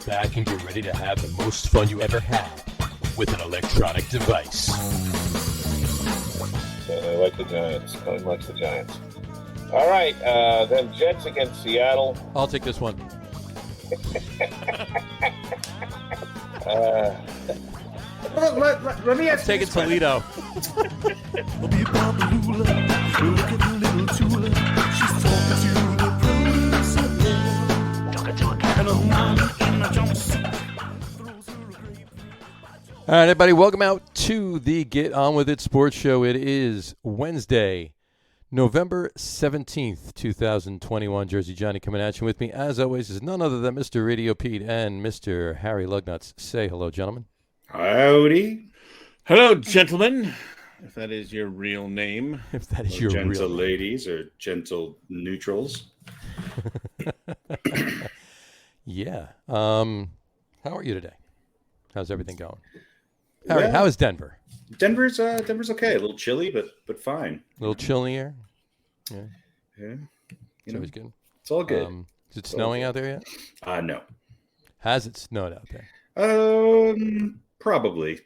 Sit back and get ready to have the most fun you ever had with an electronic device. I like the Giants. Colin likes the Giants. All right, then Jets against Seattle. I'll take this one. Let me ask Take it, Toledo. All right, everybody, welcome out to the Get On With It Sports Show. It is Wednesday, November 17th, 2021. Jersey Johnny coming at you. With me, as always, is none other than Mr. RadioPete and Mr. Harry Lug Nutz. Say hello, gentlemen. Howdy. Hello, gentlemen, if that is your real name. If that is your gentle real name. ladies or gentle neutrals. Yeah. How are you today? How's everything going? Harry, Well, how is Denver? Denver's okay. A little chilly, but fine. A little chillier? Yeah. Yeah. It's always good. It's all good. Is it snowing out there yet? No. Has it snowed out there? Probably.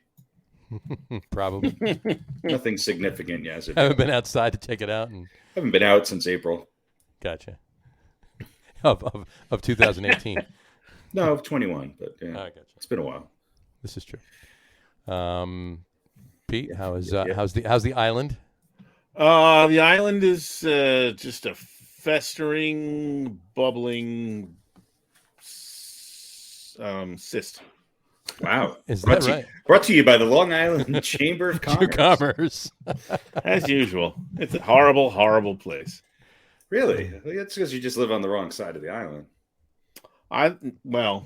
Probably. Nothing significant yet. As of Haven't been outside to take it out. And haven't been out since April. gotcha. Of 2018. No, of 21, but yeah, I gotcha. it's been a while. This is true. Pete, how's Yeah. how's the island? The island is just a festering, bubbling cyst. Wow. Is brought that to, right? Brought to you by the Long Island Chamber of Commerce. Commerce. As usual. It's a horrible, horrible place. Really? That's because you just live on the wrong side of the island.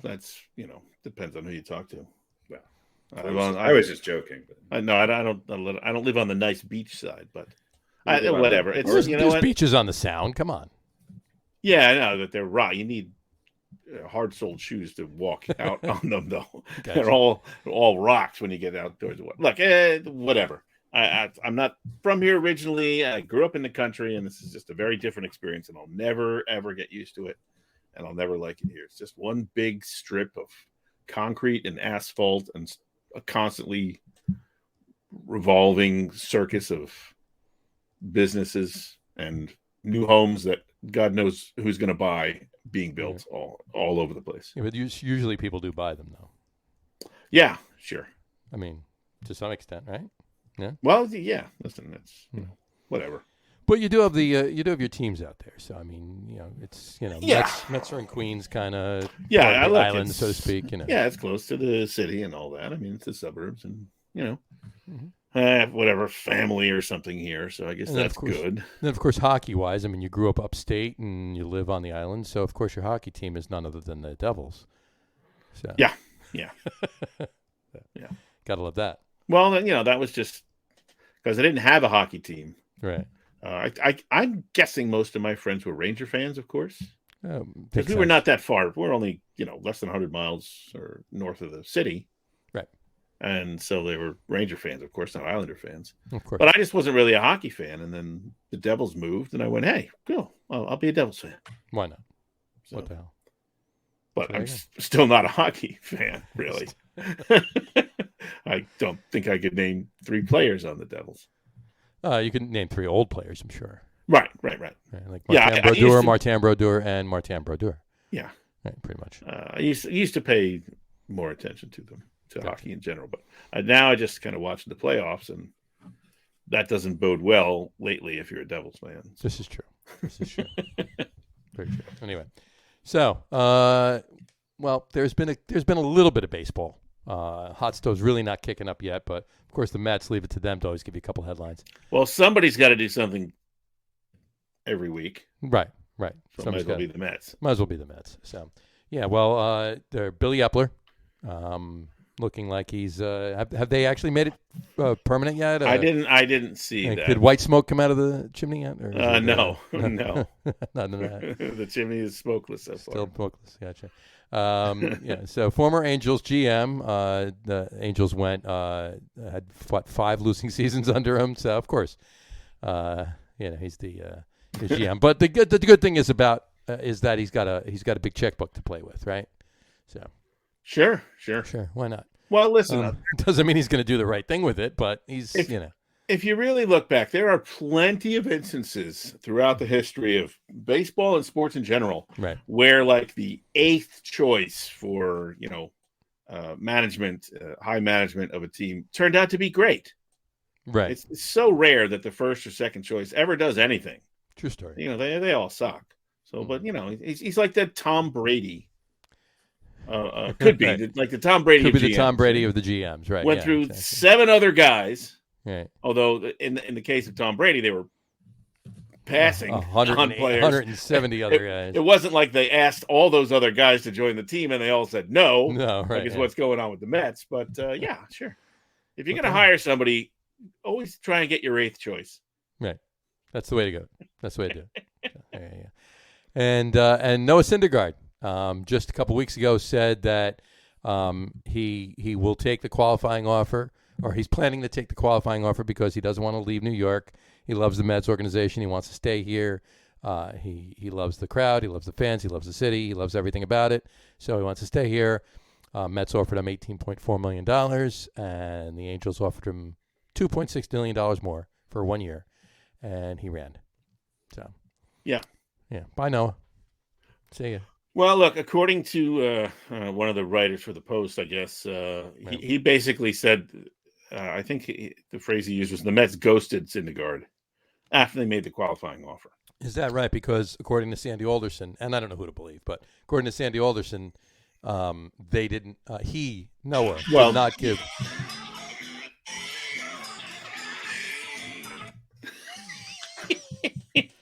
That's, depends on who you talk to. Well, I was just joking. But. I don't live on the nice beach side, but You live on whatever. the- It's There's beaches on the Sound. Come on. Yeah, I know that they're raw. You need hard-soled shoes to walk out on them, though. Gotcha. They're all rocks when you get outdoors. Look, whatever. I'm not from here originally. I grew up in the country, and this is just a very different experience, and I'll never, ever get used to it, and I'll never like it here. It's just one big strip of concrete and asphalt and a constantly revolving circus of businesses and new homes that God knows who's going to buy being built all over the place. Yeah, but usually people do buy them, though. Yeah, sure. I mean, to some extent, right? Yeah. Well, yeah. Listen, it's whatever. But you do have your teams out there, so I mean, it's Mets are in Queens, kind of island, so to speak. Yeah, it's close to the city and all that. I mean, it's the suburbs, and whatever, family or something here. So I guess that's good. Then, of course, hockey-wise, I mean, you grew up upstate and you live on the island, so of course your hockey team is none other than the Devils. So yeah. Gotta love that. Well, that was just because I didn't have a hockey team. Right. I'm guessing most of my friends were Ranger fans, of course. Because we sense. were not that far. We're only, less than 100 miles or north of the city. Right. And so they were Ranger fans, of course, not Islander fans. Of course. But I just wasn't really a hockey fan. And then the Devils moved, and I went, hey, cool. I'll be a Devils fan. Why not? So, What the hell? but So I'm there still not a hockey fan, really. I don't think I could name 3 players on the Devils. You can name 3 old players, I'm sure. Right. Like Yeah, Martin Brodeur, and Martin Brodeur. Yeah. Right, pretty much. I used to pay more attention to them, to hockey in general. But now I just kind of watch the playoffs, and that doesn't bode well lately if you're a Devils fan. This is true. Very true. Anyway, so there's been a little bit of baseball. Hot Stove's really not kicking up yet, but of course the Mets, leave it to them to always give you a couple headlines. Well, somebody's got to do something every week. Right. So it might as well be the Mets. Might as well be the Mets. So, yeah, well, they're Billy Epler, looking like he's. Have they actually made it permanent yet? I didn't see that. Did white smoke come out of the chimney yet? Or no. None of that. The chimney is smokeless so far. Still smokeless. Gotcha. So former Angels GM, the Angels had 5 losing seasons under him. So of course, he's the GM. But the good thing is that he's got a big checkbook to play with, right? So Sure. Sure, why not? Well, listen, Doesn't mean he's going to do the right thing with it, but he's, if you really look back, there are plenty of instances throughout the history of baseball and sports in general, right, where like the eighth choice for management, high management of a team turned out to be great. right. It's so rare that the first or second choice ever does anything. True story. They all suck. So, but he's like the Tom Brady. Could be right. like the Tom Brady. Could of be the GMs. Tom Brady of the GMs, right? Went through 7 other guys. Right. Although in the case of Tom Brady, they were passing 100 on players. 170 other guys. It wasn't like they asked all those other guys to join the team and they all said no. No, right. Like is what's going on with the Mets. But yeah, sure. If you're going to hire somebody, always try and get your 8th choice. Right. That's the way to go. That's the way to do it. Yeah. And Noah Syndergaard, just a couple weeks ago, said that he will take the qualifying offer, or he's planning to take the qualifying offer because he doesn't want to leave New York. He loves the Mets organization. He wants to stay here. He loves the crowd. He loves the fans. He loves the city. He loves everything about it. So he wants to stay here. Mets offered him $18.4 million, and the Angels offered him $2.6 million more for 1 year, and he ran. So, yeah. Bye, Noah. See ya. Well, look, according to one of the writers for the Post, I guess, he basically said, I think the phrase he used was the Mets ghosted Syndergaard after they made the qualifying offer. Is that right? Because according to Sandy Alderson, and I don't know who to believe, but according to Sandy Alderson, they didn't, Noah, did not give.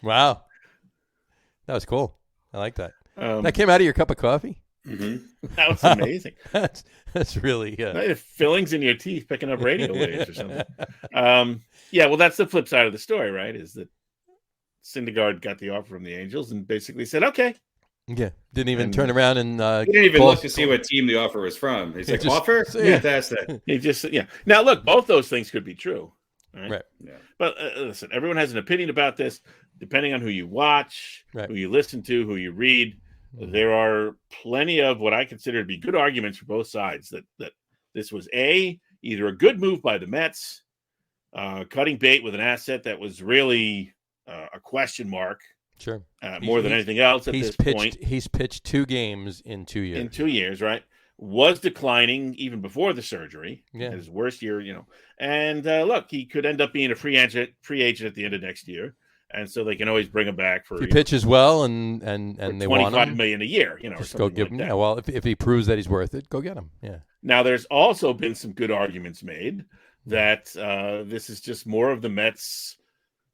Wow. That was cool. I like that. That came out of your cup of coffee? Mm-hmm. That was amazing. That's really fillings in your teeth picking up radio waves or something. Yeah, well, that's the flip side of the story, right? Is that Syndergaard got the offer from the Angels and basically said, okay. Yeah, didn't even turn around and he didn't even look to see what team the offer was from. He's like, offer? Yeah, that's that. He just, Now, look, both those things could be true. Right. Yeah. But listen, everyone has an opinion about this, depending on who you watch, who you listen to, who you read. There are plenty of what I consider to be good arguments for both sides that this was either a good move by the Mets, cutting bait with an asset that was really a question mark. Sure. More than anything else at this point. He's pitched 2 games in 2 years. In 2 years, right? Was declining even before the surgery. Yeah. His worst year, And look, he could end up being a free agent at the end of next year. And so they can always bring him back for. If he pitches well and they want him, $25 million a year, just go give him. Yeah, well, if he proves that he's worth it, go get him. Yeah. Now, there's also been some good arguments made that this is just more of the Mets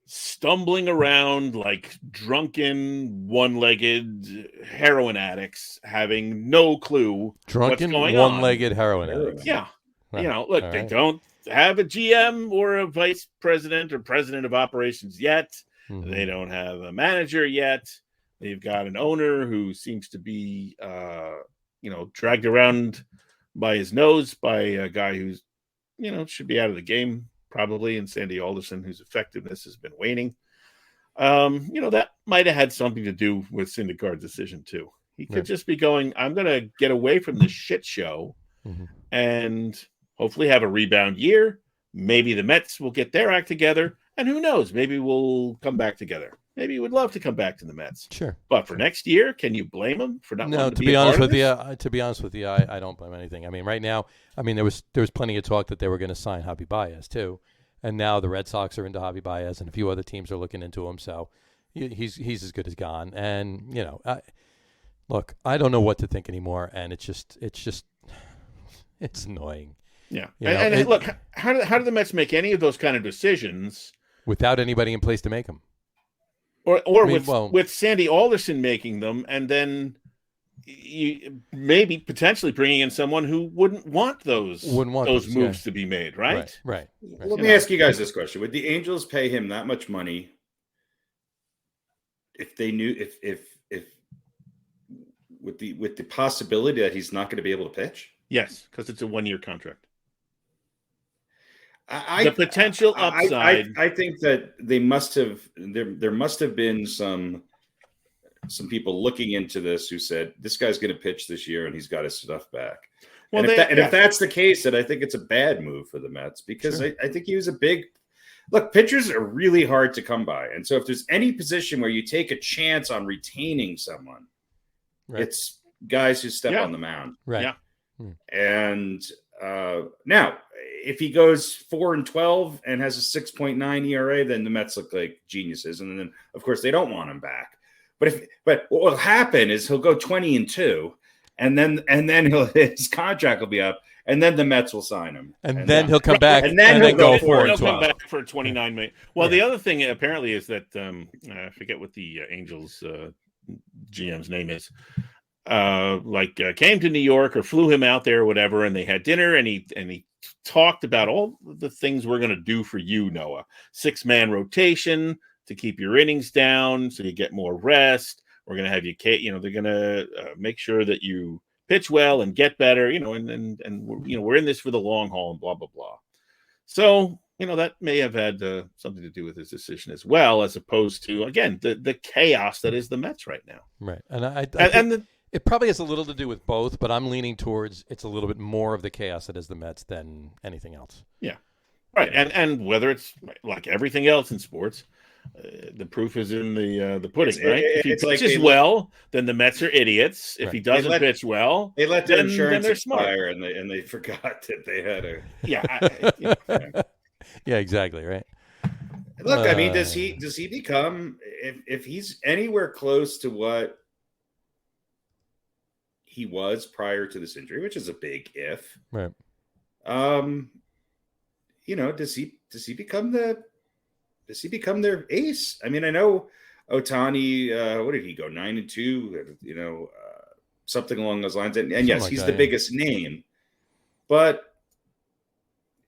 stumbling around like drunken, one-legged heroin addicts, having no clue what's going on. One-legged heroin addicts. Yeah. Look, they don't have a GM or a vice president or president of operations yet. Mm-hmm. They don't have a manager yet. They've got an owner who seems to be, dragged around by his nose by a guy who's, should be out of the game probably, and Sandy Alderson, whose effectiveness has been waning. That might have had something to do with Syndergaard's decision too. He could just be going, I'm going to get away from this shit show and hopefully have a rebound year. Maybe the Mets will get their act together, and who knows? Maybe we'll come back together. Maybe you would love to come back to the Mets. Sure. But for next year, can you blame him for not? No, to be honest with you, I don't blame anything. I mean, right now, there was plenty of talk that they were going to sign Javi Baez too, and now the Red Sox are into Javi Baez, and a few other teams are looking into him. So he's as good as gone. And look, I don't know what to think anymore, and it's annoying. Yeah, and look, how do the Mets make any of those kind of decisions without anybody in place to make them? Or with Sandy Alderson making them, and then maybe potentially bringing in someone who wouldn't want those moves to be made, right? Right. Let me ask you guys this question: would the Angels pay him that much money if they knew if with the possibility that he's not going to be able to pitch? Yes, because it's a 1-year contract. The potential upside. I think that they must have there must have been some people looking into this who said this guy's going to pitch this year and he's got his stuff back. Well, if that's the case, then I think it's a bad move for the Mets because I think he was a big look. Pitchers are really hard to come by, and so if there's any position where you take a chance on retaining someone, it's guys who step on the mound. Right. Yeah. And now, if he goes 4-12 and has a 6.9 ERA, then the Mets look like geniuses, and then of course they don't want him back. But what will happen is he'll go 20-2, and then his contract will be up, and then the Mets will sign him, and then he'll come back, and then he'll go 4-12. He'll come back for $29 million. Well, the other thing apparently is that I forget what the Angels GM's name is. Came to New York or flew him out there or whatever, and they had dinner, and he talked about all the things we're going to do for you, Noah. 6-man rotation to keep your innings down so you get more rest. We're going to have you, they're going to make sure that you pitch well and get better, and we're in this for the long haul and blah, blah, blah. So, that may have had something to do with his decision as well, as opposed to, again, the chaos that is the Mets right now. Right. And it probably has a little to do with both, but I'm leaning towards it's a little bit more of the chaos that is the Mets than anything else. Yeah. Right. And whether it's like everything else in sports, the proof is in the pudding, right? If he pitches well, then the Mets are idiots. If he doesn't pitch well, they let their insurance expire, and they forgot that they had a yeah, exactly, right. Look, I mean, does he become if he's anywhere close to what he was prior to this injury, which is a big if, right? Does he become their ace? I mean, I know Ohtani, what did he go 9-2? Something along those lines. And yes, he's the biggest name, but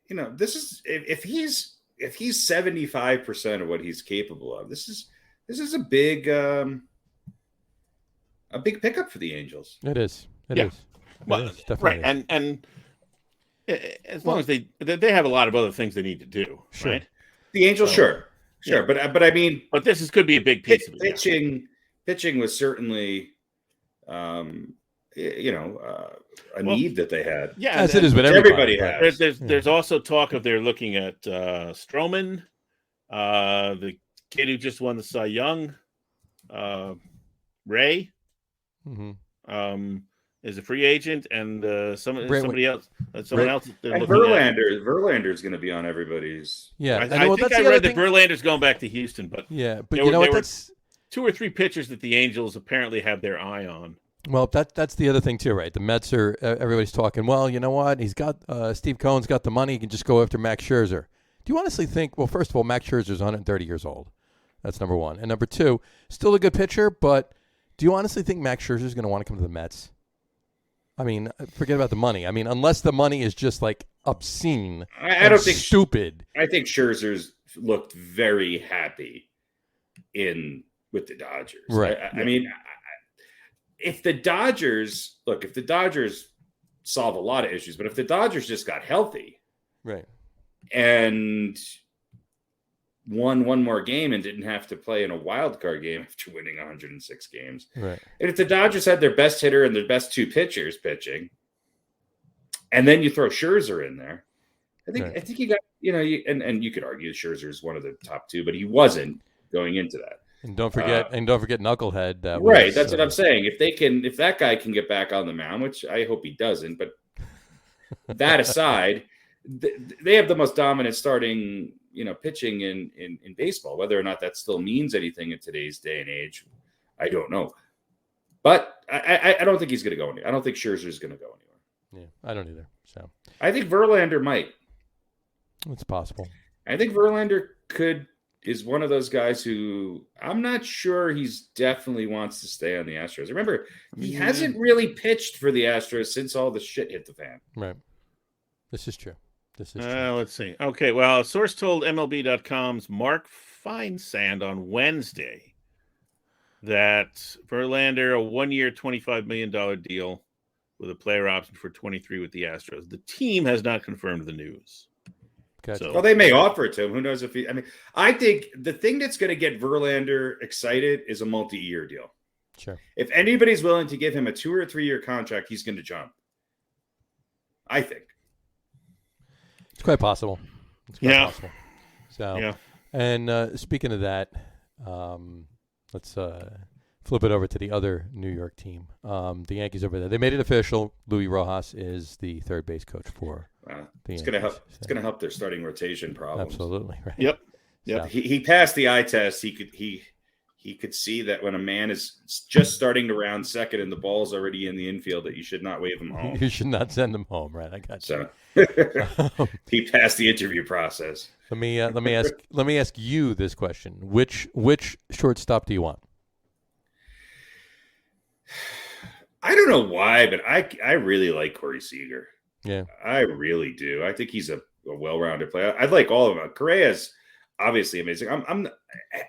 this is if he's 75% of what he's capable of, this is a big pickup for the Angels. It is. It is. Well, right, and as long as they have a lot of other things they need to do, right? The Angels, sure, yeah. but I mean, this could be a big piece of it. Pitching was certainly, a need that they had. Yeah, as it is with everybody. Has. There's also talk of they're looking at Stroman, the kid who just won the Cy Young, Ray. Mm-hmm. Is a free agent, and somebody else. Someone else. And Verlander is going to be on everybody's. Yeah, I think I read that Verlander's going back to Houston, but there were 2 or 3 pitchers that the Angels apparently have their eye on. Well, that's the other thing too, right? The Mets are everybody's talking. Well, you know what? He's got Steve Cohen's got the money. He can just go after Max Scherzer. Do you honestly think? Well, first of all, Max Scherzer's 130 years old. That's number one, and number two, still a good pitcher. But do you honestly think Max Scherzer's going to want to come to the Mets? I mean, forget about the money. I mean, unless the money is just like obscene, I don't think stupid. I think Scherzer's looked very happy with the Dodgers. Right. I mean, if the Dodgers solve a lot of issues, but if the Dodgers just got healthy, right, and won one more game and didn't have to play in a wild card game after winning 106 games. Right. And if the Dodgers had their best hitter and their best 2 pitchers pitching, and then you throw Scherzer in there, I think you got, and you could argue Scherzer is one of the top 2, but he wasn't going into that. And don't forget Knucklehead. Right. That's what I'm saying. If that guy can get back on the mound, which I hope he doesn't, but that aside, they have the most dominant starting pitching in baseball. Whether or not that still means anything in today's day and age, I don't know. But I don't think he's going to go anywhere. I don't think Scherzer's going to go anywhere. Yeah, I don't either. So I think Verlander might. It's possible. I think Verlander is one of those guys who I'm not sure he's definitely wants to stay on the Astros. Remember, he hasn't really pitched for the Astros since all the shit hit the fan. Right. This is true. Let's see. Okay, well, a source told MLB.com's Mark Feinsand on Wednesday that Verlander, a 1-year, $25 million deal with a player option for 23 with the Astros. The team has not confirmed the news. Gotcha. Well, they may offer it to him. Who knows I think the thing that's going to get Verlander excited is a multi-year deal. Sure. If anybody's willing to give him a 2 or 3 year contract, he's going to jump. I think. It's quite possible. Possible. So, Yeah. And speaking of that, let's flip it over to the other New York team. The Yankees over there. They made it official. Luis Rojas is the third base coach for the it's Yankees. going to help. It's going to help their starting rotation problems. Absolutely. Right. Yep. So, He passed the eye test. He could see that when a man is just starting to round second and the ball's already in the infield, that you should not wave him home. you should not send him home, right? I got you. So he passed the interview process. Let me ask you this question: Which shortstop do you want? I don't know why, but I really like Corey Seager. Yeah, I really do. I think he's a well-rounded player. I like all of them. Correa's obviously amazing. I'm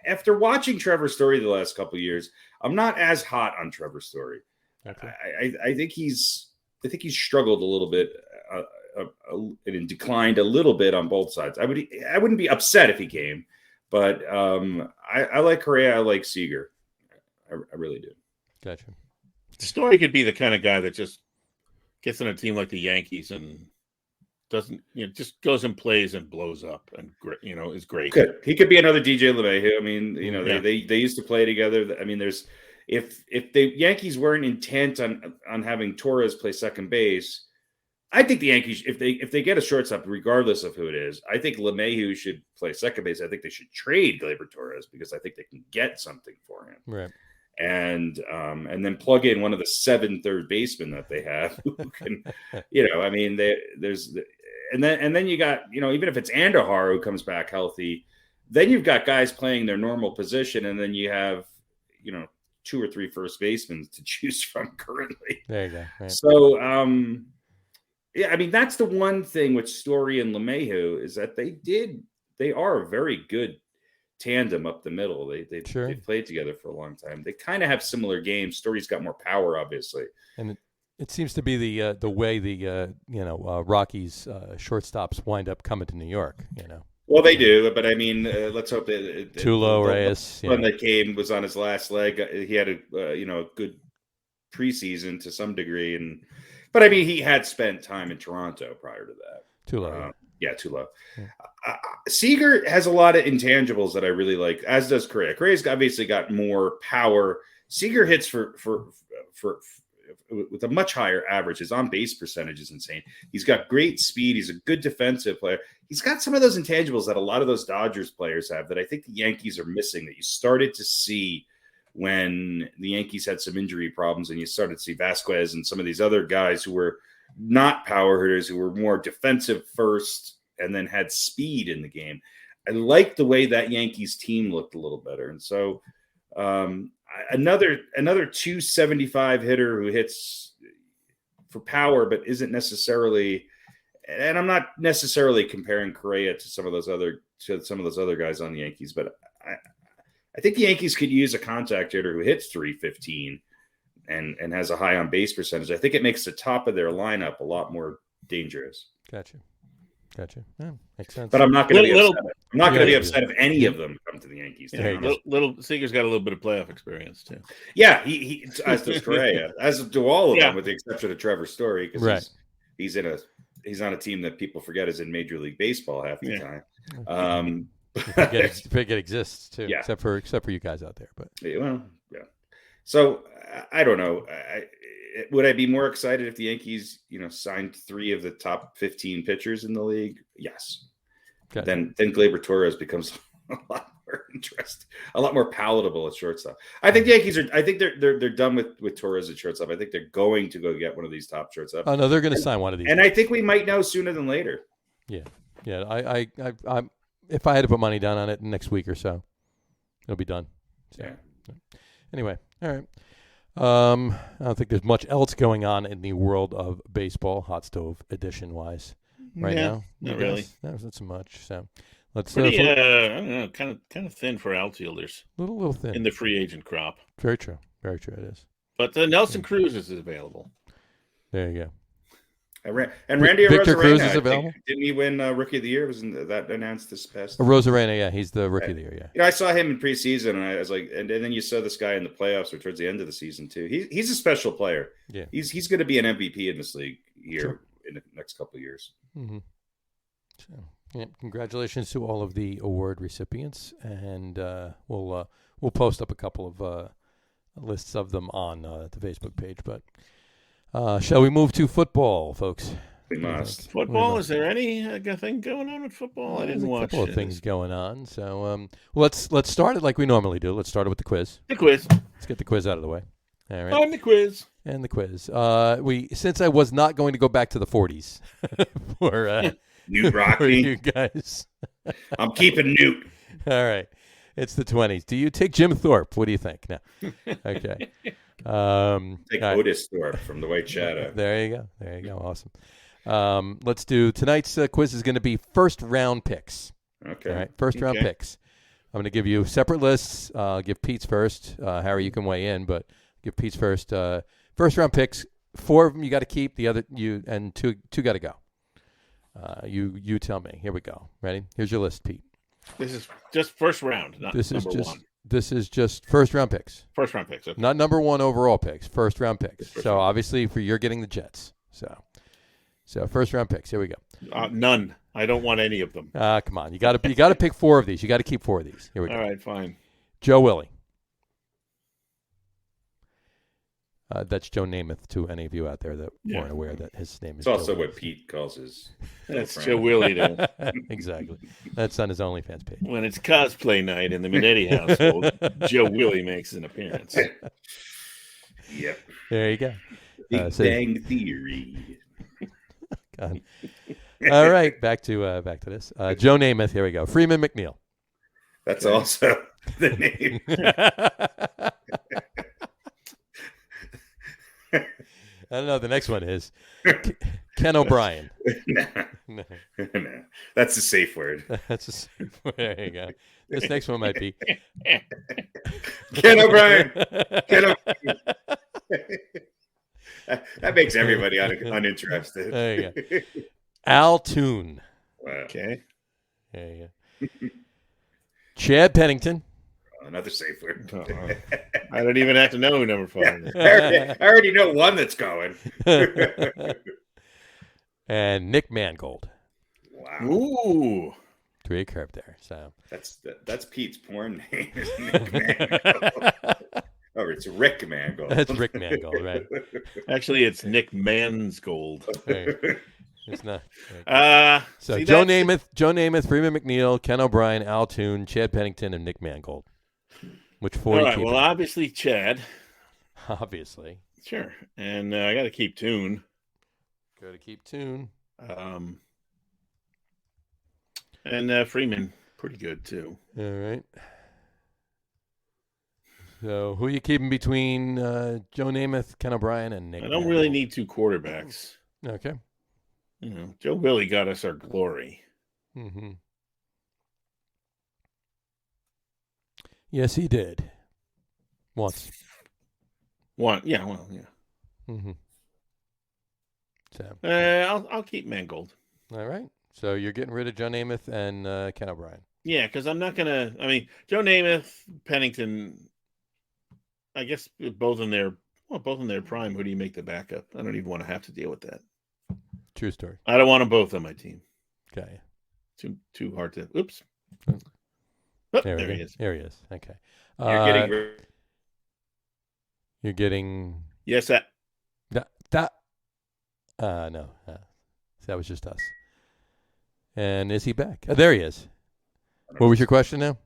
after watching Trevor Story the last couple of years, I'm not as hot on Trevor Story. okay. I think he's struggled a little bit and declined a little bit on both sides. I wouldn't be upset if he came, but I like Correa. I like Seager. I really do. Gotcha. Story could be the kind of guy that just gets on a team like the Yankees and doesn't, just goes and plays and blows up and, is great. He could be another DJ LeMahieu. I mean, Yeah. they used to play together. I mean, if the Yankees weren't intent on having Torres play second base, I think the Yankees, if they get a shortstop, regardless of who it is, I think LeMahieu should play second base. I think they should trade Gleyber Torres because I think they can get something for him. Right. And then plug in one of the 7 third basemen that they have who can, I mean, and then you got, even if it's Andahar who comes back healthy, then you've got guys playing their normal position, and then you have, 2 or 3 first basemen to choose from currently. There you go. Right. So, yeah, I mean, that's the one thing with Story and LeMahieu is that they are a very good tandem up the middle. They've played together for a long time. They kind of have similar games. Story's got more power, obviously. And it seems to be the way the Rockies shortstops wind up coming to New York. Well, they do, but I mean, let's hope that Tulo Reyes, one that came was on his last leg. He had a good preseason to some degree, but I mean, he had spent time in Toronto prior to that. Tulo. Yeah, Tulo. Yeah. Seager has a lot of intangibles that I really like, as does Correa. Correa's obviously got more power. Seager hits for with a much higher average. His on-base percentage is insane. He's got great speed. He's a good defensive player. He's got some of those intangibles that a lot of those Dodgers players have that I think the Yankees are missing, that you started to see when the Yankees had some injury problems and you started to see Vasquez and some of these other guys who were not power hitters, who were more defensive first and then had speed in the game. I like the way that Yankees team looked a little better. And so another 275 hitter who hits for power, but isn't necessarily, and I'm not necessarily comparing Correa to some of those other guys on the Yankees, but I think the Yankees could use a contact hitter who hits 315 and has a high on base percentage. I think it makes the top of their lineup a lot more dangerous. Gotcha. Yeah, makes sense. But I'm not going to be upset. I'm not going to be upset if any of them come to the Yankees. Little Seager's got a little bit of playoff experience too. Yeah, he as does Correa, as do all of them, with the exception of Trevor Story, because he's on a team that people forget is in Major League Baseball half the time. Forget it exists too, yeah. except for you guys out there. But yeah. So I don't know. Would I be more excited if the Yankees, signed 3 of the top 15 pitchers in the league? Yes. Okay. Then Gleyber Torres becomes a lot more interesting, a lot more palatable at shortstop. I think the Yankees are. I think they're done with Torres at shortstop. I think they're going to go get one of these top shortstops. Oh no, they're going to sign one of these. And I think we might know sooner than later. Yeah. I if I had to put money down on it next week or so, it'll be done. So, yeah. Anyway, all right. I don't think there's much else going on in the world of baseball, hot stove edition wise, right now. Not really. Not so much. So let's. I don't know, kind of thin for outfielders. Little thin in the free agent crop. Very true. It is. But Nelson Cruz is available. There you go. And Randy Victor Arozarena, Cruz is available. Didn't he win Rookie of the Year? Wasn't that announced this past? Arozarena, yeah, he's the Rookie of the Year. Yeah. I saw him in preseason, and I was like, and then you saw this guy in the playoffs or towards the end of the season too. He's a special player. Yeah, he's going to be an MVP in this league here. Sure. in the next couple of years. Mm-hmm. So, yeah, congratulations to all of the award recipients, and we'll post up a couple of lists of them on the Facebook page. But shall we move to football, folks? We must. Football? Is there any thing going on with football? I didn't watch. A couple of things going on. So let's start it like we normally do. Let's start it with the quiz. The quiz. Let's get the quiz out of the way. All right. On the quiz. And the quiz. Since I was not going to go back to the 40s for Newt for Rockney. you guys. I'm keeping Newt. All right. It's the 20s. Do you take Jim Thorpe? What do you think? No. Okay. Take Otis Thorpe from The White Shadow. There you go. Awesome. Let's do tonight's quiz is going to be first round picks. Okay. All right. First round picks. I'm going to give you separate lists. I'll give Pete's first. Harry, you can weigh in, but give Pete's first. First round picks. 4 of them you got to keep. The other and two got to go. You tell me. Here we go. Ready? Here's your list, Pete. This is just first round, not number one. This is just first round picks. First round picks. Okay. Not number 1 overall picks. First round picks. So obviously you're getting the Jets. So first round picks. Here we go. None. I don't want any of them. Come on. You got to pick 4 of these. You got to keep 4 of these. Here we go. All right, fine. Joe Willie. That's Joe Namath to any of you out there that weren't aware that his name is It's also Joe what Pete calls his. That's girlfriend. Joe Willie, though. Exactly. That's on his OnlyFans page. When it's cosplay night in the Minetti household, Joe Willie makes an appearance. Yep. There you go. Big Bang Theory. God. All right, back to this. Joe Namath. Here we go. Freeman McNeil. That's also the name. I don't know. The next one is Ken O'Brien. No. That's a safe word. That's a safe word. There you go. This next one might be Ken O'Brien. Ken O'Brien. That makes everybody uninterested. There you go. Al Toon. Wow. Okay. There you go. Chad Pennington. Another safe word. I don't even have to know who number 5 is. I already know one that's going. And Nick Mangold. Wow. Ooh. 3 curve there. So That's Pete's porn name. Nick Mangold. Oh, it's Rick Mangold. that's Rick Mangold, right? Actually, it's Nick Mansgold. It's not. So see, Joe Namath, Freeman McNeil, Ken O'Brien, Al Toon, Chad Pennington, and Nick Mangold. Which 4 All right, well, obviously Chad. Obviously. Sure. And I got to keep Toon. Got to keep Toon. And Freeman, pretty good, too. All right. So who are you keeping between Joe Namath, Ken O'Brien, and Nick I don't Mangold? really need 2 quarterbacks. Okay. You know, Joe Willie got us our glory. Mm-hmm. Yes, he did. Once. Yeah. Mm-hmm. So. I'll keep Mangold. All right. So you're getting rid of Joe Namath and Ken O'Brien. Yeah, because I'm not gonna. I mean, Joe Namath, Pennington. I guess both in their prime. Who do you make the backup? I don't even want to have to deal with that. True story. I don't want them both on my team. Okay. Too hard to. Oops. Oh, There he is. There he is. Okay. You're getting. Yes, that. No. That was just us. And is he back? There he is. What was your question now?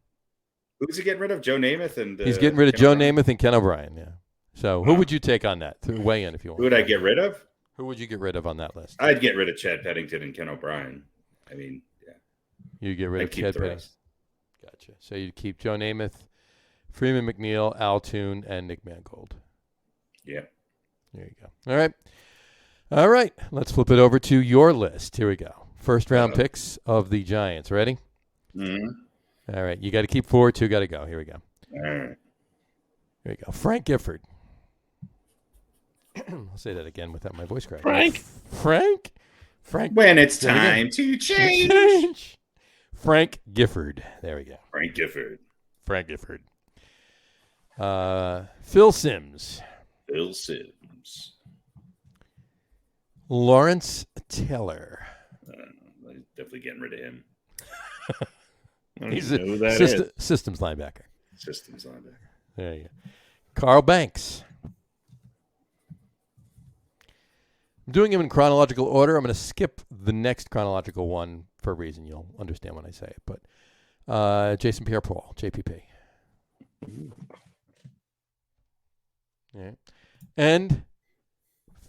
Who's he getting rid of? Joe Namath and He's getting rid of Ken Joe O'Brien? Namath and Ken O'Brien. Yeah. So who would you take on that? Weigh in if you want. Who would I get rid of? Who would you get rid of on that list? I'd get rid of Chad Pennington and Ken O'Brien. I mean, yeah. You get rid I'd of keep Chad the Pennington. rest. Gotcha. So you'd keep Joe Namath, Freeman McNeil, Al Toon, and Nick Mangold. Yeah. There you go. All right. All right. Let's flip it over to your list. Here we go. First round picks of the Giants. Ready? Mm-hmm. All right. You got to keep 4. 2 got to go. Here we go. All right. Here we go. Frank Gifford. I'll say that again without my voice cracking. Frank. When it's There we go. time to change. Frank Gifford. There we go. Frank Gifford. Frank Gifford. Phil Simms. Phil Simms. Lawrence Taylor. Definitely getting rid of him. He's know who that systems linebacker. Systems linebacker. There you go. Carl Banks. I'm doing him in chronological order. I'm going to skip the next chronological one for a reason. You'll understand when I say it. But Jason Pierre-Paul, JPP. Yeah. And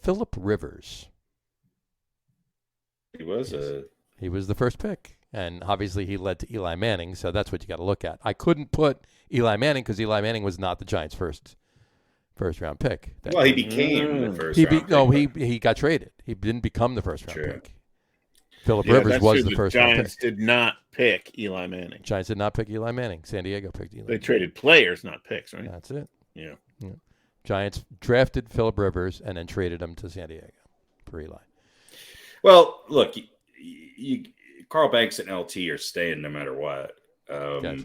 Phillip Rivers. He was the first pick. And obviously he led to Eli Manning, so that's what you got to look at. I couldn't put Eli Manning because Eli Manning was not the Giants' first round pick. Well, he became the first round pick. He got traded. He didn't become the first round pick. Phillip Yeah, Rivers was true. the first Giants round pick. did not pick Eli Manning. Giants did not pick Eli Manning. San Diego picked Eli. They traded players, not picks, right? That's it. Yeah. Giants drafted Phillip Rivers and then traded him to San Diego for Eli. Well, look, Carl Banks and LT are staying no matter what. Gotcha.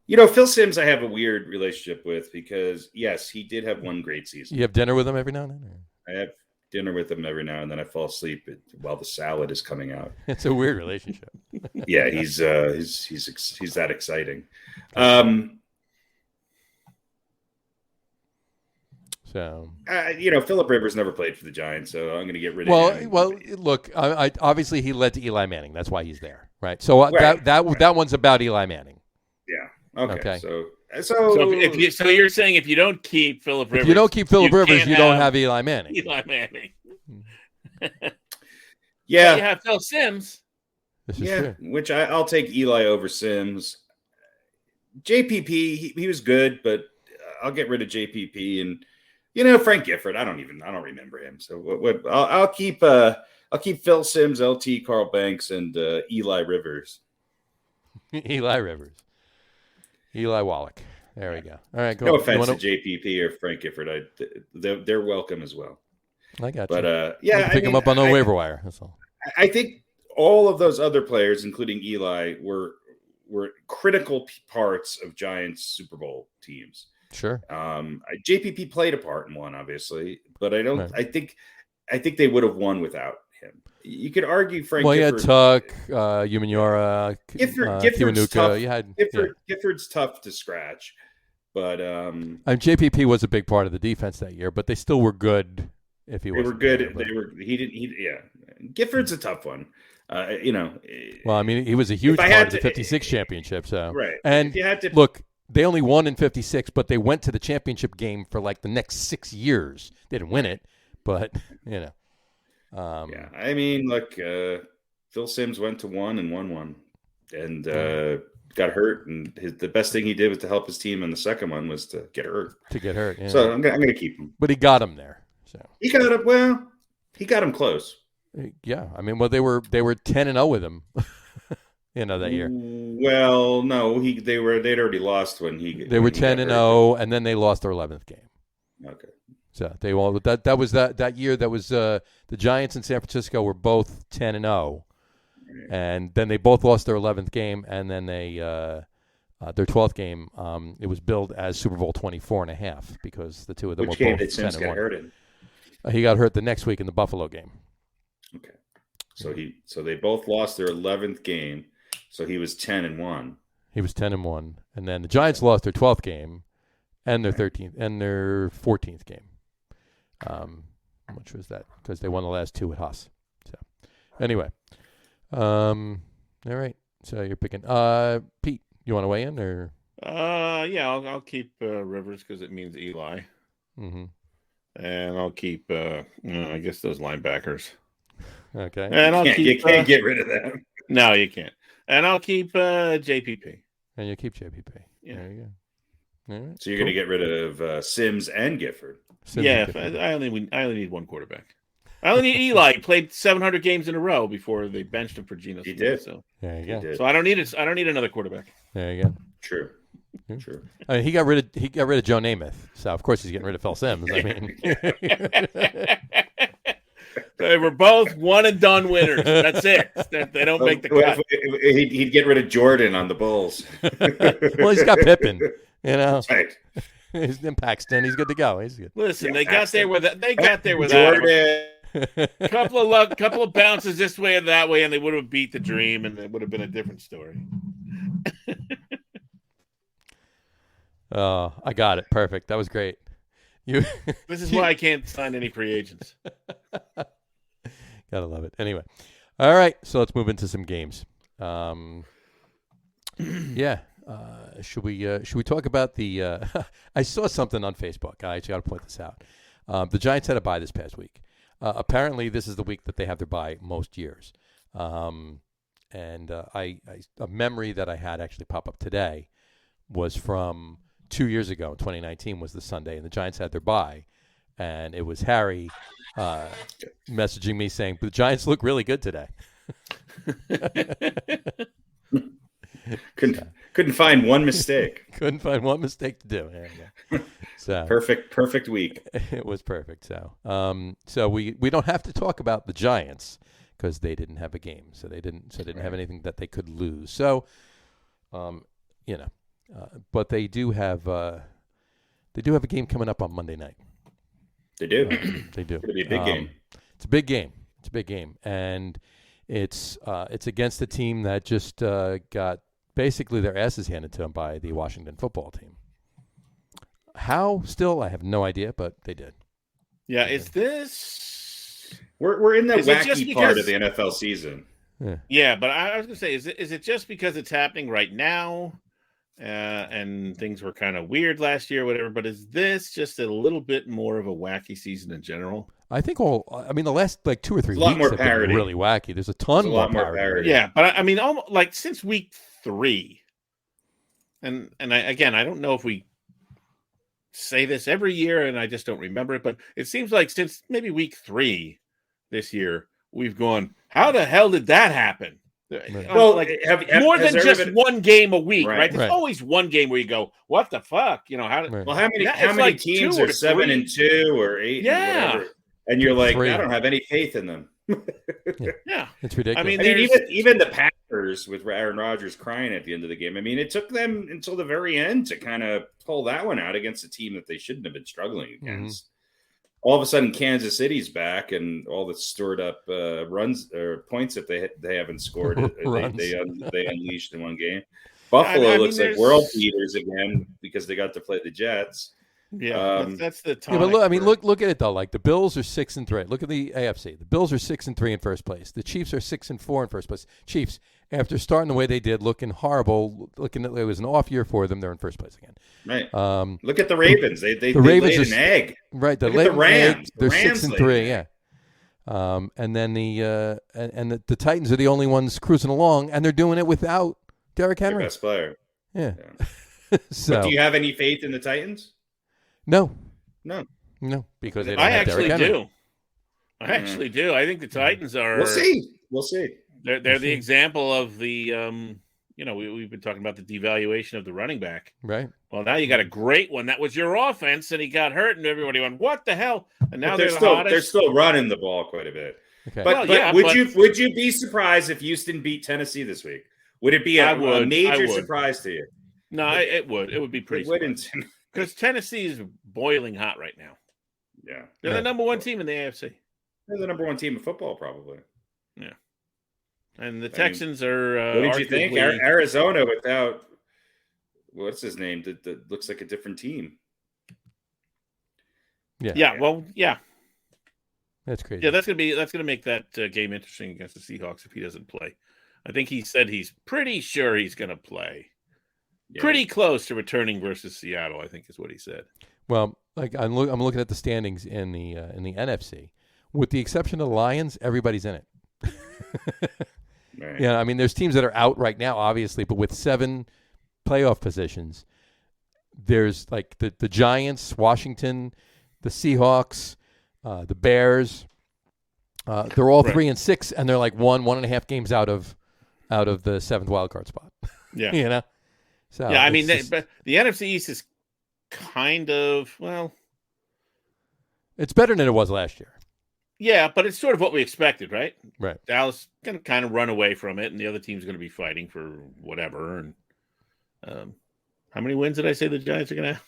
Phil Simms I have a weird relationship with because, yes, he did have one great season. You have dinner with him every now and then? I have dinner with him every now and then. I fall asleep while the salad is coming out. It's a weird relationship. Yeah, he's that exciting. So, Phillip Rivers never played for the Giants, so I'm going to get rid of him. Well, look, I obviously he led to Eli Manning. That's why he's there, right? So that one's about Eli Manning. Yeah. Okay. So So you're saying if you don't keep Phillip Rivers, if you don't keep Phillip Rivers, you don't have Eli Manning. Eli Manning. Yeah. You have Phil Simms. This is true. Which I'll take Eli over Simms. JPP, he was good, but I'll get rid of JPP and. Frank Gifford. I don't remember him. So I'll keep Phil Simms, LT, Carl Banks, and Eli Rivers. Eli Wallach. There we go. All right, go. No offense to JPP or Frank Gifford. They're welcome as well. I got you. But pick him up on the waiver wire. That's all. I think all of those other players, including Eli, were critical parts of Giants Super Bowl teams. Sure. JPP played a part in one, obviously, but I don't. Right. I think they would have won without him. You could argue Frank. Well, you had Gifford, Tuck, Umenyiora, Gifford's Kiwanuka. Gifford's tough to scratch, but JPP was a big part of the defense that year, but they still were good. If he was, they were good. He didn't. Gifford's a tough one. Well, I mean, he was a huge part of the '56 championship. So right, and if you had to look. They only won in '56, but they went to the championship game for like the next 6 years. They didn't win it, but yeah, I mean, look, Phil Simms went to one and won one, and got hurt. And the best thing he did was to help his team, and the second one was to get hurt. Yeah. So I'm going to keep him. But he got him there. So he got him. Well, he got him close. Yeah, I mean, well, they were 10-0 with him. That year. Well, no, they'd already lost when he. They were 10-0, and then they lost their 11th game. Okay. So they all that was that year. That was the Giants in San Francisco were both 10-0, and then they both lost their 11th game, and then they their 12th game. It was billed as Super Bowl 24.5 because the two of them Which were game both did Simms get hurt in? He got hurt the next week in the Buffalo game. Okay, so they both lost their 11th game. So he was 10-1. He was 10-1, and then the Giants lost their 12th game, and their 13th and their 14th game. Which was that? Because they won the last two at Haas. So anyway, all right. So you're picking Pete. You want to weigh in or? Yeah, I'll keep Rivers because it means Eli. Mm-hmm. And I'll keep I guess those linebackers. Okay. And you can't get rid of them. No, you can't. And I'll keep JPP. And you keep JPP. Yeah. There you go. All right. So you're going to get rid of Simms and Gifford. I only need one quarterback. I only need Eli. He played 700 games in a row before they benched him for Geno Smith. He did. So there you go. So I don't need it. I don't need another quarterback. There you go. True. Yeah. True. I mean, he got rid of Joe Namath, so of course he's getting rid of Phil Simms. I mean, they were both one and done winners. That's it. They don't make the cut. He'd get rid of Jordan on the Bulls. Well, he's got Pippen. Right. He's in Paxton. He's good to go. He's good. Listen, they got there with Jordan. couple of bounces this way and that way, and they would have beat the Dream, and it would have been a different story. Oh, I got it. Perfect. That was great. You. This is why I can't sign any free agents. Gotta love it. Anyway, all right. So let's move into some games. Yeah. Should we talk about the? I saw something on Facebook. I actually got to point this out. The Giants had a bye this past week. Apparently, this is the week that they have their bye most years. And a memory that I had actually pop up today was from 2 years ago. 2019 was the Sunday, and the Giants had their bye, and it was Harry messaging me saying, "The Giants look really good today." Couldn't find one mistake. Couldn't find one mistake to do. There you go. So perfect week. It was perfect. So we don't have to talk about the Giants because they didn't have a game, so they didn't have anything that they could lose. So, but they do have a game coming up on Monday night. They do. They do. It's gonna be a big game. It's a big game. It's a big game, and it's against a team that just got basically their asses handed to them by the Washington football team. How? Still, I have no idea, but they did. Yeah, is this? We're in the wacky part of because the NFL season. Yeah, but I was gonna say, is it just because it's happening right now, and things were kind of weird last year, or whatever? But is this just a little bit more of a wacky season in general? I think the last like 2 or 3 There's a lot weeks more have parity. been really wacky. There's a lot more parity. Yeah, but I mean, almost like since week 3, and I don't know if we say this every year, and I just don't remember it, but it seems like since maybe week 3 this year, we've gone, how the hell did that happen? Right. Well, like more than just one game a week, right? There's Right. always one game where you go, what the fuck? How? Right. Well, how many like teams 2 or are 7-2 or 8? Yeah. And whatever? And you're like, 3. I don't have any faith in them. Yeah, It's ridiculous. I mean, even the Packers with Aaron Rodgers crying at the end of the game. I mean, it took them until the very end to kind of pull that one out against a team that they shouldn't have been struggling against. All of a sudden, Kansas City's back, and all the stored up runs or points that they haven't scored, they unleashed in one game. Buffalo looks like world beaters again because they got to play the Jets. Yeah, that's the time. Yeah, but look at it though. Like the Bills are 6-3. Look at the AFC. The Bills are 6-3 in first place. The Chiefs are 6-4 in first place. Chiefs, after starting the way they did, looking horrible, looking it was an off year for them. They're in first place again. Right. Look at the Ravens. They Ravens laid an egg. Right. The Rams. They're 6-3. Yeah. And then the Titans are the only ones cruising along, and they're doing it without Derrick Henry, Their best player. Yeah. So, but do you have any faith in the Titans? No, because they don't have actually Derrick Henry. do. I actually do. I think the Titans are. We'll see. They're the example of the. We've been talking about the devaluation of the running back. Right. Well, now you got a great one. That was your offense, and he got hurt, and everybody went, "What the hell?" And now they're still running the ball quite a bit. Okay. But would you be surprised if Houston beat Tennessee this week? Would it be a major surprise to you? No, it would. It would be pretty. Because Tennessee is boiling hot right now. Yeah. They're the number 1 team in the AFC. They're the number 1 team in football, probably. Yeah. And the Texans are. What did you think? Arizona without what's his name? That looks like a different team. Yeah. Yeah. Well, yeah. That's crazy. Yeah, that's gonna make that game interesting against the Seahawks if he doesn't play. I think he said he's pretty sure he's gonna play. Yeah. Pretty close to returning versus Seattle, I think is what he said. Well, like I'm looking at the standings in the NFC. With the exception of the Lions, everybody's in it. Right. Yeah, I mean, there's teams that are out right now, obviously, but with 7 playoff positions, there's like the Giants, Washington, the Seahawks, the Bears. They're all 3-6, and they're like 1.5 games out of the 7th wild card spot. Yeah, So yeah, I mean, but the NFC East is kind of it's better than it was last year. Yeah, but it's sort of what we expected, right? Right. Dallas going to kind of run away from it, and the other team's going to be fighting for whatever. And how many wins did I say the Giants are going to have?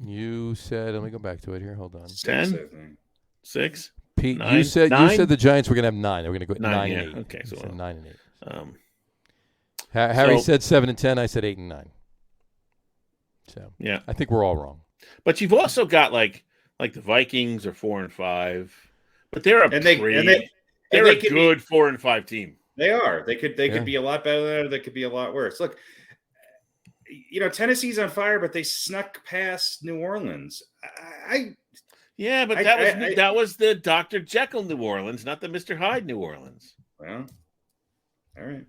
You said, let me go back to it here. Hold on. 10? 6? Pete, Nine? you said Nine? the Giants were going to have 9. They were going to go 9 yeah. and 8. Okay, so 9 and 8. Um, Harry said 7 and 10. I said 8 and 9. So yeah, I think we're all wrong. but you've also got like the Vikings are 4 and 5, but they're a good 4 and 5 team. They are. They could be a lot better. They could be a lot worse. Look, Tennessee's on fire, but they snuck past New Orleans. That was the Dr. Jekyll New Orleans, not the Mr. Hyde New Orleans. Well, all right.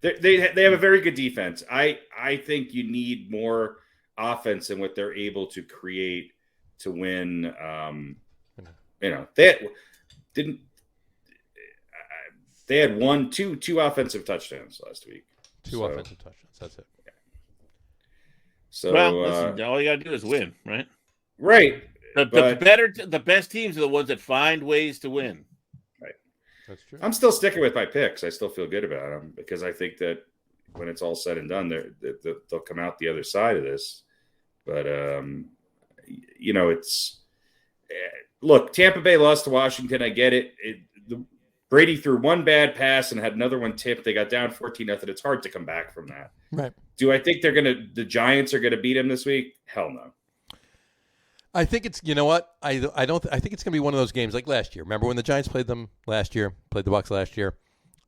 They have a very good defense. I think you need more offense than what they're able to create to win. They had two offensive touchdowns last week. Two offensive touchdowns. That's it. Yeah. So listen, all you got to do is win, right? Right. The best teams are the ones that find ways to win. Right. That's true. I'm still sticking with my picks. I still feel good about them because I think that when it's all said and done, they'll come out the other side of this. But it's look. Tampa Bay lost to Washington. I get it. Brady threw one bad pass and had another one tipped. They got down 14-0. It's hard to come back from that. Right. Do I think the Giants are gonna beat him this week? Hell no. I think it's, you know what? I think it's going to be one of those games like last year. Remember when the Giants played them last year, played the Bucs last year?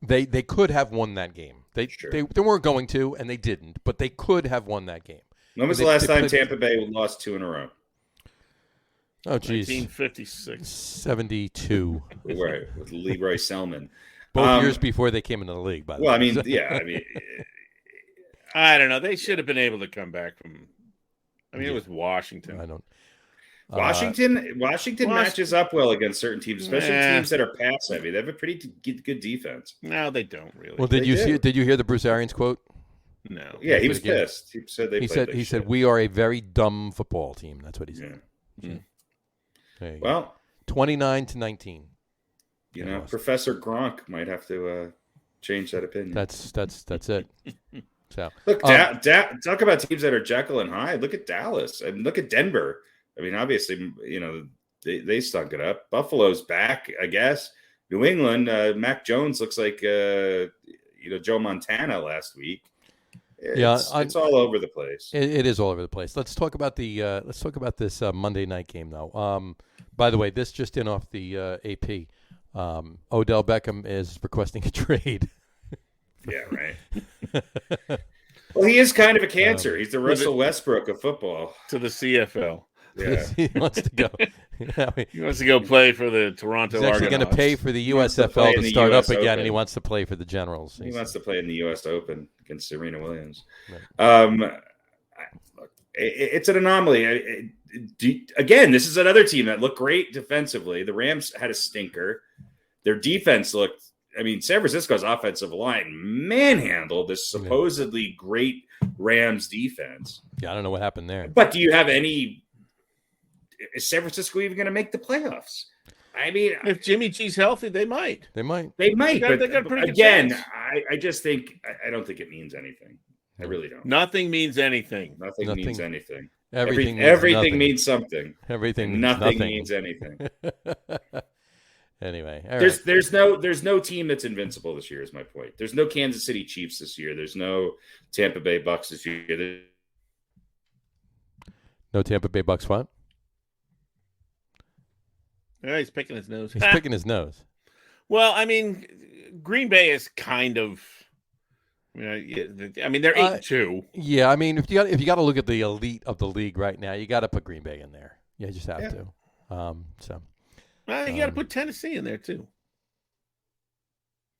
They could have won that game. They weren't going to, and they didn't, but they could have won that game. When was the last time Tampa Bay lost 2 in a row? Oh, geez. 1956. 72. Right, with Leroy Selman. Both years before they came into the league, by the way. Well, I mean, yeah. I don't know. They should have been able to come back from – it was Washington. I don't – Washington matches up well against certain teams, especially teams that are pass heavy. They have a pretty good defense. No, they don't really. Well, did you hear the Bruce Arians quote? No. Yeah, he was pissed. He said he said we are a very dumb football team. That's what he said. Yeah. Well, 29-19. Professor Gronk might have to change that opinion. That's it. So look, talk about teams that are Jekyll and Hyde. Look at Dallas and look at Denver. Obviously, they stunk it up. Buffalo's back, I guess. New England, Mac Jones looks like Joe Montana last week. It's all over the place. It is all over the place. Let's talk about this Monday night game, though. By the way, this just in off the AP. Odell Beckham is requesting a trade. Yeah, right. Well, he is kind of a cancer. He's the Russell Westbrook of football. To the CFL. Yeah. He wants to go. He wants to go play for the Toronto Argonauts. He's actually going to pay for the USFL to start up again, and he wants to play for the Generals. He wants to play in the U.S. Open against Serena Williams. Right. It's an anomaly. Again, this is another team that looked great defensively. The Rams had a stinker. Their defense looked – San Francisco's offensive line manhandled this supposedly great Rams defense. Yeah, I don't know what happened there. But do you have any – is San Francisco even going to make the playoffs? If Jimmy G's healthy, they might. They might. They got a pretty again, good chance. I just think I don't think it means anything. I really don't. Nothing means anything. Nothing means anything. Everything means something. Everything. Nothing means anything. Anyway, there's no team that's invincible this year. Is my point. There's no Kansas City Chiefs this year. There's no Tampa Bay Bucks this year. No Tampa Bay Bucks. What? Yeah, he's picking his nose. He's picking his nose. Well, Green Bay is kind of. They're 8-2. Yeah, if you got to look at the elite of the league right now, you got to put Green Bay in there. You just have to. You got to put Tennessee in there too.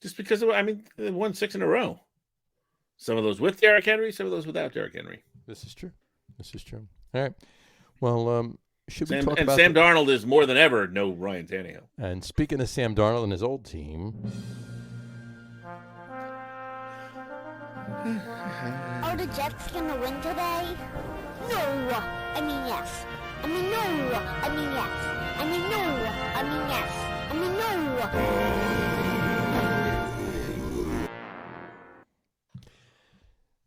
Just because they won 6 in a row. Some of those with Derrick Henry, some of those without Derrick Henry. This is true. All right. Well, should we talk about Sam Darnold is more than ever no Ryan Tannehill. And speaking of Sam Darnold and his old team. Are the Jets going to win today? No. Yes. No. Yes. No. Yes. No.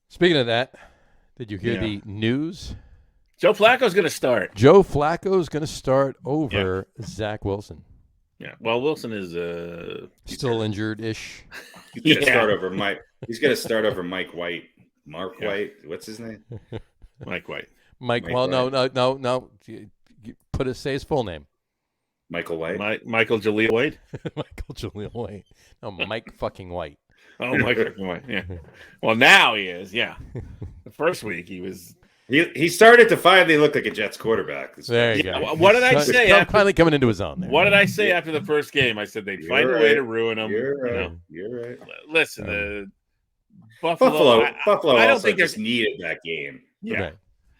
Speaking of that, did you hear the news? Joe Flacco's going to start. Joe Flacco's going to start over Zach Wilson. Yeah. Well, Wilson is Still injured-ish. He's gonna start over Mike. He's gonna start over Mike White. Mark White. What's his name? Mike White. Mike. Mike Well, White. no. Say his full name. Michael White. Michael Jaleel White. Michael Jaleel White. No, Mike fucking White. Oh, Mike fucking White. Yeah. Well, now he is. Yeah. The first week he was. He started to finally look like a Jets quarterback. There you go. What did I say? Finally coming into his own. There. What did I say after the first game? I said they'd find a way to ruin him. You're right. You know. You're right. Listen, Buffalo I don't also think just needed that game. Yeah. Right.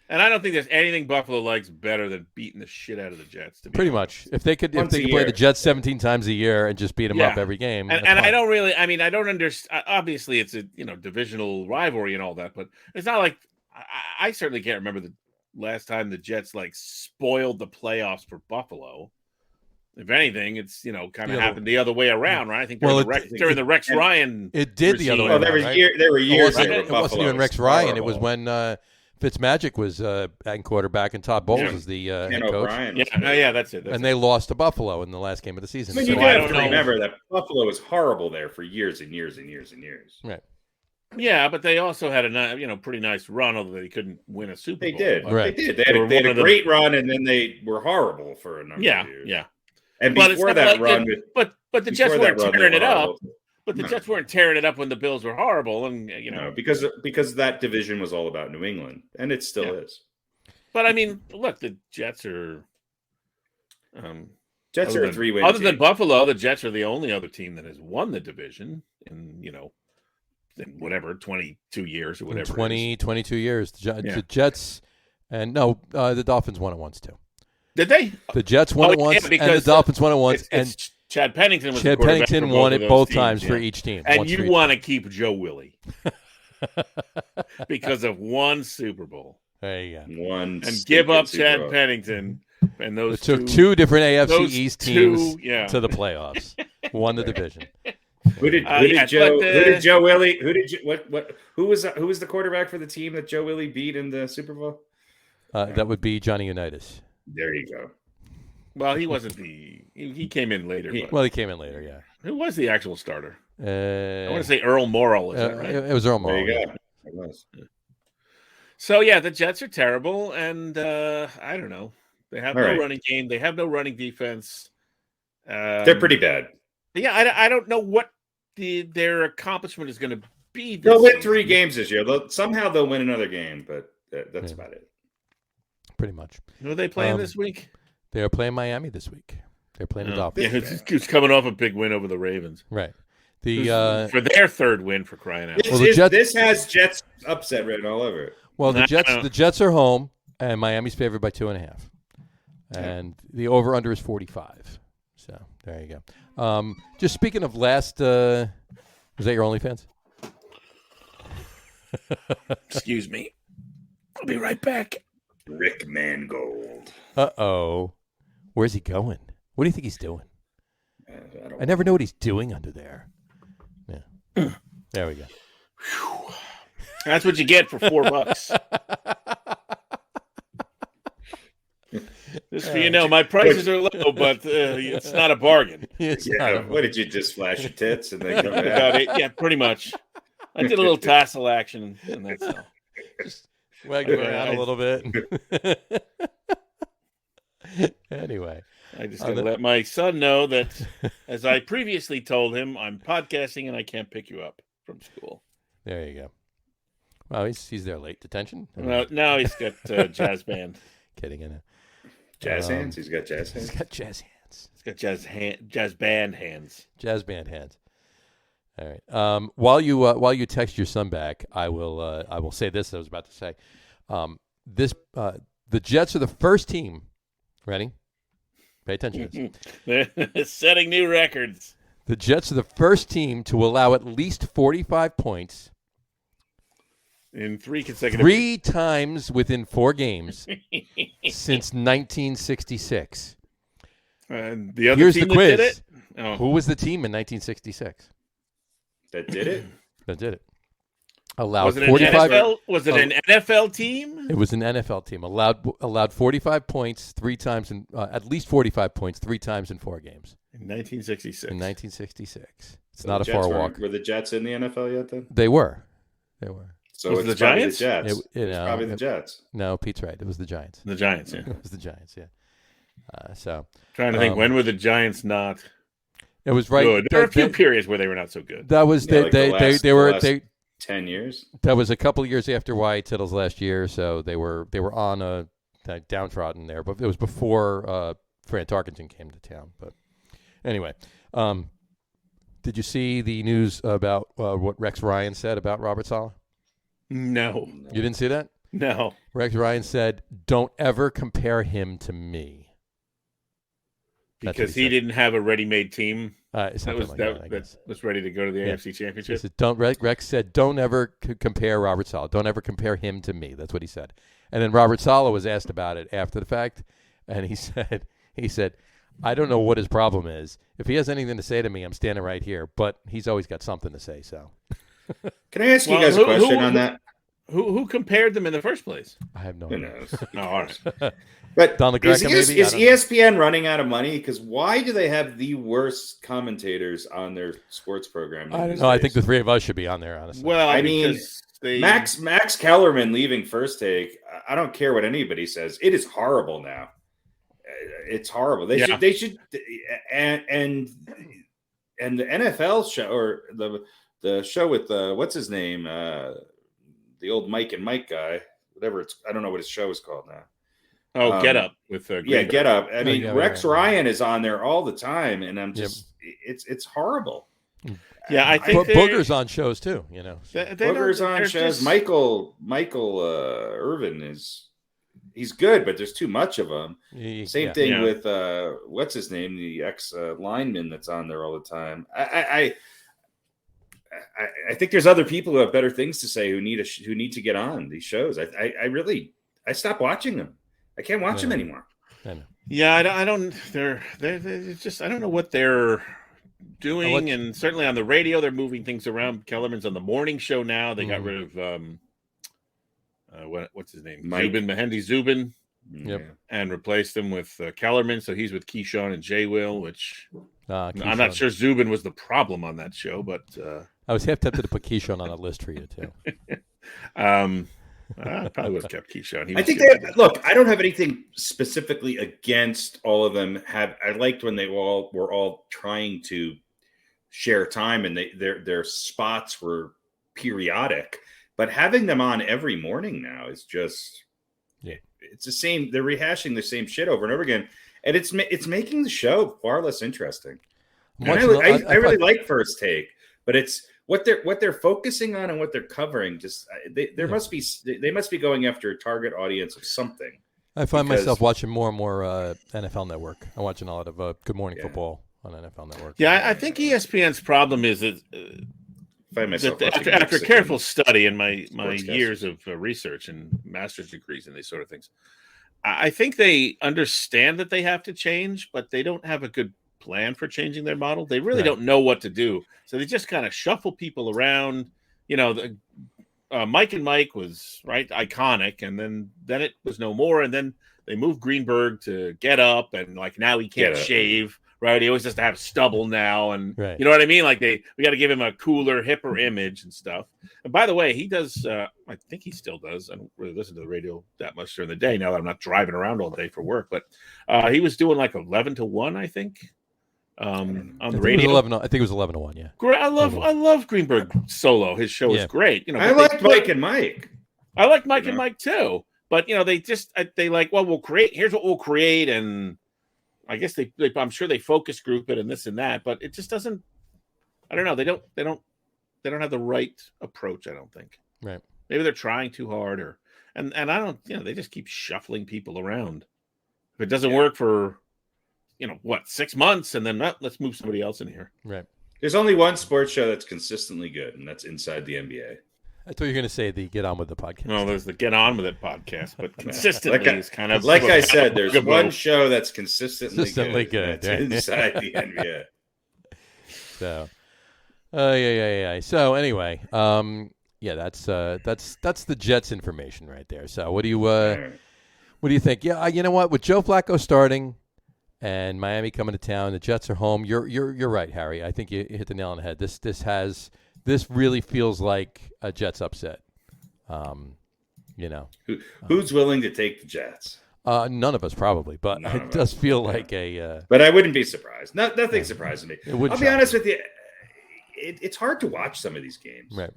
And I don't think there's anything Buffalo likes better than beating the shit out of the Jets. To be Pretty honest. much. If they could play the Jets 17 times a year and just beat them up every game. And I don't really. I mean, I don't understand. Obviously, it's a divisional rivalry and all that, but it's not like I certainly can't remember the last time the Jets like spoiled the playoffs for Buffalo. If anything, it's kind of happened the other way around, right? I think during the Rex Ryan. It did the other way around. There were years. It wasn't even Rex Ryan. It was when Fitzmagic was at quarterback and Todd Bowles was the head coach. O'Brien. Yeah, that's it. They lost to Buffalo in the last game of the season. I mean, you have to remember that Buffalo was horrible there for years and years and years and years. Right. Yeah, but they also had a pretty nice run, although they couldn't win a Super Bowl. They did. Right. They did. They had a great run, and then they were horrible for a number of years. Yeah. And before that run, but the Jets weren't tearing it up. But the Jets weren't tearing it up when the Bills were horrible, and because that division was all about New England, and it still is. But I mean, look, the Jets are a 3-win. Other than Buffalo, the Jets are the only other team that has won the division in whatever 22 years or whatever. 22 years. The Jets and the Dolphins won it once too. Did they? The Jets won it once, and the Dolphins won it once, and Chad Pennington won it both times for each team. And you want to keep Joe Willie because of one Super Bowl. There you go. And give up Chad Pennington. And those took two different AFC East teams to the playoffs. Won the division. Who did Joe Willie? Who was the quarterback for the team that Joe Willie beat in the Super Bowl? That would be Johnny Unitas. There you go. Well, he wasn't he came in later. He came in later, yeah. Who was the actual starter? I want to say Earl Morrall. Is that right? It was Earl Morrall. There you go. It was. So, yeah, the Jets are terrible, and I don't know. They have running game. They have no running defense. They're pretty bad. Yeah, I don't know what their accomplishment is going to be. They'll win 3 games this year. Somehow they'll win another game, but that's about it. Pretty much. Who are they playing this week? They are playing Miami this week. They're playing the Dolphins. Yeah, who's coming off a big win over the Ravens. Right. For their third win for crying out. This has Jets upset written all over it. Well, the Jets are home, and Miami's favored by 2.5. And the over-under is 45. So there you go. Just speaking of last, was that your OnlyFans? Excuse me. I'll be right back. Rick Mangold. Uh-oh. Where's he going? What do you think he's doing? I never know what he's doing under there. Yeah. There we go. Whew. That's what you get for $4. Just so you know, my prices are low, but it's not a bargain. What did you just flash your tits and then come back? Yeah, pretty much. I did a little tassel action, and that's all. Just wagging around a little bit. Anyway. I just got to let my son know that, as I previously told him, I'm podcasting and I can't pick you up from school. There you go. Well, he's there late. Detention? Well, now he's got jazz band. Kidding, I know. Jazz hands? He's got jazz hands? He's got jazz hands. He's got jazz band hands. Jazz band hands. All right. While you text your son back, I will say this. I was about to say, the Jets are the first team. Ready? Pay attention to this. They're setting new records. The Jets are the first team to allow at least 45 points in 3 consecutive 3 times within 4 games since 1966. And the other Here's team the quiz. that did it? Oh. Who was the team in 1966? That did it? That did it. Allowed was it 45. Was it an NFL team? It was an NFL team. Allowed 45 points 3 times in at least 45 points 3 times in 4 games. In 1966. In 1966. It's So not a the far Jets walk. Were the Jets in the NFL yet then? They were. So Was it's the probably Giants? the Jets. It's Probably the Jets. No, Pete's right. It was the Giants. The Giants, yeah. It was the Giants, yeah. So Trying to think, when were the Giants not it was right. good? There were a few periods where they were not so good. That was Yeah, like the last 10 years. That was a couple of years after Wyatt Tittle's last year, so they were on a downtrodden there. But it was before Fran Tarkenton came to town. But anyway, did you see the news about what Rex Ryan said about Robert Saleh? No. You didn't see that? No. Rex Ryan said, "Don't ever compare him to me." Because he didn't have a ready-made team that that was ready to go to the AFC Championship. He said, Rex said, "Don't ever compare Robert Saleh. Don't ever compare him to me." That's what he said. And then Robert Saleh was asked about it after the fact, and he said, "I don't know what his problem is. If he has anything to say to me, I'm standing right here. But he's always got something to say." So, can I ask you guys a question on that? Who compared them in the first place? I have no Who idea. knows? No, all right. But Don LaGreca, is maybe? ESPN running out of money? Because why do they have the worst commentators on their sports program? I don't know. I think the three of us should be on there, honestly. Well, I mean, Max Kellerman leaving First Take. I don't care what anybody says. It is horrible now. It's horrible. They should, and the NFL show or the show with what's his name, the old Mike and Mike guy, whatever it's. I don't know what his show is called now. Oh, Get Up with Get Up. I mean, Rex Ryan is on there all the time, and I'm just it's horrible. Yeah, I think Booger's on shows too. You know, Booger's on shows. Just... Michael Irvin he's good, but there's too much of him. Same thing with what's his name, the ex lineman that's on there all the time. I think there's other people who have better things to say who need to get on these shows. I stopped watching them. I can't watch them anymore. Yeah, I don't. They're just. I don't know what they're doing, and certainly on the radio, they're moving things around. Kellerman's on the morning show now. They got rid of what's his name, Mehendi Zubin, and replaced him with Kellerman. So he's with Keyshawn and Jay Will, which I'm not sure Zubin was the problem on that show, but I was half tempted to put Keyshawn on a list for you too. I probably would have kept Keyshawn. I think I don't have anything specifically against all of them. I liked when they were all trying to share time, and their spots were periodic. But having them on every morning now is just it's the same. They're rehashing the same shit over and over again, and it's making the show far less interesting. I really like First Take, but it's what they're focusing on and what they're covering. Just they must be going after a target audience of something. I find myself watching more and more NFL Network. I'm watching a lot of Good Morning Football on NFL Network. Yeah, I think ESPN's problem is that after careful study and my years of research and master's degrees and these sort of things, I think they understand that they have to change, but they don't have a good plan for changing their model. They really don't know what to do, so they just kind of shuffle people around. You know, Mike and Mike was iconic, and then it was no more, and then they moved Greenberg to Get Up, and now he can't shave. Right, he always has to have stubble now, and you know what I mean. We got to give him a cooler, hipper image and stuff. And by the way, he does. I think he still does. I don't really listen to the radio that much during the day now that I'm not driving around all day for work. But he was doing 11 to 1, I think, on the radio. I think it was 11 to 1. Yeah, great. I love Greenberg solo. His show is great. I like Mike and Mike. I like Mike and Mike too. But we'll create. Here's what we'll create, and I guess they I'm sure they focus group it and this and that, but it just doesn't. I don't know. They don't have the right approach. I don't think. Right. Maybe they're trying too hard, and I don't. They just keep shuffling people around. If it doesn't work for, 6 months, and then let's move somebody else in here. Right. There's only one sports show that's consistently good, and that's Inside the NBA. I thought you were going to say the Get On With the podcast. No, there's the Get On With It podcast, but consistently is kind of I said. There's one show that's consistently good. That's Inside the NBA. So, yeah. So anyway, that's the Jets information right there. So what do you think? Yeah, you know what? With Joe Flacco starting, and Miami coming to town. The Jets are home. You're right, Harry. I think you hit the nail on the head. This really feels like a Jets upset. Who's willing to take the Jets? None of us probably, but it does feel like a. But I wouldn't be surprised. Nothing surprising me. I'll be honest with you. It's hard to watch some of these games. Right.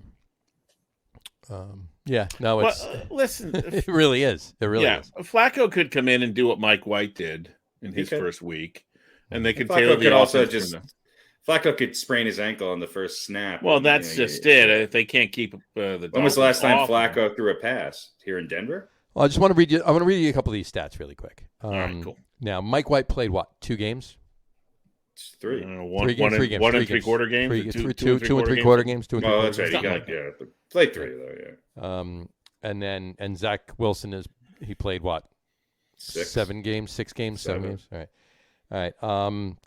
It's listen. It really is. It really is. Flacco could come in and do what Mike White did in his first week, and they could Flacco tailor the could also offense Flacco could sprain his ankle on the first snap. Well, that's just it. If they can't keep the. When was the last time Flacco threw a pass here in Denver? Well, I just want to read you. I want to read you a couple of these stats really quick. All right, cool. Now, Mike White played what? 2 games? It's 3. One and three-quarter games. Two and three-quarter games. Oh, that's right. He got played 3 though. Yeah. And Zach Wilson he played what? 6 games. 6 games. 7 games. All right.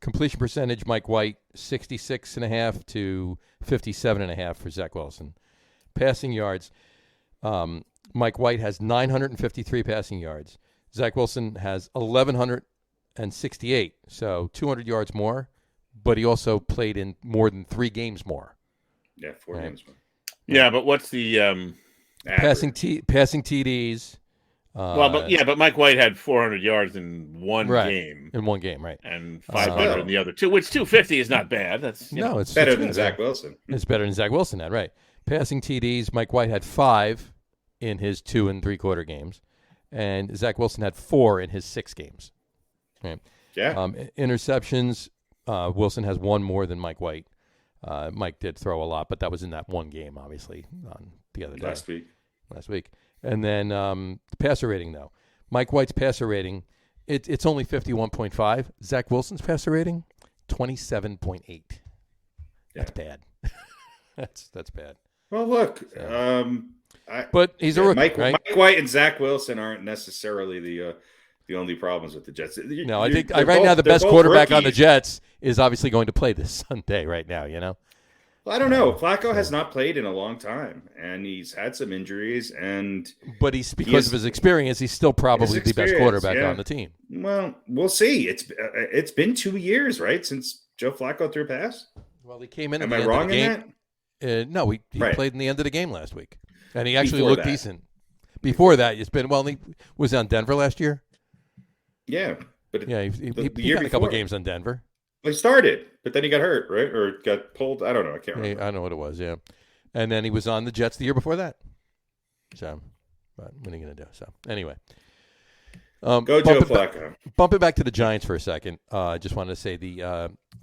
Completion percentage, Mike White, 66.5 to 57.5 for Zach Wilson. Passing yards, Mike White has 953 passing yards. Zach Wilson has 1,168, so 200 yards more, but he also played in more than 3 games more. Yeah, 4 games more. Yeah, but what's the passing TDs? But Mike White had 400 yards in one game. In one game, right. And 500 in the other 2, which 250 is not bad. It's better than Zach Wilson. It's better than Zach Wilson had, right. Passing TDs, Mike White had 5 in his 2 and 3/4 games, and Zach Wilson had 4 in his 6 games. Right. Yeah. Interceptions, Wilson has 1 more than Mike White. Mike did throw a lot, but that was in that one game, obviously, on the other day. Last week. And then the passer rating, though. Mike White's passer rating, it's only 51.5. Zach Wilson's passer rating, 27.8. That's bad. That's bad. Well, look, but he's a rookie, right? Mike White and Zach Wilson aren't necessarily the only problems with the Jets. No, I think right now the best quarterback on the Jets is obviously going to play this Sunday right now, Well, I don't know. Flacco has not played in a long time, and he's had some injuries. But because of his experience, he's still probably the best quarterback on the team. Well, we'll see. It's been 2 years, right, since Joe Flacco threw a pass? Well, he came in. Am I wrong in that? No, he played in the end of the game last week, and he actually looked decent. Before that, he was on Denver last year. Yeah, but he got a couple games on Denver. Well, he started, but then he got hurt, right, or got pulled. I don't know. I can't remember. I don't know what it was. Yeah, and then he was on the Jets the year before that. So, but what are you going to do? So, anyway, go Joe Flacco. Bump it back to the Giants for a second. I just wanted to say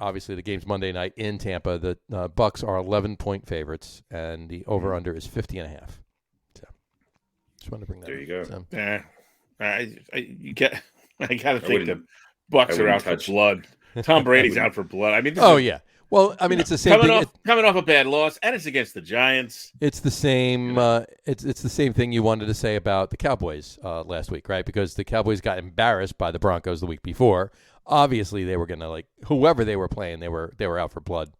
obviously the game's Monday night in Tampa. The Bucks are 11-point favorites, and the over/under is 50.5. So, just wanted to bring that. There you go. So. I got to think the Bucks are out for blood. Tom Brady's out for blood. I mean, yeah. Well, I mean, it's the same thing. Coming off a bad loss, and it's against the Giants. It's the same. It's the same thing you wanted to say about the Cowboys last week, right? Because the Cowboys got embarrassed by the Broncos the week before. Obviously, they were going to whoever they were playing. They were out for blood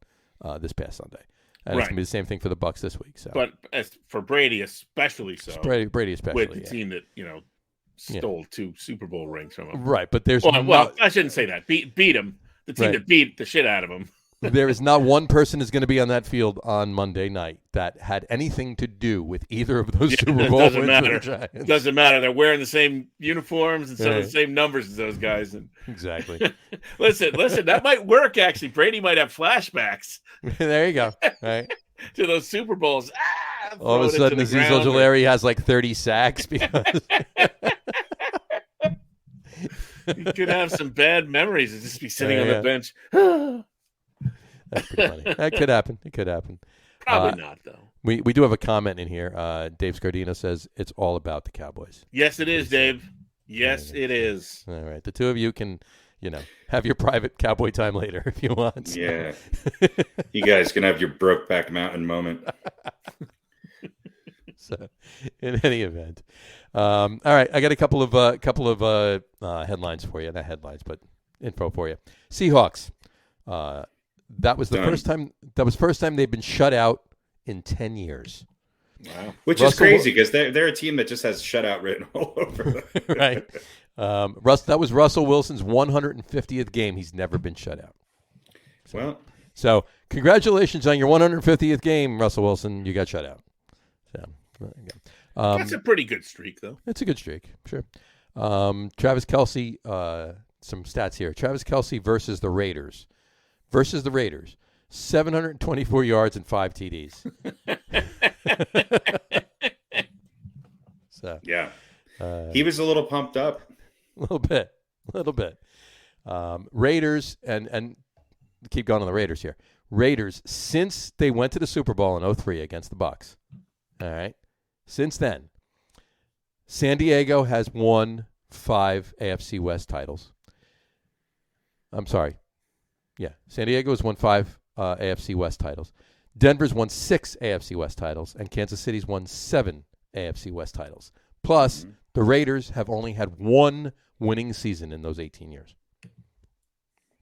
this past Sunday, and it's going to be the same thing for the Bucks this week. So, but as for Brady, especially so. Brady especially with the team that stole 2 Super Bowl rings from him. Right, but there's well, I shouldn't say that. Beat him. The team that beat the shit out of him. There is not one person is going to be on that field on Monday night that had anything to do with either of those Super Bowl wins. Doesn't matter. They're wearing the same uniforms and some of the same numbers as those guys. And exactly. listen, that might work, actually. Brady might have flashbacks. There you go. Right. To those Super Bowls. All of a sudden, Azeez Ojulari has 30 sacks because... You could have some bad memories and just be sitting on the bench. That's pretty funny. That could happen. It could happen. Probably not, though. We do have a comment in here. Dave Scardino says it's all about the Cowboys. Yes, it is, Dave. Yes, it is. All right. The two of you can, have your private Cowboy time later if you want. So. Yeah. You guys can have your Brokeback Mountain moment. So, in any event. All right, I got a couple of headlines for you. Not headlines, but info for you. Seahawks. That was the first time. That was first time they've been shut out in 10 years. Wow, which is crazy because they're a team that just has shutout written all over them. Right. That was Russell Wilson's 150th game. He's never been shut out. So congratulations on your 150th game, Russell Wilson. You got shut out. So, that's a pretty good streak, though. It's a good streak, sure. Travis Kelce, some stats here. Travis Kelce versus the Raiders. 724 yards and 5 TDs. So yeah, he was a little pumped up. A little bit. Raiders, and keep going on the Raiders here. Raiders, since they went to the Super Bowl in 2003 against the Bucs, all right, since then, San Diego has won 5 AFC West titles. I'm sorry. Yeah, San Diego has won 5 AFC West titles. Denver's won 6 AFC West titles, and Kansas City's won 7 AFC West titles. Plus, the Raiders have only had 1 winning season in those 18 years.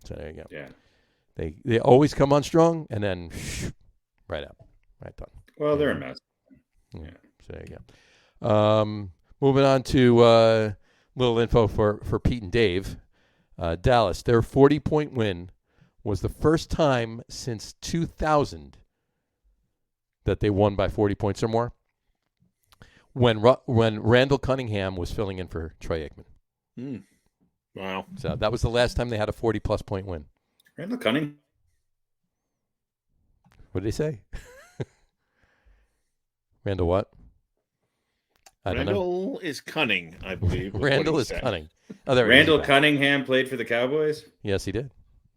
So there you go. Yeah. They always come on strong, and then right out. Right done. Well, they're a mess. Yeah. So there you go. Moving on to little info for Pete and Dave. Dallas, their 40-point win was the first time since 2000 that they won by 40 points or more when Randall Cunningham was filling in for Troy Aikman. Wow. So that was the last time they had a 40-plus point win. Randall Cunningham. What did they say? Randall what? I don't know. Randall is cunning, I believe. Randall is cunning. Oh, there Randall Cunningham played for the Cowboys? Yes, he did.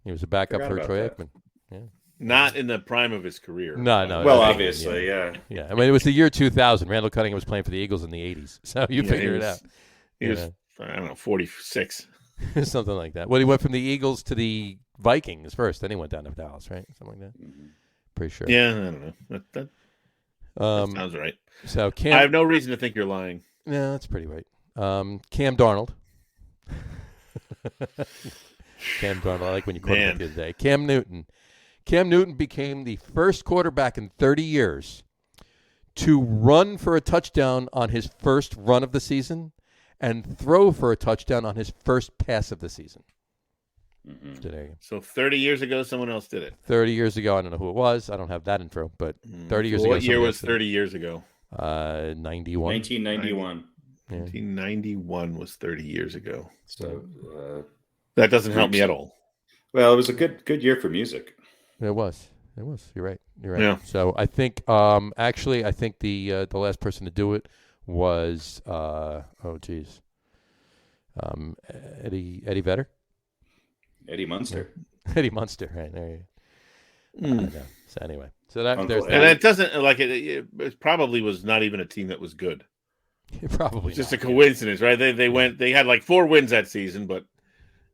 He was a backup for Troy that. Aikman. Yeah. Not in the prime of his career. No. Well, obviously, yeah. Yeah, I mean, it was the year 2000. Randall Cunningham was playing for the Eagles in the 80s. So you figure it out. He was, I don't know, 46. Something like that. Well, he went from the Eagles to the Vikings first. Then he went down to Dallas, right? Something like that. Pretty sure. Yeah, I don't know. That sounds right. So I have no reason to think you're lying. No, that's pretty right. Cam Darnold. Cam Darnold. I like when you quote him the other day. Cam Newton. Cam Newton became the first quarterback in 30 years to run for a touchdown on his first run of the season and throw for a touchdown on his first pass of the season. So 30 years ago, someone else did it. 30 years ago, I don't know who it was. I don't have that info, but 30 years ago. What year was 30 years ago? 91. 1991. 1991 was 30 years ago. So that doesn't help me at all. Well, it was a good year for music. It was. You're right. Yeah. So I think, I think the last person to do it was, Eddie Vedder. Eddie Munster. Eddie Munster, right there. So anyway, there's and that. it doesn't it probably was not even a team that was good. Probably just not, a coincidence, right? They had like 4 wins that season, but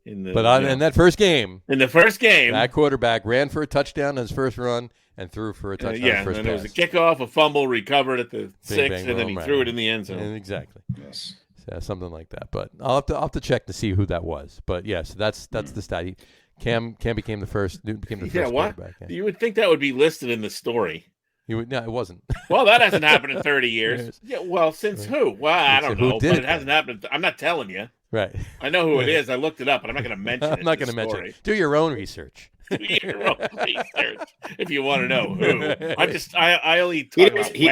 in that first game, that quarterback ran for a touchdown on his first run and threw for a touchdown. Yeah, and it was a kickoff, a fumble, recovered at the 6, and then he threw it in the end zone. Exactly. Yes. So something like that. But I'll have to check to see who that was. But yeah, so that's the stat. Cam became the first. Newton became the first quarterback. Yeah. You would think that would be listed in the story. No, it wasn't. Well, that hasn't happened in 30 years. Yeah, well, since who? Well, I don't know, but it hasn't happened. I'm not telling you. Right. I know who it is. I looked it up, but I'm not going to mention it. I'm not going to mention it. Do your own research. Do your own research if you want to know who. I only talk about when. He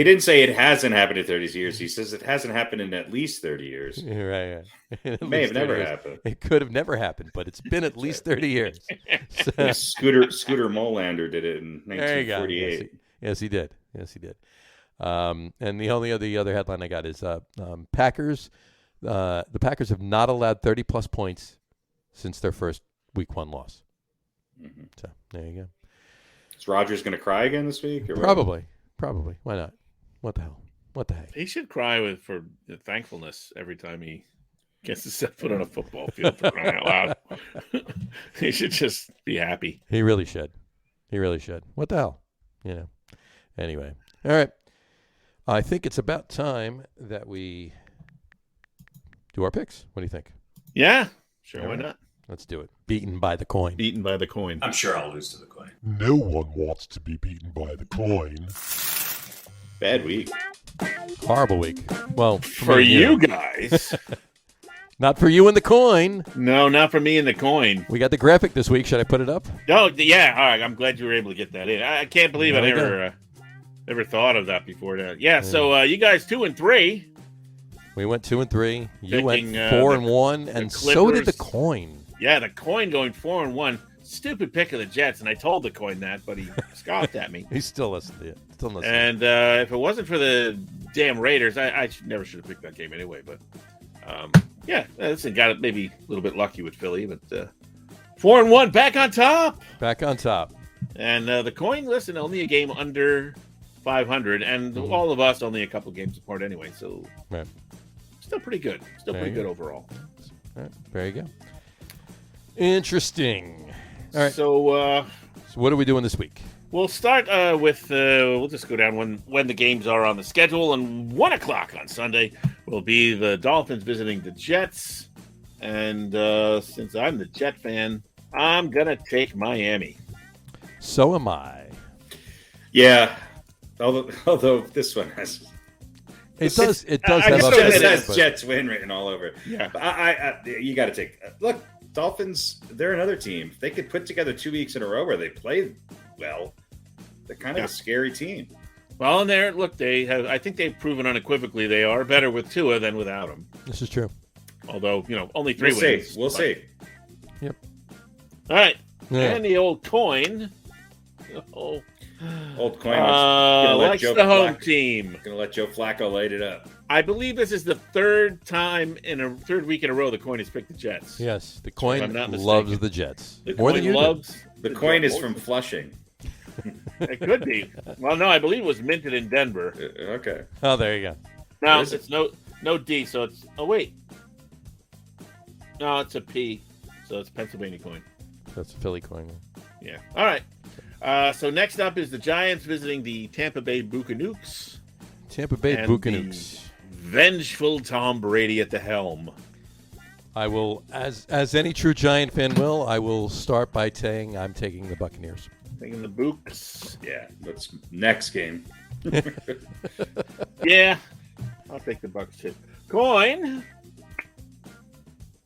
didn't say it hasn't happened in 30 years. He says it hasn't happened in at least 30 years. Right. It may have never happened. It could have never happened, but it's been at least 30 years. So, Scooter Molander did it in 1948. There you go. Yes, he did. And the only other headline I got is Packers. The Packers have not allowed 30-plus points since their first Week 1 loss. Mm-hmm. So there you go. Is Rodgers going to cry again this week? Or Probably. Why not? What the hell? What the heck? He should cry for thankfulness every time he gets to set foot on a football field, for crying out loud. He should just be happy. He really should. What the hell? Anyway. All right. I think it's about time that we do our picks. What do you think? Yeah. Sure, why not? Let's do it. Beaten by the coin. I'm sure I'll lose to the coin. No one wants to be beaten by the coin. Bad week. Horrible week. Well, for you guys. Not for you and the coin. No, not for me and the coin. We got the graphic this week. Should I put it up? Oh, yeah. All right. I'm glad you were able to get that in. I can't believe I There we never thought of that before. Yeah. So you guys 2-3. We went 2-3. You went Picking, 4-1, and so did the coin. Yeah, the coin going 4-1. Stupid pick of the Jets, and I told the coin that, but he scoffed at me. He still listened to it. Still listening. And if it wasn't for the damn Raiders, I never should have picked that game anyway. But yeah, listen, got it maybe a little bit lucky with Philly, but 4-1, back on top. Back on top. And the coin, listen, only a game under 500, and all of us only a couple games apart anyway. So right. Still pretty good. Still pretty good overall. All right, there you go. Interesting. All right. So what are we doing this week? We'll start with we'll just go down when the games are on the schedule. And 1:00 on Sunday will be the Dolphins visiting the Jets. And since I'm the Jet fan, I'm gonna take Miami. So am I. Yeah, although this one has. It does It has Jets win written all over it. Yeah, but you got to take look. Dolphins, they're another team. If they could put together 2 weeks in a row where they play well, they're kind of a scary team. Well, and there, look, they have. I think they've proven unequivocally they are better with Tua than without him. This is true. Although only 3 wins. We'll see. Yep. All right, yeah. And the old coin. Oh. Old coin likes the home team. Gonna let Joe Flacco light it up. I believe this is the third week in a row the coin has picked the Jets. Yes, the coin loves the Jets. More than you loves. The coin is from Flushing. It could be. Well, no, I believe it was minted in Denver. Okay. Oh, there you go. No, it's no D, so it's. Oh wait. No, it's a P, so it's Pennsylvania coin. That's a Philly coin. Yeah. All right. So next up is the Giants visiting the Tampa Bay Buccaneers. Tampa Bay Buccaneers. Vengeful Tom Brady at the helm. I will, as any true Giant fan will, I will start by saying I'm taking the Buccaneers. Taking the Bucs. Yeah. That's next game. Yeah. I'll take the Bucs too. Coin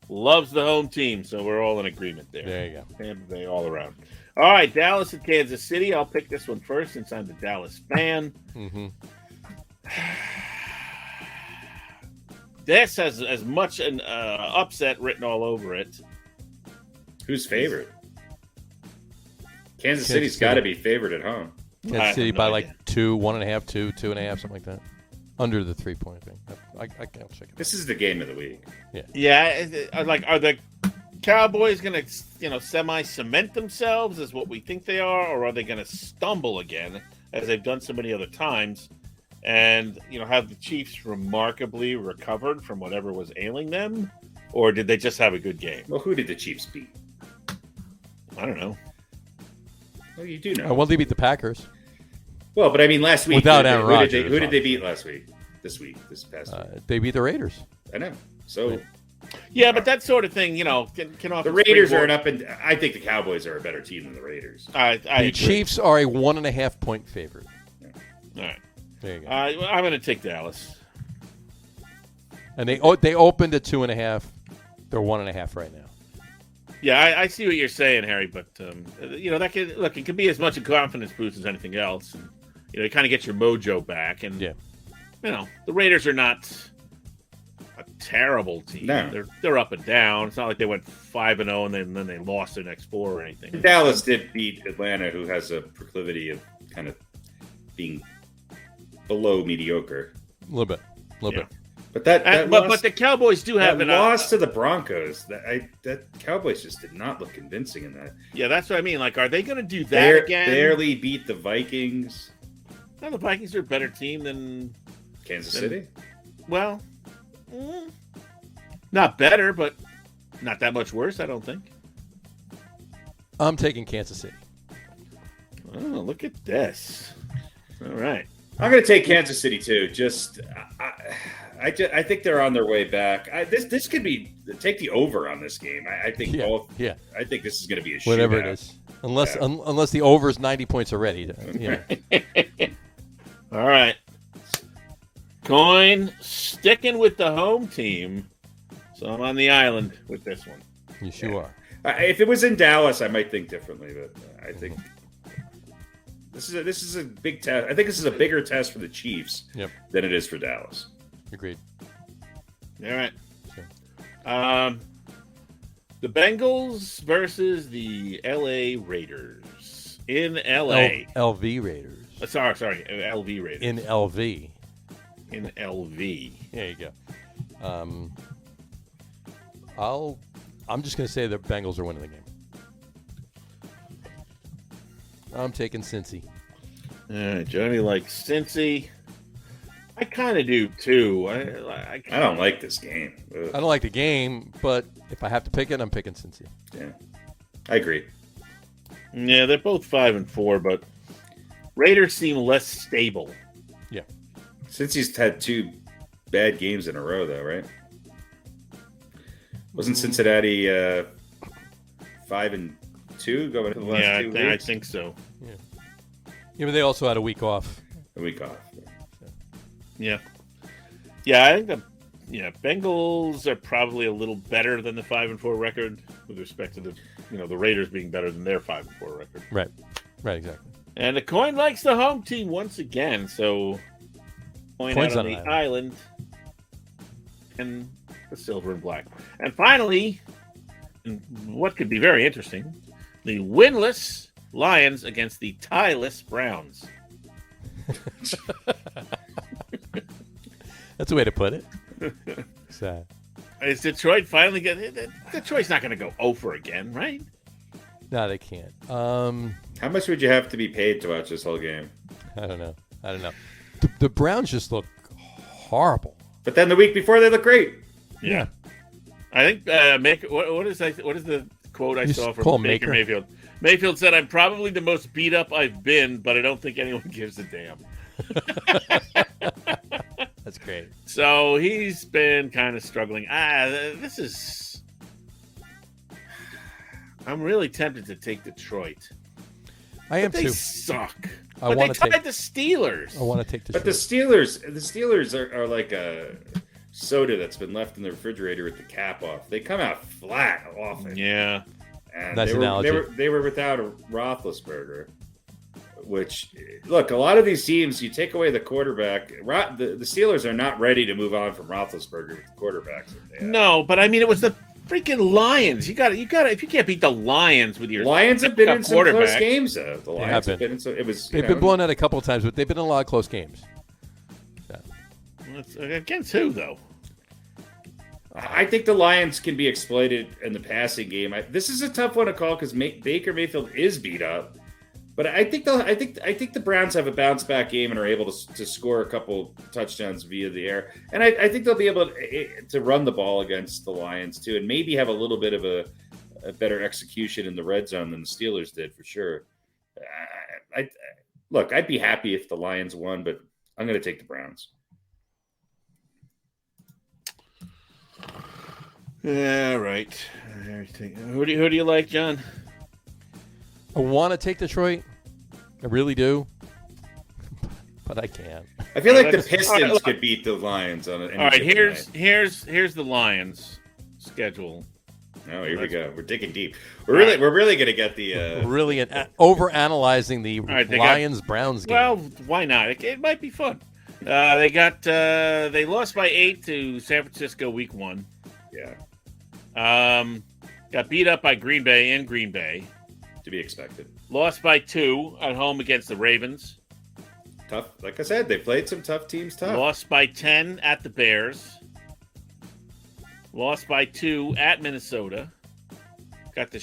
loves the home team, so we're all in agreement there. There you go. Tampa Bay all around. All right, Dallas and Kansas City. I'll pick this one first since I'm the Dallas fan. Mm-hmm. This has as much an upset written all over it. Who's favorite? Kansas City's got to be favored at home. Kansas City by like 2, 1.5, 2, 2.5, something like that. Under the 3-point thing. I can't check it. This is the game of the week. Yeah. Yeah. Like, are the Cowboys going to, semi-cement themselves as what we think they are, or are they going to stumble again, as they've done so many other times, and, have the Chiefs remarkably recovered from whatever was ailing them, or did they just have a good game? Well, who did the Chiefs beat? I don't know. Well, you do know. Well, they beat the Packers. Well, but I mean, last week, without Aaron Rodgers, who did they beat last week? This past week? They beat the Raiders. I know. So... Yeah, but that sort of thing, can often. The Raiders are I think the Cowboys are a better team than the Raiders. I the agree. Chiefs are a 1.5-point favorite. Yeah. All right. There you go. I'm going to take Dallas. And they opened at 2.5. They're 1.5 right now. Yeah, I see what you're saying, Harry, but that it can be as much a confidence boost as anything else, and you kind of get your mojo back. And the Raiders are not a terrible team. No. They're up and down. It's not like they went 5-0 and then they lost their next 4 or anything. Dallas did beat Atlanta, who has a proclivity of kind of being below mediocre. A little bit. But but the Cowboys do have an loss to the Broncos. That Cowboys just did not look convincing in that. Yeah, that's what I mean. Like, are they going to do that again? Barely beat the Vikings. No, the Vikings are a better team than Kansas City. Well, not better, but not that much worse, I don't think. I'm taking Kansas City. Oh, look at this. All right. I'm going to take Kansas City too. I think they're on their way back. This could be take the over on this game. I think both. Yeah. I think this is going to be a whatever shootout. It is, unless the over is 90 points already. All right. Coin sticking with the home team. So I'm on the island with this one. You sure are. If it was in Dallas, I might think differently, but I think this is a big test. I think this is a bigger test for the Chiefs than it is for Dallas. Agreed. All right. Sure. The Bengals versus the LA Raiders in LA. LV Raiders. Sorry, LV Raiders. In LV. In LV. There you go. I'm just going to say the Bengals are winning the game. I'm taking Cincy. All right, Johnny likes Cincy. I kind of do too. I don't like this game. Ugh. I don't like the game, but if I have to pick it, I'm picking Cincy. Yeah, I agree. Yeah, they're both 5-4, but Raiders seem less stable. Yeah, Cincy's had 2 bad games in a row, though, right? Wasn't Cincinnati 5-2 going into the last 2 weeks? I think so. Yeah, but they also had a week off. A week off. Yeah. Yeah, I think the Bengals are probably a little better than the 5-4 record with respect to the Raiders being better than their 5-4 record. Right. Right, exactly. And the coin likes the home team once again, so coin's out on the island and the silver and black. And finally, what could be very interesting, the winless Lions against the tieless Browns. That's a way to put it. Sad. Is Detroit finally Detroit's not going to go over again, right? No, they can't. How much would you have to be paid to watch this whole game? I don't know. The Browns just look horrible. But then the week before, they look great. Yeah. I think what is the quote I saw from Baker Mayfield? Mayfield said, "I'm probably the most beat up I've been, but I don't think anyone gives a damn." That's great. So he's been kind of struggling. I'm really tempted to take Detroit. I am too. They suck. But they tied the Steelers. I want to take Detroit. But the Steelers are like a soda that's been left in the refrigerator with the cap off. They come out flat often. Yeah. And nice analogy. They were without a Roethlisberger, which, look, a lot of these teams, you take away the quarterback. The Steelers are not ready to move on from Roethlisberger with the quarterbacks. No, but I mean, it was the freaking Lions. You got to. If you can't beat the Lions with your Lions have been in some close games, though. The Lions have been in some. They've been blown out a couple of times, but they've been in a lot of close games. Yeah. Against who, though? I think the Lions can be exploited in the passing game. This is a tough one to call because Baker Mayfield is beat up, but I think the Browns have a bounce back game and are able to score a couple touchdowns via the air, and I think they'll be able to run the ball against the Lions too, and maybe have a little bit of a better execution in the red zone than the Steelers did for sure. I'd be happy if the Lions won, but I'm going to take the Browns. Yeah, right. Who do you like, John? I want to take Detroit. I really do. But I can't. I feel like the Pistons could beat the Lions on it. All right, here's the Lions schedule. Oh, here we go. We're digging deep. We're really going to get the really over analyzing the Lions Browns game. Well, why not? It might be fun. They lost by 8 to San Francisco week 1. Yeah. Got beat up by Green Bay in Green Bay. To be expected. Lost by 2 at home against the Ravens. Tough. Like I said, they played some tough teams tough. Lost by 10 at the Bears. Lost by 2 at Minnesota. Got the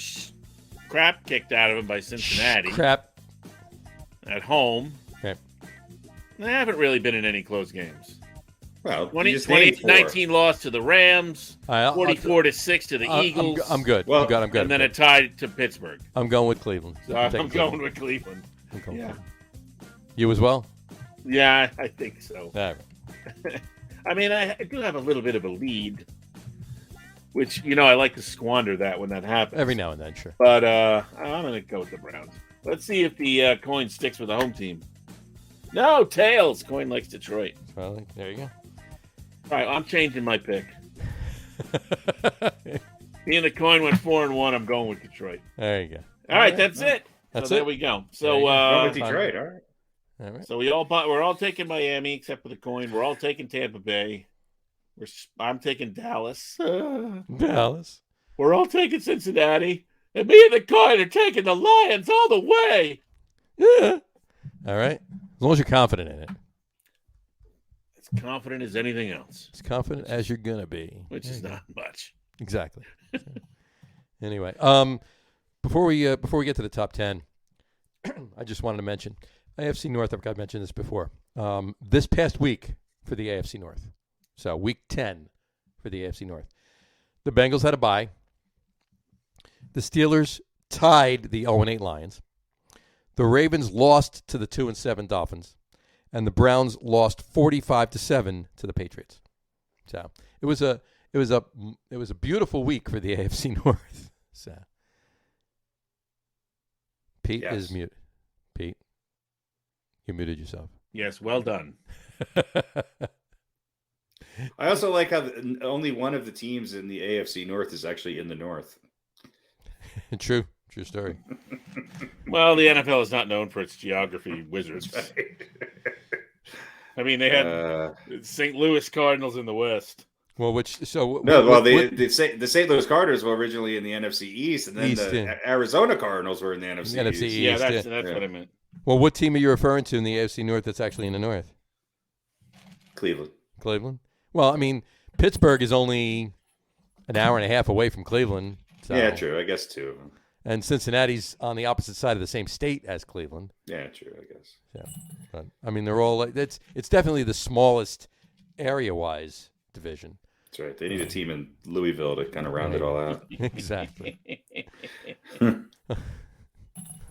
crap kicked out of them by Cincinnati. Crap. At home. Okay. They haven't really been in any close games. Well, 19 loss to the Rams, 44-6 to the Eagles. I'm good. Well, I'm good. And then a tie to Pittsburgh. I'm going with Cleveland. So I'm going with Cleveland. Yeah. You as well? Yeah, I think so. All right. I mean, I do have a little bit of a lead, which, I like to squander that when that happens. Every now and then, sure. But I'm going to go with the Browns. Let's see if the coin sticks with the home team. No, tails. Coin likes Detroit. Well, there you go. All right, I'm changing my pick. Being the coin went 4-1, I'm going with Detroit. There you go. All right, that's it. That's so it. There we go. So Going with Detroit. All right. All right. So we're all taking Miami except for the coin. We're all taking Tampa Bay. I'm taking Dallas. Dallas. We're all taking Cincinnati. And me and the coin are taking the Lions all the way. Yeah. All right. As long as you're confident in it. As confident as anything else. As confident as you're gonna be. Which is not much. Exactly. Anyway, before we get to the top 10, I just wanted to mention AFC North. I've mentioned this before. This past week for the AFC North, so week 10 for the AFC North, the Bengals had a bye. The Steelers tied the 0-8 Lions. The Ravens lost to the 2-7 Dolphins, and the Browns lost 45-7 to the Patriots. So it was a beautiful week for the AFC North. So Pete is muted. Pete, you muted yourself. Yes, well done. I also like how only one of the teams in the AFC North is actually in the North. True story. Well, the NFL is not known for its geography wizards. Right. I mean, they had St. Louis Cardinals in the West. Well, the St. Louis Cardinals were originally in the NFC East, and then the Arizona Cardinals were in the NFC East. Yeah, that's what I meant. Well, what team are you referring to in the AFC North that's actually in the North? Cleveland. Well, I mean, Pittsburgh is only an hour and a half away from Cleveland. So. Yeah, true. I guess too. And Cincinnati's on the opposite side of the same state as Cleveland. Yeah, true. I guess. Yeah, but, I mean, they're all like it's definitely the smallest area-wise division. That's right. They need a team in Louisville to kind of round it all out. Exactly.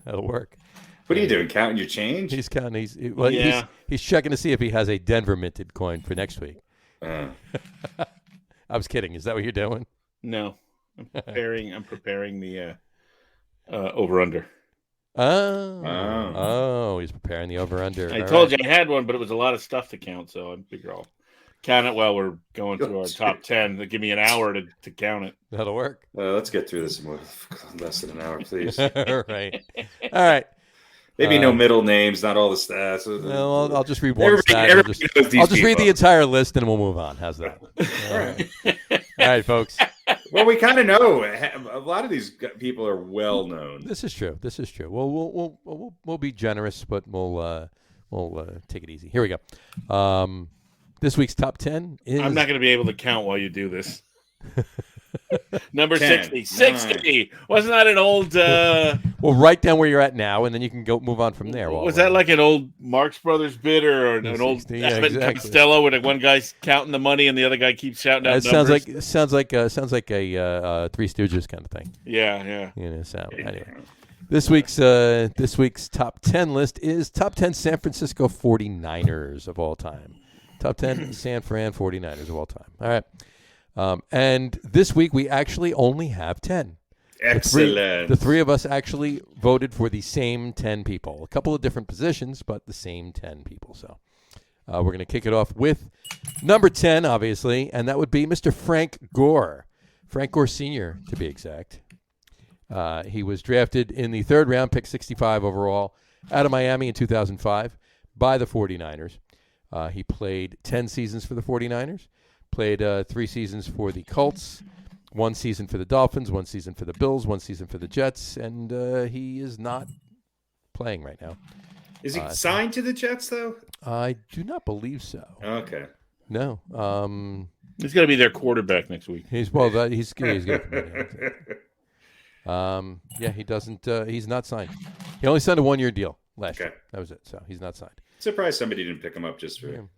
That'll work. What are you doing? Counting your change? He's counting. He's checking to see if he has a Denver minted coin for next week. I was kidding. Is that what you're doing? No, I'm preparing the over/under. Oh, he's preparing the over/under. I told you I had one, but it was a lot of stuff to count, so I figure I'll count it while we're going through our top 10. They'll give me an hour to count it. That'll work. Let's get through this in less than an hour, please. All right. Maybe no middle names, not all the stats. No, I'll just read one stat. I'll just read the entire list, and we'll move on. How's that? All right, folks. Well, we kind of know a lot of these people are well known. This is true. Well, we'll be generous, but we'll take it easy. Here we go. This week's top 10 is. I'm not going to be able to count while you do this. Number 10, 60. 60. Wasn't that an old Well, write down where you're at now, and then you can go move on from there. Was that like an old Marx Brothers bid or an 60, old yeah, Abbott and Costello where one guy's counting the money and the other guy keeps shouting out numbers? Sounds like a Three Stooges kind of thing. Yeah. Anyway. This week's top 10 list is top 10 San Francisco 49ers of all time. Top 10 San Fran 49ers of all time. All right. And this week we actually only have 10. Excellent. The three of us actually voted for the same 10 people. A couple of different positions, but the same 10 people. So we're going to kick it off with number 10, obviously, and that would be Mr. Frank Gore. Frank Gore Sr., to be exact. He was drafted in the third round, pick 65 overall, out of Miami in 2005 by the 49ers. He played 10 seasons for the 49ers, played 3 seasons for the Colts, 1 season for the Dolphins, 1 season for the Bills, 1 season for the Jets, and he is not playing right now. Is he signed to the Jets, though? I do not believe so. Okay. No. He's going to be their quarterback next week. He's going to he doesn't. He's not signed. He only signed a 1-year deal last year. That was it. So he's not signed. Surprised somebody didn't pick him up just for.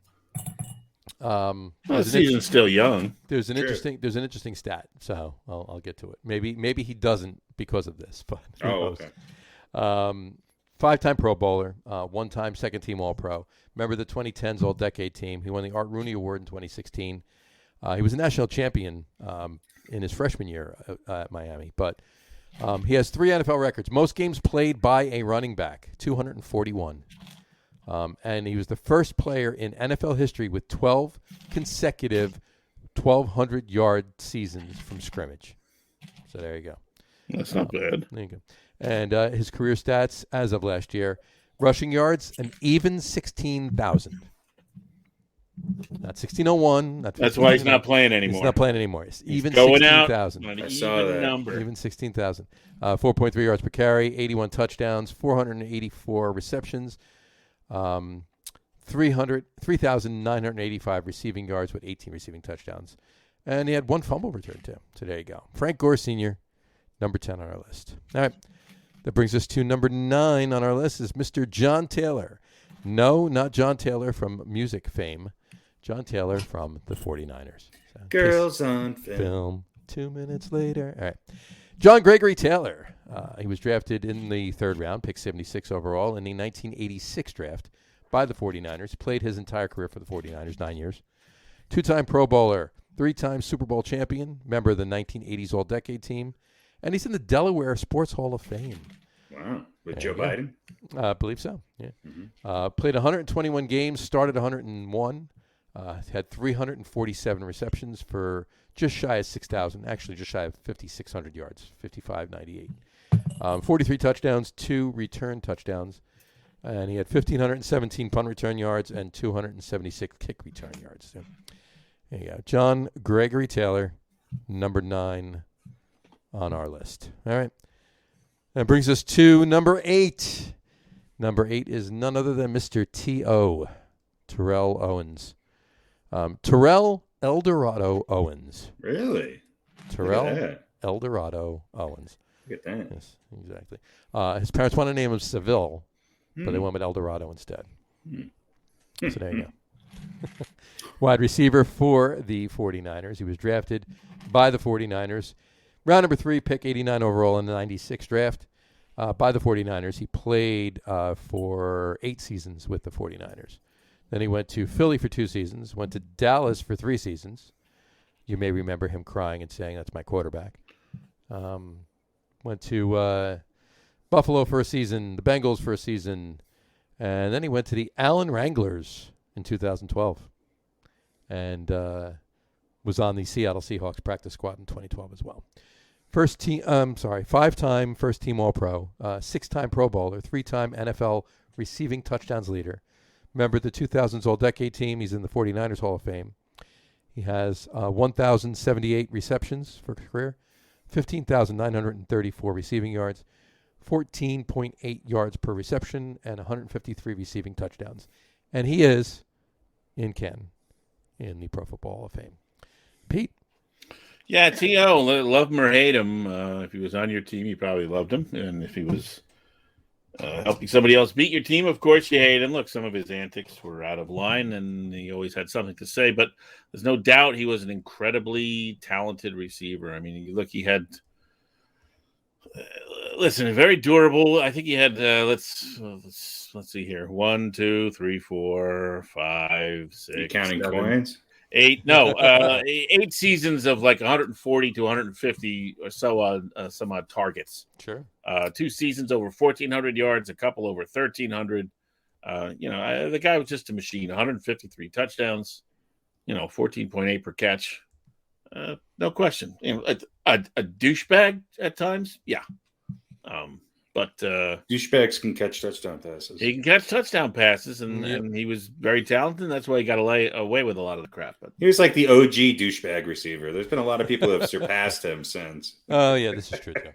The season's still young. There's an interesting stat. So I'll get to it. Maybe he doesn't because of this. But okay. 5-time Pro Bowler, 1-time second-team All-Pro. Remember the 2010s All-Decade team. He won the Art Rooney Award in 2016. He was a national champion in his freshman year at Miami, but he has 3 NFL records. Most games played by a running back, 241. And he was the first player in NFL history with 12 consecutive 1,200-yard seasons from scrimmage. So there you go. That's not bad. There you go. And his career stats as of last year, rushing yards, an even 16,000. Not 1601. Not That's why he's not playing anymore. He's not playing anymore. He's even going 16,000. out. I saw that. Number. Even 16,000. 4.3 yards per carry, 81 touchdowns, 484 receptions, 3,985 receiving yards with 18 receiving touchdowns. And he had one fumble return, too. So there you go. Frank Gore Sr., number 10 on our list. All right. That brings us to number 9 on our list is Mr. John Taylor. No, not John Taylor from music fame. John Taylor from the 49ers. So, Girls on film. 2 minutes later. All right. John Gregory Taylor. He was drafted in the 3rd round, pick 76 overall, in the 1986 draft by the 49ers. Played his entire career for the 49ers, 9 years. 2-time Pro Bowler, 3-time Super Bowl champion, member of the 1980s All-Decade team. And he's in the Delaware Sports Hall of Fame. Wow. With Joe Biden? I believe so, yeah. Mm-hmm. Played 121 games, started 101, had 347 receptions for just shy of 6,000, actually just shy of 5,600 yards, 5,598. 43 touchdowns, 2 return touchdowns, and he had 1,517 punt return yards and 276 kick return yards. So, there you go. John Gregory Taylor, number 9 on our list. All right. That brings us to number 8. Number 8 is none other than Mr. T.O., Terrell Owens. Terrell Eldorado Owens. Really? Terrell Eldorado Owens. Look at that. Yes, exactly. His parents wanted to name him Seville, but they went with Eldorado instead. So there you go. Wide receiver for the 49ers. He was drafted by the 49ers. Round number 3, pick 89 overall in the 96 draft by the 49ers. He played for 8 seasons with the 49ers. Then he went to Philly for 2 seasons, went to Dallas for 3 seasons. You may remember him crying and saying, that's my quarterback. Went to Buffalo for a season, the Bengals for a season, and then he went to the Allen Wranglers in 2012 and was on the Seattle Seahawks practice squad in 2012 as well. 5-time first-team All-Pro, 6-time Pro Bowler, 3-time NFL receiving touchdowns leader. Member of the 2000s All-Decade team. He's in the 49ers Hall of Fame. He has 1,078 receptions for career, 15,934 receiving yards, 14.8 yards per reception, and 153 receiving touchdowns. And he is in the Pro Football Hall of Fame. Pete? Yeah, T.O., love him or hate him. If he was on your team, you probably loved him. And if he was helping somebody else beat your team, of course you hate him. Look, some of his antics were out of line, and he always had something to say. But there's no doubt he was an incredibly talented receiver. I mean, he had very durable. I think he had, let's see here, 1, 2, 3, 4, 5, 6. You counting 7, coins? 8 seasons of like 140 to 150 or so on some odd targets. Sure. 2 seasons over 1,400 yards, a couple over 1,300. The guy was just a machine. 153 touchdowns, 14.8 per catch. No question. A douchebag at times, yeah. But douchebags can catch touchdown passes. He can catch touchdown passes, and he was very talented. And that's why he got away with a lot of the crap. But he was like the OG douchebag receiver. There's been a lot of people who have surpassed him since. Oh yeah, this is true too.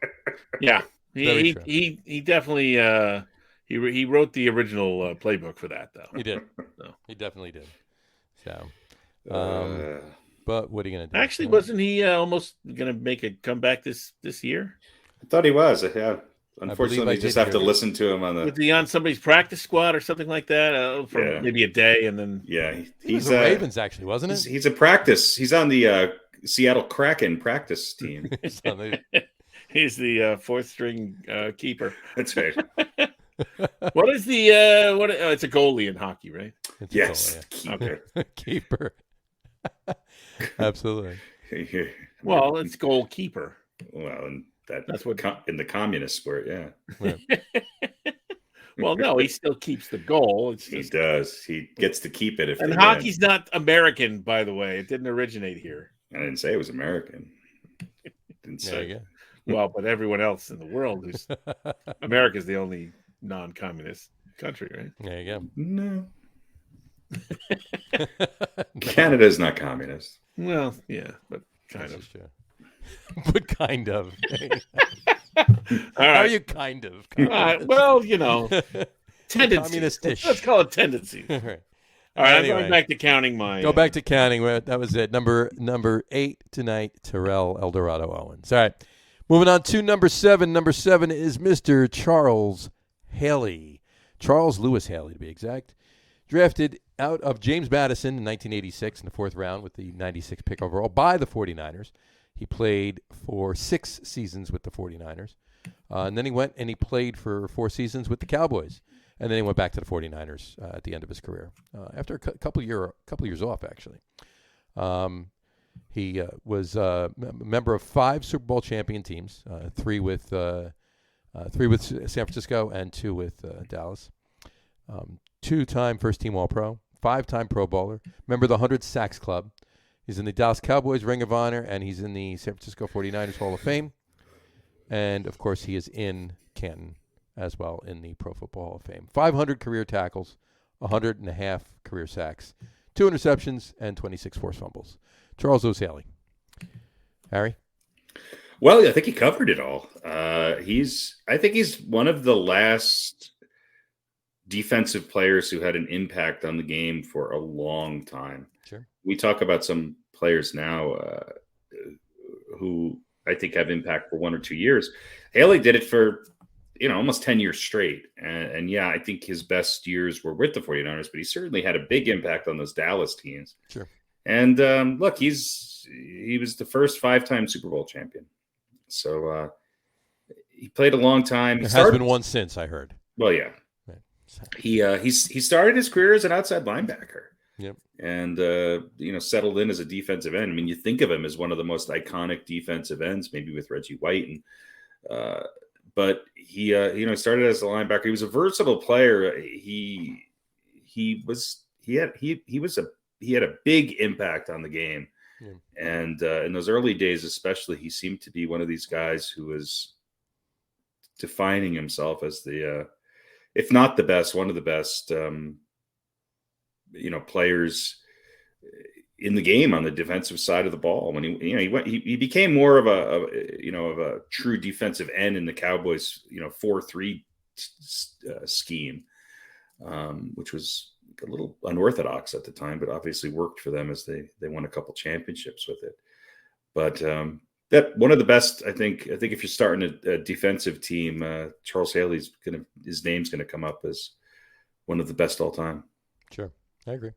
Yeah, he definitely he wrote the original playbook for that though. He did. So. He definitely did. So, but what are you gonna do? Actually, wasn't he almost gonna make a comeback this year? I thought he was. Yeah. Unfortunately, you just have to listen to him on the. Was he on somebody's practice squad or something like that for maybe a day, and then he's the Ravens actually, wasn't it? He's a practice. He's on the Seattle Kraken practice team. He's the 4th string keeper. That's right. What is the it's a goalie in hockey, right? It's yes, keeper. Keeper. Absolutely. Well, it's goalkeeper. Well, and that's what in the communist sport, yeah. Well, no, he still keeps the goal. He does. He gets to keep it. And hockey's not American, by the way. It didn't originate here. I didn't say it was American. Didn't say. Well, but everyone else in the world who's America's the only non-communist country, right? There you go. No. Canada's not communist. Well, yeah, but kind of. But kind of. All right. How are you kind of? Well, tendencies. Communist-ish. Let's call it tendencies. All right. All right, Anyway. I'm going back to counting my... Go back to counting. That was it. Number 8 tonight, Terrell Eldorado Owens. All right. Moving on to number 7. Number 7 is Mr. Charles Haley. Charles Lewis Haley, to be exact. Drafted out of James Madison in 1986 in the 4th round with the 96 pick overall by the 49ers. He played for 6 seasons with the 49ers. And then he went and he played for 4 seasons with the Cowboys. And then he went back to the 49ers at the end of his career after a couple years off, actually. He was a member of 5 Super Bowl champion teams, 3 with San Francisco and 2 with Dallas. 2-time first-team All-Pro, 5-time Pro Bowler, member of the 100 Sacks Club. He's in the Dallas Cowboys Ring of Honor, and he's in the San Francisco 49ers Hall of Fame. And, of course, he is in Canton as well in the Pro Football Hall of Fame. 500 career tackles, 100.5 career sacks, 2 interceptions, and 26 forced fumbles. Charles Lewis Haley. Harry? Well, I think he covered it all. I think he's one of the last defensive players who had an impact on the game for a long time. Sure. We talk about some players now who I think have impact for 1 or 2 years. Haley did it for almost 10 years straight. And yeah, I think his best years were with the 49ers, but he certainly had a big impact on those Dallas teams. Sure. And look, he was the first 5-time Super Bowl champion. So he played a long time. There has been one since, I heard. Well, yeah. Right. He started his career as an outside linebacker. Yep. And settled in as a defensive end. I mean, you think of him as one of the most iconic defensive ends, maybe with Reggie White, and but he started as a linebacker. He was a versatile player. He had a big impact on the game. Yeah. And in those early days, especially, he seemed to be one of these guys who was defining himself as the, if not the best, one of the best, players in the game on the defensive side of the ball. When he became more of a true defensive end in the Cowboys, 4-3 scheme, which was a little unorthodox at the time, but obviously worked for them as they won a couple championships with it. But that one of the best, I think if you're starting a defensive team, Charles Haley's his name's going to come up as one of the best all time. Sure. I agree.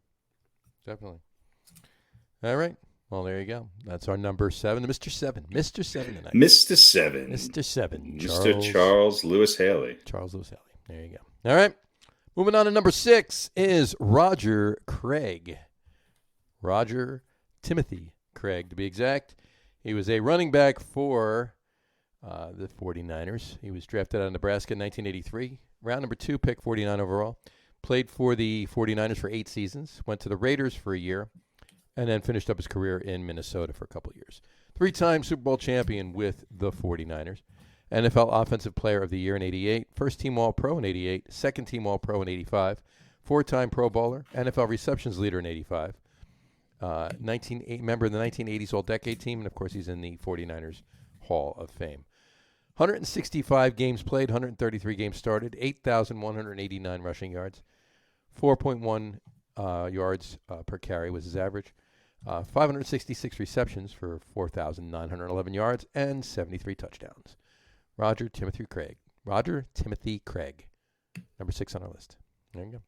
Definitely. All right. Well, there you go. That's our number 7. Mr. 7. Mr. 7 tonight. Mr. 7. Mr. 7. Mr. Charles Lewis Haley. Charles Lewis Haley. There you go. All right. Moving on to number 6 is Roger Craig. Roger Timothy Craig, to be exact. He was a running back for the 49ers. He was drafted out of Nebraska in 1983. Round number 2, pick 49 overall. Played for the 49ers for 8 seasons. Went to the Raiders for a year. And then finished up his career in Minnesota for a couple of years. 3-time Super Bowl champion with the 49ers. NFL Offensive Player of the Year in 88. First-team All-Pro in 88. Second-team All-Pro in 85. 4-time Pro Bowler. NFL Receptions Leader in 85. Member of the 1980s All-Decade Team. And, of course, he's in the 49ers Hall of Fame. 165 games played. 133 games started. 8,189 rushing yards. 4.1 yards per carry was his average. 566 receptions for 4,911 yards and 73 touchdowns. Roger Timothy Craig. Roger Timothy Craig. Number 6 on our list. There you go.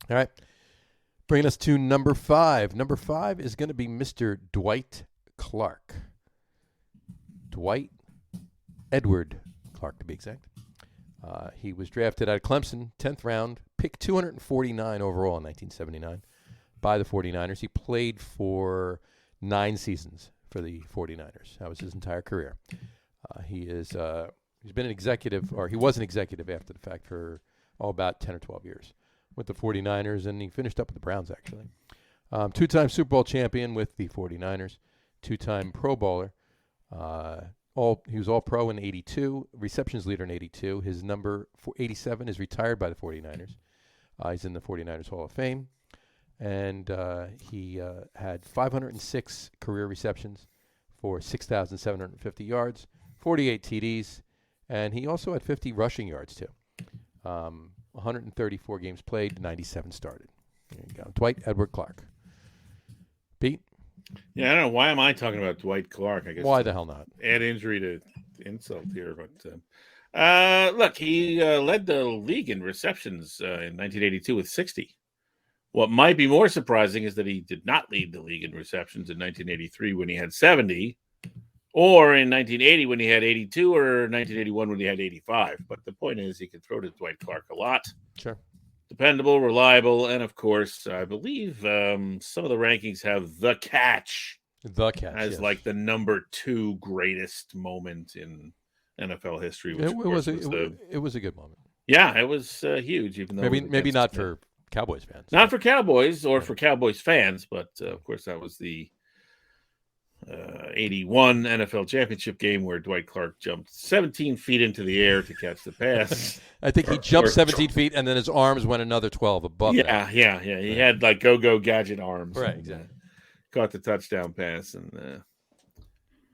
All right. Bringing us to number 5. Number 5 is going to be Mr. Dwight Clark. Dwight Edward Clark, to be exact. He was drafted out of Clemson, 10th round, pick 249 overall in 1979 by the 49ers. He played for 9 seasons for the 49ers. That was his entire career. He's been an executive, or he was an executive after the fact for about 10 or 12 years with the 49ers, and he finished up with the Browns, actually. Two-time Super Bowl champion with the 49ers, two-time Pro Bowler. He was All-Pro in 82, receptions leader in 82. His number 87 is retired by the 49ers. He's in the 49ers Hall of Fame. And he had 506 career receptions for 6,750 yards, 48 TDs, and he also had 50 rushing yards, too. 134 games played, 97 started. There you go. Dwight Edward Clark. Pete? Yeah, I don't know. Why am I talking about Dwight Clark? I guess why the hell not? Add injury to insult here. But look, he led the league in receptions in 1982 with 60. What might be more surprising is that he did not lead the league in receptions in 1983 when he had 70, or in 1980 when he had 82, or 1981 when he had 85. But the point is he could throw to Dwight Clark a lot. Sure. Dependable, reliable, and of course, I believe some of the rankings have the catch. The catch. As yes. like the number 2 greatest moment in NFL history. Which it was a good moment. Yeah, it was huge. Even though maybe not for Cowboys fans. Not for Cowboys or for Cowboys fans, but of course that was the 81 NFL championship game where Dwight Clark jumped 17 feet into the air to catch the pass. I think he jumped 17 feet and then his arms went another 12 above that. Yeah. He had like go-go gadget arms. Right, and, exactly. Caught the touchdown pass and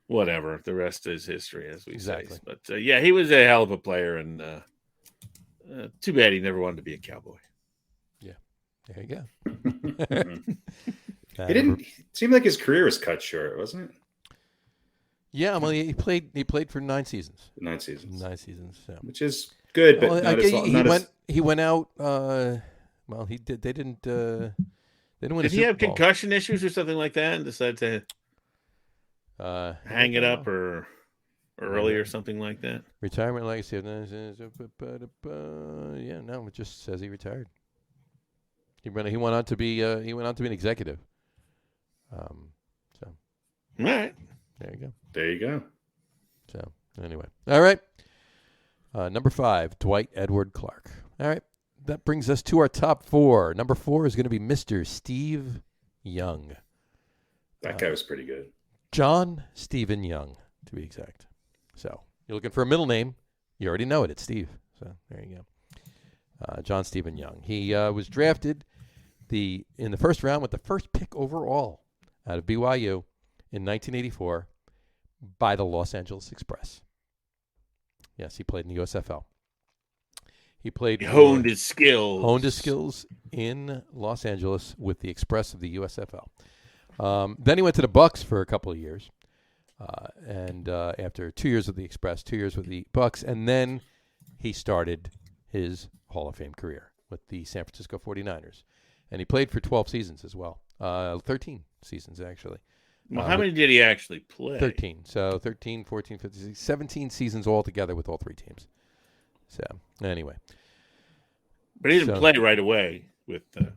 whatever. The rest is history, as we say. But he was a hell of a player, and too bad he never wanted to be a Cowboy. There you go. It didn't seem like his career was cut short, wasn't it? Yeah, well, he played for 9 seasons. 9 seasons. 9 seasons, yeah. Which is good, but he went out. Well, he did. They didn't win. Did he have concussion issues or something like that, and decide to hang it up or early or something like that? Retirement legacy. Yeah, no, it just says he retired. He went on to be an executive. All right, there you go. So anyway, all right. Number 5, Dwight Edward Clark. All right, that brings us to our top 4. Number 4 is going to be Mr. Steve Young. That guy was pretty good. John Stephen Young, to be exact. So you're looking for a middle name. You already know it. It's Steve. So there you go. John Stephen Young. He was drafted in the first round with the first pick overall out of BYU in 1984 by the Los Angeles Express. Yes, he played in the USFL. He honed his skills in Los Angeles with the Express of the USFL. Then he went to the Bucks for a couple of years, and after 2 years with the Express, 2 years with the Bucks, and then he started his Hall of Fame career with the San Francisco 49ers. And he played for 12 seasons as well. 13 seasons, actually. Well, how many did he actually play? 13. So 13, 14, 15, 17 seasons altogether with all 3 teams. So, anyway. But he didn't play right away with the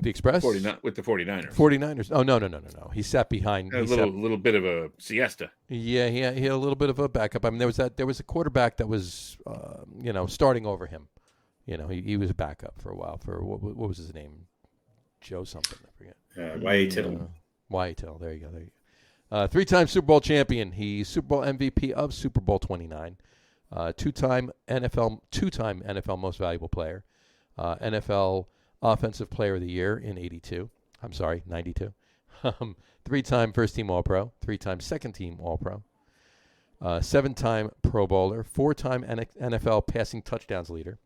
Express? With the 49ers. 49ers. Oh, no. He sat behind. A little bit of a siesta. Yeah, he had a little bit of a backup. I mean, there was a quarterback that was, starting over him. He was a backup for a while. For what was his name? Joe something. I forget. Y.A. Tittle. Y.A. Tittle. There you go. 3-time Super Bowl champion. He's Super Bowl MVP of Super Bowl 29. Two-time NFL Most Valuable Player. NFL Offensive Player of the Year in 92. 3-time First-Team All-Pro. 3-time Second-Team All-Pro. 7-time Pro Bowler. 4-time NFL Passing Touchdowns Leader.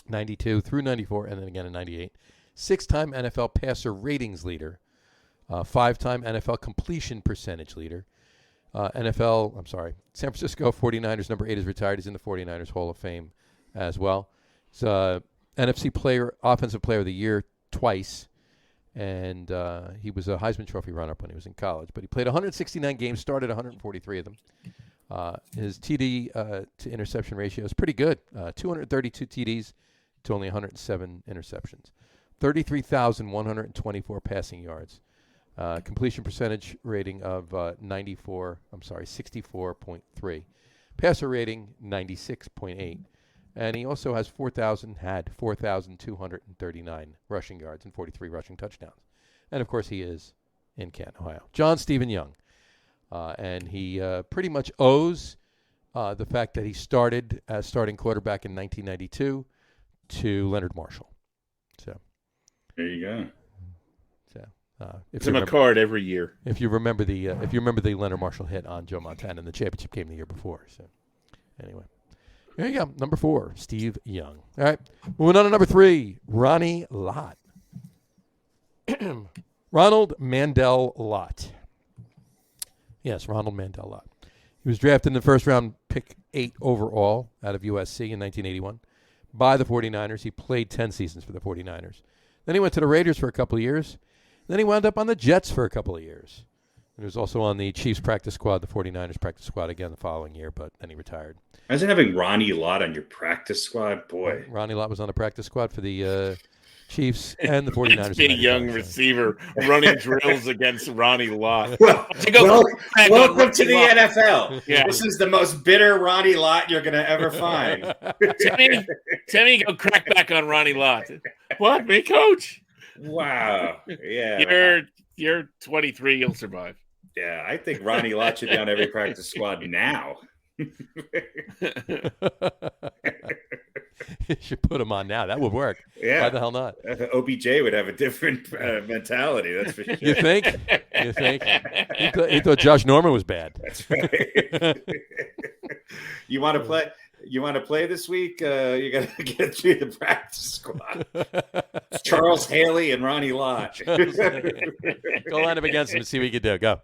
92 through 94, and then again in 98. 6-time NFL passer ratings leader. 5-time NFL completion percentage leader. San Francisco 49ers, number 8 is retired. He's in the 49ers Hall of Fame as well. He's NFC Offensive Player of the Year twice, and he was a Heisman Trophy runner-up when he was in college. But he played 169 games, started 143 of them. His TD to interception ratio is pretty good. 232 TDs to only 107 interceptions. 33,124 passing yards. Completion percentage rating of 64.3. Passer rating 96.8. And he also had 4,239 rushing yards and 43 rushing touchdowns. And, of course, he is in Canton, Ohio. John Stephen Young. And he pretty much owes the fact that he started as starting quarterback in 1992 to Leonard Marshall. So there you go. So it's him a card every year. If you remember the Leonard Marshall hit on Joe Montana in the championship game the year before. So anyway. There you go. Number 4, Steve Young. All right. Moving on to number 3, Ronnie Lott. Ronald Mandel Lott. Yes, Ronald Mandel Lott. He was drafted in the first round, pick 8 overall out of USC in 1981 by the 49ers. He played 10 seasons for the 49ers. Then he went to the Raiders for a couple of years. Then he wound up on the Jets for a couple of years. And he was also on the Chiefs practice squad, the 49ers practice squad again the following year, but then he retired. Imagine having Ronnie Lott on your practice squad. Boy. Ronnie Lott was on the practice squad for the Chiefs and the 49ers. It's been a young receiver running drills against Ronnie Lott. Welcome to the NFL. Yeah. This is the most bitter Ronnie Lott you're going to ever find. Timmy, go crack back on Ronnie Lott. What, me, coach? Wow. Yeah. You're 23. You'll survive. Yeah, I think Ronnie Lott should be on every practice squad now. You should put him on now. That would work. Yeah. Why the hell not? OBJ would have a different mentality. That's for sure. You think? He thought Josh Norman was bad. That's right. You want to play? You want to play this week? You got to get through the practice squad. It's Charles Haley and Ronnie Lott. Go line up against him and see what you can do. Go.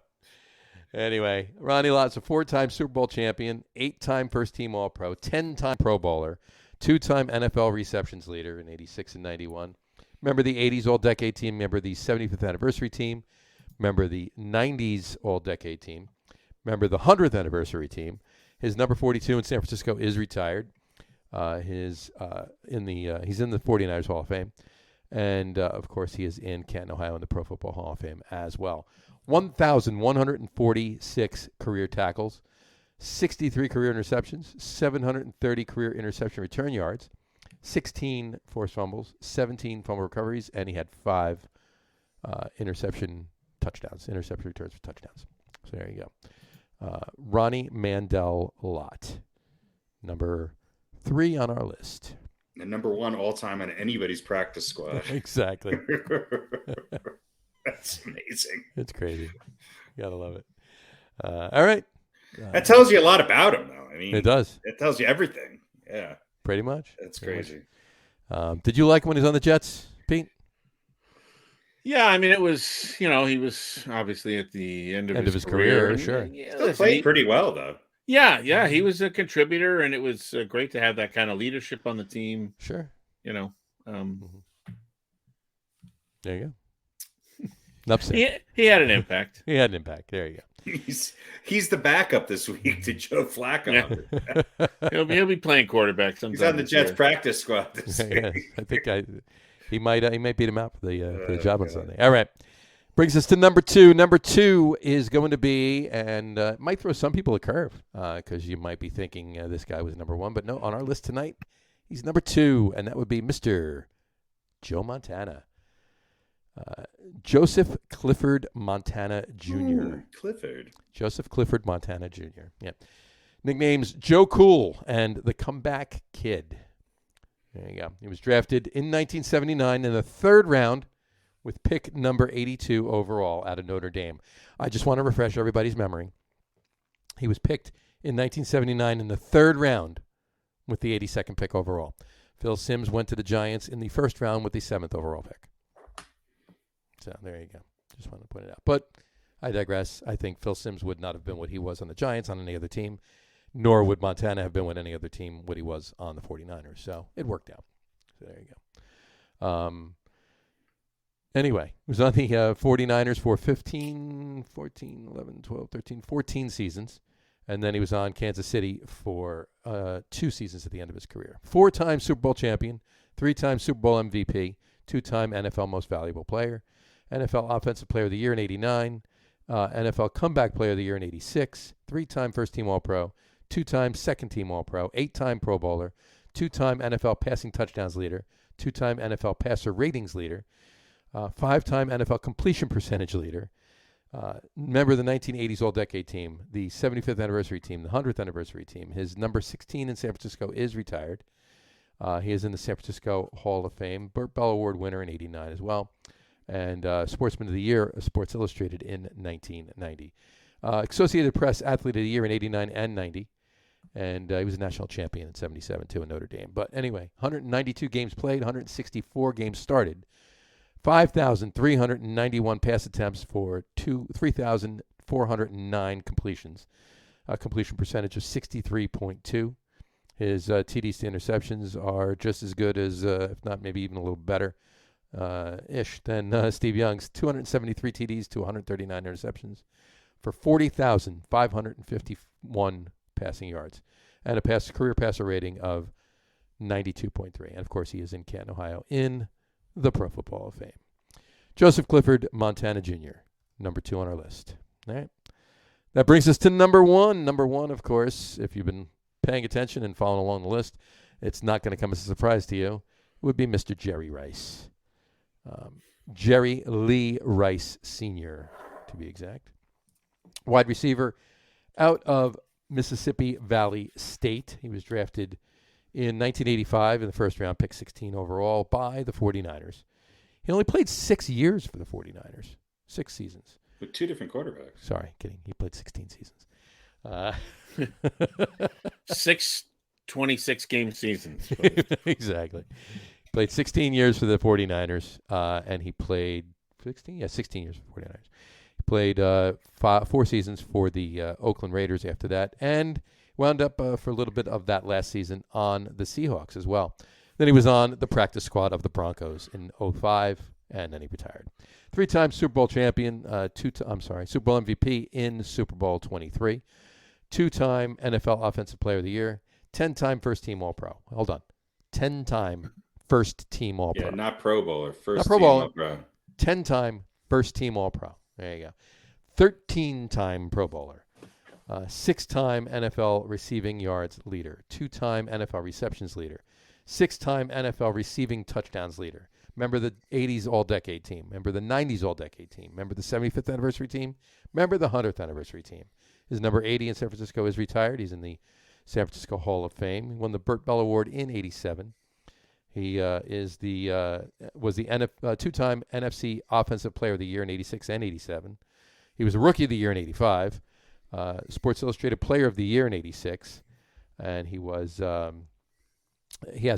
Anyway, Ronnie Lott's a 4-time Super Bowl champion, 8-time first-team All-Pro, 10-time Pro Bowler, 2-time NFL receptions leader in 86 and 91. Member the 80s All-Decade team, member the 75th anniversary team, member the 90s All-Decade team, member the 100th anniversary team. His number 42 in San Francisco is retired. He's in the 49ers Hall of Fame. And, of course, he is in Canton, Ohio in the Pro Football Hall of Fame as well. 1,146 career tackles, 63 career interceptions, 730 career interception return yards, 16 forced fumbles, 17 fumble recoveries, and he had 5 interception returns for touchdowns. So there you go. Ronnie Mandel Lott, number 3 on our list. And number 1 all-time on anybody's practice squad. Exactly. That's amazing. It's crazy. You gotta love it. All right. That tells you a lot about him, though. I mean, it does. It tells you everything. Yeah. Pretty much. That's crazy. Did you like when he was on the Jets, Pete? Yeah, I mean, it was, he was obviously at the end of his career. Sure. Still played pretty well, though. Yeah, he was a contributor, and it was great to have that kind of leadership on the team. Sure. There you go. He had an impact. He had an impact. There you go. He's the backup this week to Joe Flacco. Yeah. he'll be playing quarterback sometime. He's on the Jets practice squad this week. I think he might beat him out for the job on Sunday. All right. Brings us to number 2. Number 2 is going to be, and it might throw some people a curve because you might be thinking this guy was number 1. But no, on our list tonight, he's number 2, and that would be Mr. Joe Montana. Joseph Clifford Montana Jr. Joseph Clifford Montana Jr. Yeah. Nicknames Joe Cool and the Comeback Kid. There you go. He was drafted in 1979 in the 3rd round with pick number 82 overall out of Notre Dame. I just want to refresh everybody's memory. He was picked in 1979 in the 3rd round with the 82nd pick overall. Phil Simms went to the Giants in the 1st round with the 7th overall pick. So there you go. Just wanted to point it out. But I digress. I think Phil Simms would not have been what he was on the Giants on any other team, nor would Montana have been with any other team what he was on the 49ers. So it worked out. So there you go. Anyway, he was on the 49ers for 14 seasons. And then he was on Kansas City for 2 seasons at the end of his career. 4-time Super Bowl champion, 3-time Super Bowl MVP, 2-time NFL Most Valuable Player, NFL Offensive Player of the Year in 89, NFL Comeback Player of the Year in 86, 3-time First Team All-Pro, 2-time Second Team All-Pro, 8-time Pro Bowler, 2-time NFL passing touchdowns leader, 2-time NFL passer ratings leader, 5-time NFL completion percentage leader, member of the 1980s All-Decade team, the 75th anniversary team, the 100th anniversary team. His number 16 in San Francisco is retired. He is in the San Francisco Hall of Fame. Burt Bell Award winner in 89 as well. And Sportsman of the Year, Sports Illustrated in 1990. Associated Press Athlete of the Year in 89 and 90. And he was a national champion in 77, too, in Notre Dame. But anyway, 192 games played, 164 games started, 5,391 pass attempts for 3,409 completions. Completion percentage of 63.2. His TDs to interceptions are just as good as, if not maybe even a little better, than Steve Young's. 273 TDs to 139 interceptions for 40,551 passing yards, and a career passer rating of 92.3. And, of course, he is in Canton, Ohio, in the Pro Football Hall of Fame. Joseph Clifford, Montana Jr., number 2 on our list. All right. That brings us to number 1. Number 1, of course, if you've been paying attention and following along the list, it's not going to come as a surprise to you. It would be Mr. Jerry Rice. Jerry Lee Rice Sr., to be exact. Wide receiver out of Mississippi Valley State. He was drafted in 1985 in the first round, pick 16 overall by the 49ers. He only played 6 years for the 49ers, 6 seasons. With 2 different quarterbacks. Sorry, kidding. He played 16 seasons. 6 26-game seasons. Exactly. Played 16 years for the 49ers, and he played 16 years for the 49ers. He played 4 seasons for the Oakland Raiders after that, and wound up for a little bit of that last season on the Seahawks as well. Then he was on the practice squad of the Broncos in 2005, and then he retired. 3-time Super Bowl champion, Super Bowl MVP in Super Bowl 23, 2-time NFL Offensive Player of the Year, 10-time first-team All-Pro. Hold on. 10-time first-team All-Pro. Yeah, not Pro Bowler. Not Pro Bowler. All-Pro. 10-time first-team All-Pro. There you go. 13-time Pro Bowler. 6-time NFL receiving yards leader. 2-time NFL receptions leader. 6-time NFL receiving touchdowns leader. Remember the 80s All-Decade team. Remember the 90s All-Decade team. Remember the 75th anniversary team. Remember the 100th anniversary team. His number 80 in San Francisco is retired. He's in the San Francisco Hall of Fame. He won the Burt Bell Award in 87. He was the 2-time NFC Offensive Player of the Year in 86 and 87. He was a Rookie of the Year in 85. Sports Illustrated Player of the Year in 86. And he has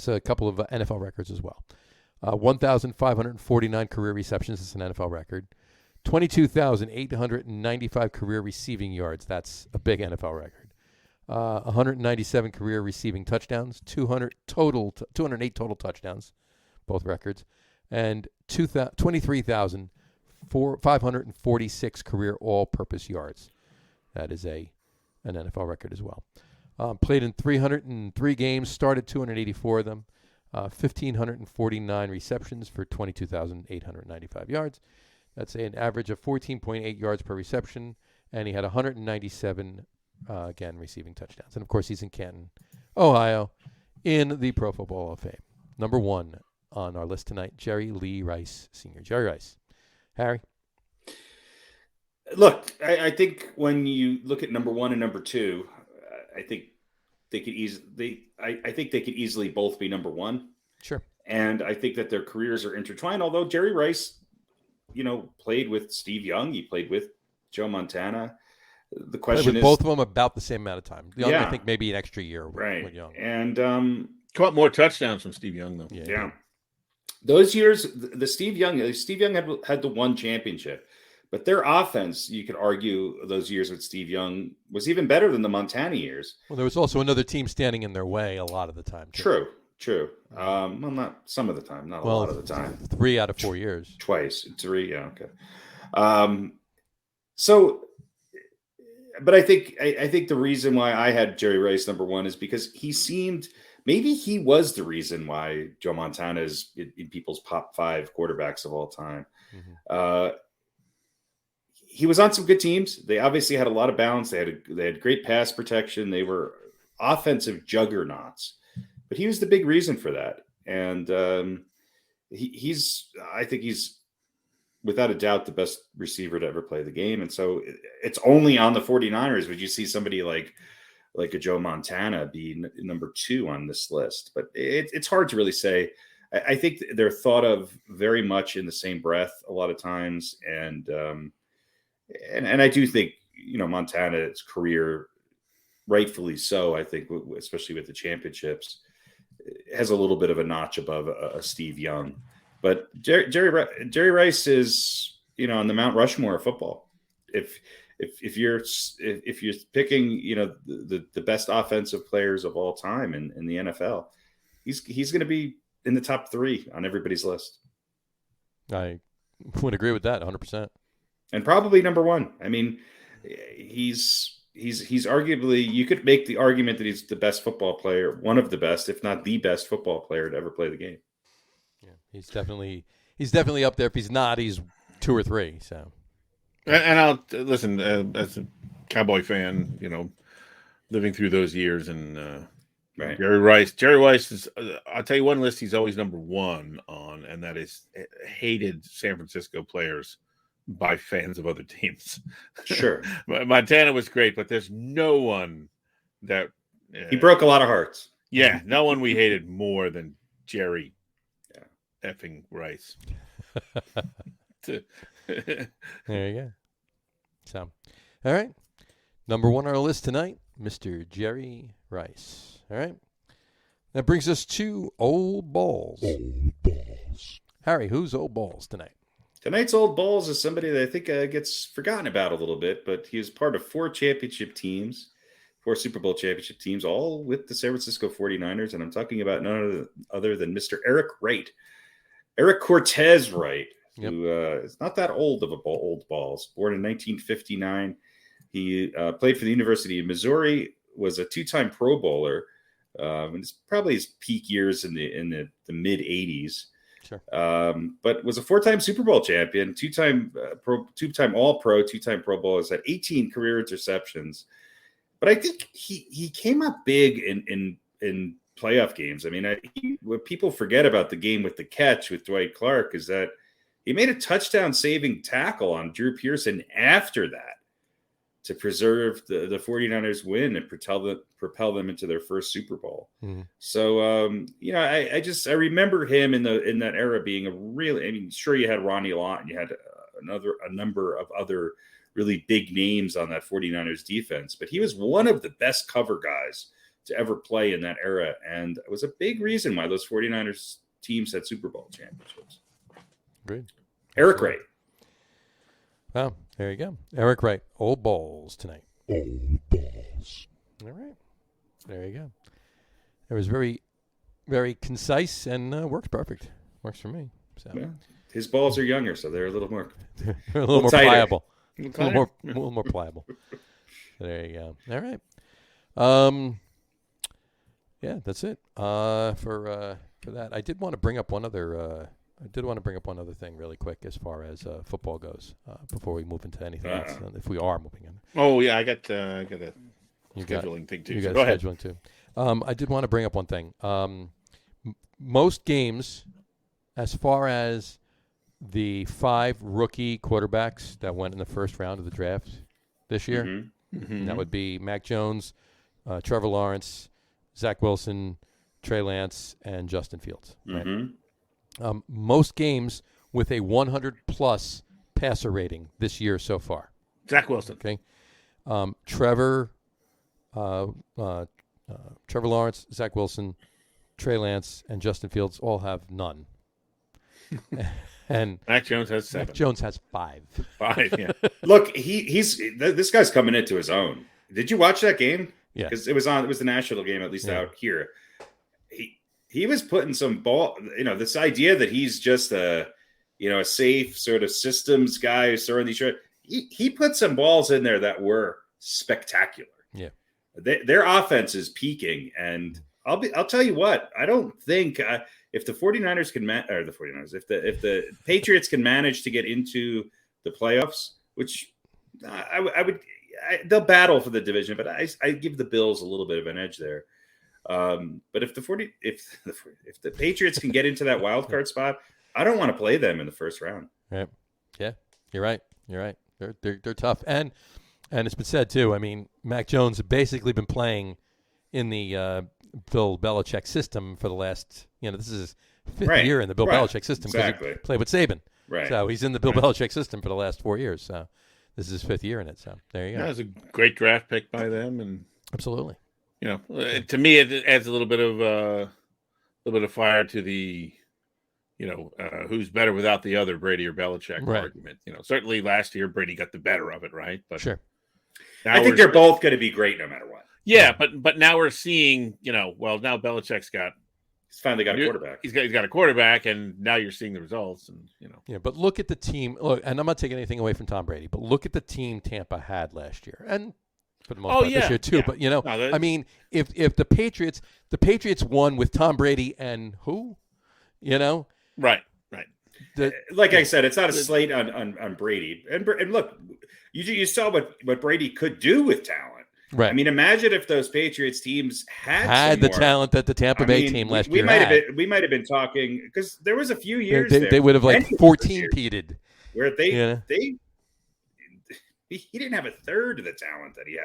a couple of NFL records as well. 1,549 career receptions. That's an NFL record. 22,895 career receiving yards. That's a big NFL record. 197 career receiving touchdowns. 208 total touchdowns, both records. And 23,546 career all-purpose yards. That is an NFL record as well. Played in 303 games, started 284 of them. 1,549 receptions for 22,895 yards. That's an average of 14.8 yards per reception, and he had 197, again, receiving touchdowns. And, of course, he's in Canton, Ohio, in the Pro Football Hall of Fame. Number 1 on our list tonight, Jerry Lee Rice Sr. Jerry Rice. Harry? Look, I think when you look at number 1 and number 2, I think they could easily both be number 1. Sure. And I think that their careers are intertwined, although Jerry Rice, played with Steve Young. He played with Joe Montana. The question is, both of them about the same amount of time. Young, I think maybe an extra year with Young. And caught more touchdowns from Steve Young, though. Yeah. Those years, the Steve Young had the one championship, but their offense, you could argue, those years with Steve Young was even better than the Montana years. Well, there was also another team standing in their way a lot of the time, too. True. Well, not some of the time, not a lot of the time. 3 out of 4 years. Twice. 3, yeah, okay. But I think the reason why I had Jerry Rice number 1 is because maybe he was the reason why Joe Montana is in people's top 5 quarterbacks of all time. Mm-hmm. He was on some good teams. They obviously had a lot of balance. They had great pass protection. They were offensive juggernauts. but he was the big reason for that. And I think he's without a doubt the best receiver to ever play the game. And so it's only on the 49ers would you see somebody like a Joe Montana be number 2 on this list. But it's hard to really say. I think they're thought of very much in the same breath a lot of times. And I do think, Montana's career, rightfully so, I think, especially with the championships, has a little bit of a notch above a Steve Young. But Jerry Rice is, on the Mount Rushmore of football. If you're picking, the best offensive players of all time in the NFL, he's going to be in the top 3 on everybody's list. I would agree with that 100%. And probably number 1. I mean, he's arguably, you could make the argument that he's the best football player, one of the best, if not the best football player to ever play the game. Yeah, he's definitely up there. If he's not, he's 2 or 3. So, and I'll listen as a Cowboy fan, living through those years, and right. Jerry Rice is. I'll tell you one list he's always number 1 on, and that is hated San Francisco players by fans of other teams. Sure. Montana was great, but there's no one that he broke a lot of hearts. Yeah, no one we hated more than Jerry effing Rice. There you go. So, all right. Number 1 on our list tonight, Mr. Jerry Rice. All right. That brings us to Old Balls. Harry, who's Old Balls tonight? Tonight's Old Balls is somebody that I think gets forgotten about a little bit, but he was part of 4 Super Bowl championship teams, all with the San Francisco 49ers. And I'm talking about none other than Mr. Eric Wright. Eric Cortez Wright, who is not that old of Old Balls. Born in 1959. He played for the University of Missouri, was a 2-time Pro Bowler. And it's probably his peak years in the mid 80s. Sure. But was a 4-time Super Bowl champion, 2-time All-Pro, 2-time Pro Bowler, had 18 career interceptions. But I think he came up big in playoff games. I mean, what people forget about the game with the catch with Dwight Clark is that he made a touchdown-saving tackle on Drew Pearson after that to preserve the 49ers win and propel them into their first Super Bowl. Mm-hmm. So, I remember him in that era being sure you had Ronnie Lott and you had a number of other really big names on that 49ers defense, but he was one of the best cover guys to ever play in that era. And it was a big reason why those 49ers teams had Super Bowl championships. Great. Eric Wright. Wow. There you go. Eric Wright. Old Balls tonight. Old Balls. All right. There you go. It was very, very concise and works perfect. Works for me. So yeah. His balls are younger, so they're a little more they're a little more tighter. pliable. A little more pliable. There you go. All right. Yeah, that's it. For that, I did want to bring up one other thing really quick as far as football goes before we move into anything else. If we are moving in. Oh yeah, I got a scheduling thing too. You got go scheduling ahead. too. I did want to bring up one thing. Most games, as far as the 5 rookie quarterbacks that went in the first round of the draft this year, Mm-hmm. that would be Mac Jones, Trevor Lawrence, Zach Wilson, Trey Lance, and Justin Fields. Right? Most games with a 100-plus passer rating this year so far. Zach Wilson. Okay. Trevor Lawrence, Zach Wilson, Trey Lance, and Justin Fields all have none. And Mac Jones has 7. Mac Jones has 5. 5, yeah. Look, this guy's coming into his own. Did you watch that game? Yeah. Because it was the national game, at least out here. He was putting some ball, this idea that he's just a safe sort of systems guy who's throwing these short. He put some balls in there that were spectacular. Yeah. Their offense is peaking, and I'll tell you what, I don't think if the 49ers can if the Patriots can manage to get into the playoffs, which they'll battle for the division, but I give the Bills a little bit of an edge there. But if the Patriots can get into that wild card spot, I don't want to play them in the first round. Right. Yeah, you're right. They're tough, and it's been said too. I mean, Mac Jones has basically been playing in the Bill Belichick system for the last, this is his fifth year in the Bill Belichick system. Exactly. He played with Saban. Right. So he's in the Bill Belichick system for the last 4 years. So this is his fifth year in it. So there you go. That was a great draft pick by them, and absolutely. To me, it adds a little bit of fire to the, who's better without the other, Brady or Belichick argument. Certainly last year Brady got the better of it, right? But sure. I think they're both going to be great no matter what. Yeah, but now we're seeing, now Belichick's he's finally got a quarterback. He's got a quarterback, and now you're seeing the results, and Yeah, but look at the team. Look, and I'm not taking anything away from Tom Brady, but look at the team Tampa had last year, and for the most part this year too. Yeah. But I mean, if the Patriots won with Tom Brady and who, right. Like I said, it's not a slate on Brady, and look, you saw what Brady could do with talent. Right. I mean, imagine if those Patriots teams had the talent that the Tampa Bay team last year had. We might have been talking, because there was a few years they would have 14-peated. Where he didn't have a third of the talent that he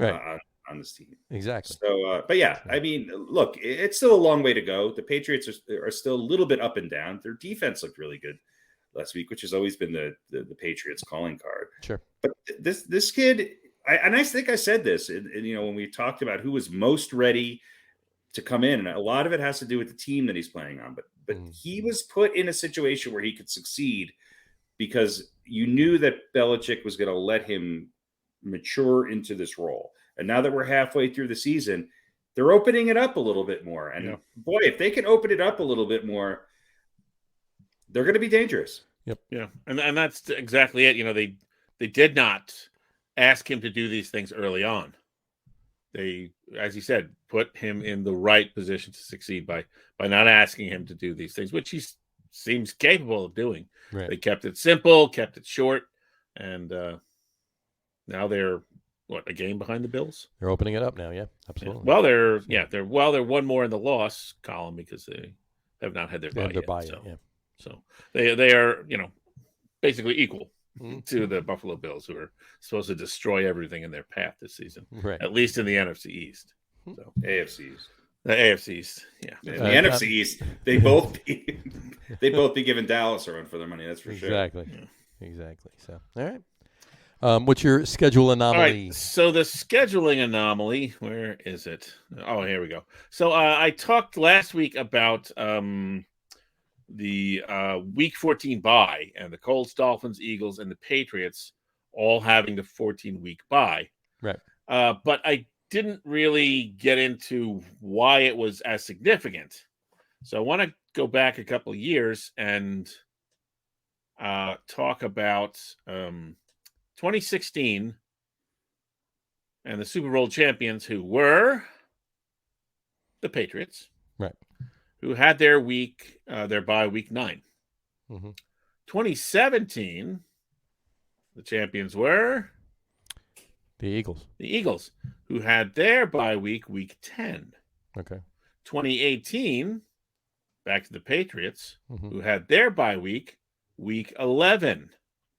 had on this team. Exactly. So, but yeah, I mean, look, it's still a long way to go. The Patriots are still a little bit up and down. Their defense looked really good last week, which has always been the Patriots calling card. Sure. But this kid, I think I said this, and when we talked about who was most ready to come in, and a lot of it has to do with the team that he's playing on. But he was put in a situation where he could succeed because you knew that Belichick was going to let him mature into this role. And now that we're halfway through the season, they're opening it up a little bit more. And boy, if they can open it up a little bit more, they're going to be dangerous. Yep. Yeah. And that's exactly it. They did not ask him to do these things early on. They, as you said, put him in the right position to succeed by not asking him to do these things, which he seems capable of doing. Right. They kept it simple, kept it short, and now they're a game behind the Bills. They're opening it up now. Yeah, absolutely. Well, they're one more in the loss column because they have not had their bye yet. So they are basically equal to the Buffalo Bills, who are supposed to destroy everything in their path this season, at least in the NFC East. So AFC East. The AFC East, yeah. The NFC East, they both be giving Dallas a run for their money. That's for sure. Exactly. So, all right. What's your schedule anomaly? All right, so the scheduling anomaly, where is it? Oh, here we go. So I talked last week about the Week 14 bye, and the Colts, Dolphins, Eagles, and the Patriots all having the 14-week bye. Right. But I didn't really get into why it was as significant. So I want to go back a couple of years and talk about 2016 and the Super Bowl champions, who were the Patriots, right? Who had their bye week 9. Mm-hmm. 2017, the champions were the Eagles. The Eagles, who had their bye week 10. Okay. 2018, back to the Patriots, who had their bye week 11.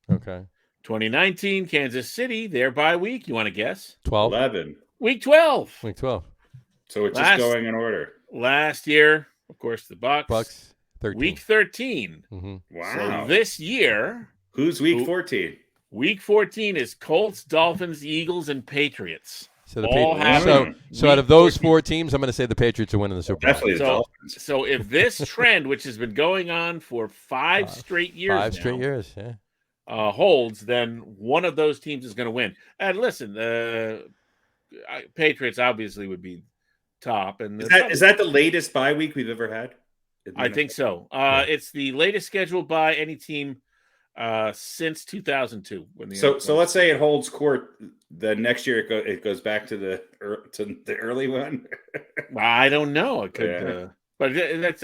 Okay. 2019, Kansas City, their bye week. You want to guess? 12. 11. Week 12. Week 12. So it's just going in order. Last year, of course, the Bucks. 13. Week 13. Mm-hmm. Wow. So this year, who's week 14? Week 14 is Colts, Dolphins, Eagles, and Patriots. So so out of those 4 teams, I'm going to say the Patriots are winning the Super Bowl. Definitely the Dolphins. So if this trend, which has been going on for 5 straight years holds, then one of those teams is going to win. And listen, Patriots obviously would be top. And is that the latest bye week we've ever had? I think so. It's the latest scheduled by any team since 2002. So let's say it holds court. The next year it goes back to the early one. I don't know. It could, but I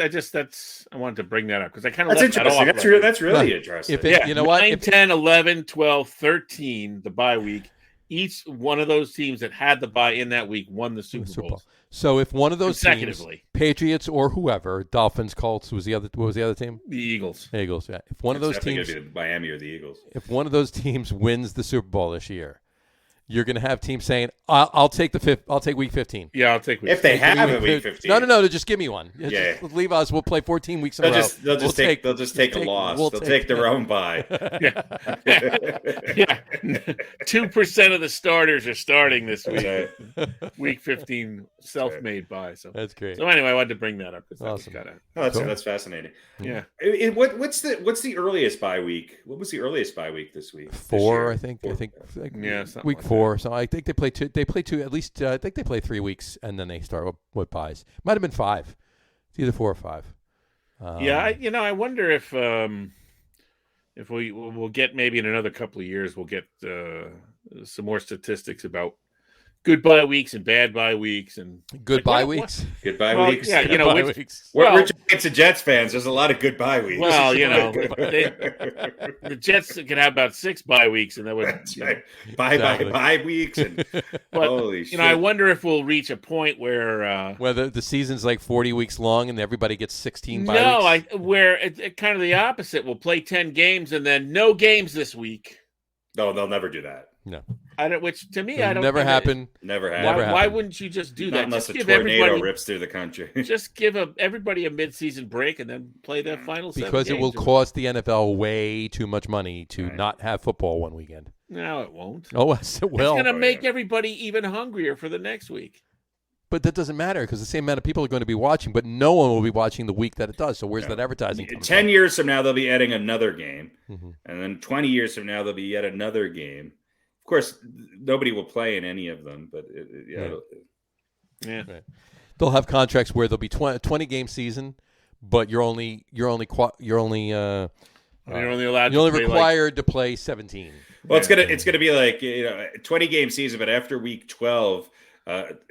wanted to bring that up because I kind of that's interesting. That's really interesting. You know what? 9, 10, 11, 12, 13, the bye week, each one of those teams that had the bye in that week won the Super Bowl. So if one of those teams, consecutively, Patriots or whoever, Dolphins, Colts, what was the other team? The Eagles. Eagles, yeah. If one of those teams, be Miami or the Eagles. If one of those teams wins the Super Bowl this year, you're going to have teams saying, "I'll take I'll take week 15." Yeah, I'll take week. If they have a week 15. No. Just give me one. Yeah. Just leave us. We'll play 14 weeks in a row. They'll just take a loss. They'll take their own bye. Yeah. 2% of the starters are starting this week. Week 15, self-made bye. So that's great. So anyway, I wanted to bring that up. Awesome. That's fascinating. Yeah. What's the earliest bye week? What was the earliest bye week this week? 4, I think. Yeah, week like 4. So I think they play 2. They play 2 at least. I think they play 3 weeks and then they start with buys. Might have been 5. It's either 4 or 5. I wonder if we'll get maybe in another couple of years we'll get some more statistics about good bye weeks and bad bye weeks and good bye weeks. Good bye weeks. Yeah, weeks. We're Giants and Jets fans. There's a lot of good bye weeks. Well, the Jets could have about 6 bye weeks, and that would bye weeks. And holy shit! I wonder if we'll reach a point where whether the season's like 40 weeks long and everybody gets 16 bye weeks. Where it kind of the opposite. We'll play 10 games and then no games this week. No, they'll never do that. No. Which to me, I don't. Never happen. Never happen. Why wouldn't you just do that? Unless just a tornado rips through the country. Just give everybody a mid-season break and then play their final 7 because it will cost the NFL way too much money to not have football one weekend. No, it won't. Oh, yes, it will. It's going to make everybody even hungrier for the next week. But that doesn't matter because the same amount of people are going to be watching, but no one will be watching the week that it does. So where's that advertising coming 10 from? years from now, they'll be adding another game. Mm-hmm. And then 20 years from now, there'll be yet another game. Of course, nobody will play in any of them, but Right. They'll have contracts where there'll be 20-game season, but you're only allowed. You're only required to play 17. Well, it's gonna be like 20-game season, but after week 12,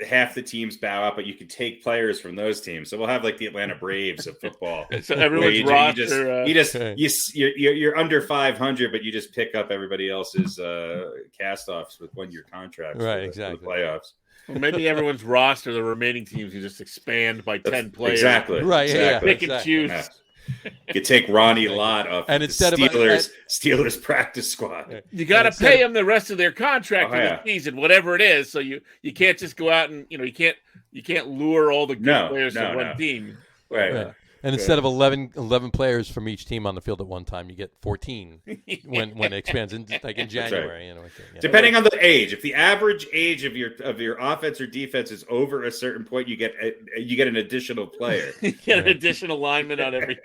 half the teams bow out, but you can take players from those teams. So we'll have like the Atlanta Braves of football. So everyone's roster. You're under 500, but you just pick up everybody else's cast-offs with 1-year contracts. Right, exactly. For the playoffs. Well, maybe everyone's roster, the remaining teams, you just expand by 10 players. Exactly. Right. Exactly. Pick and choose. Yeah. You could take Ronnie Lott off and instead Steelers practice squad. You got to pay them the rest of their contract for the season, whatever it is. So you can't just go out and you can't lure all the good players to one team. Right. And instead of 11 players from each team on the field at one time, you get 14 when it expands in January. Right. Depending on the age, if the average age of your offense or defense is over a certain point, you get an additional player. You get an additional lineman on every.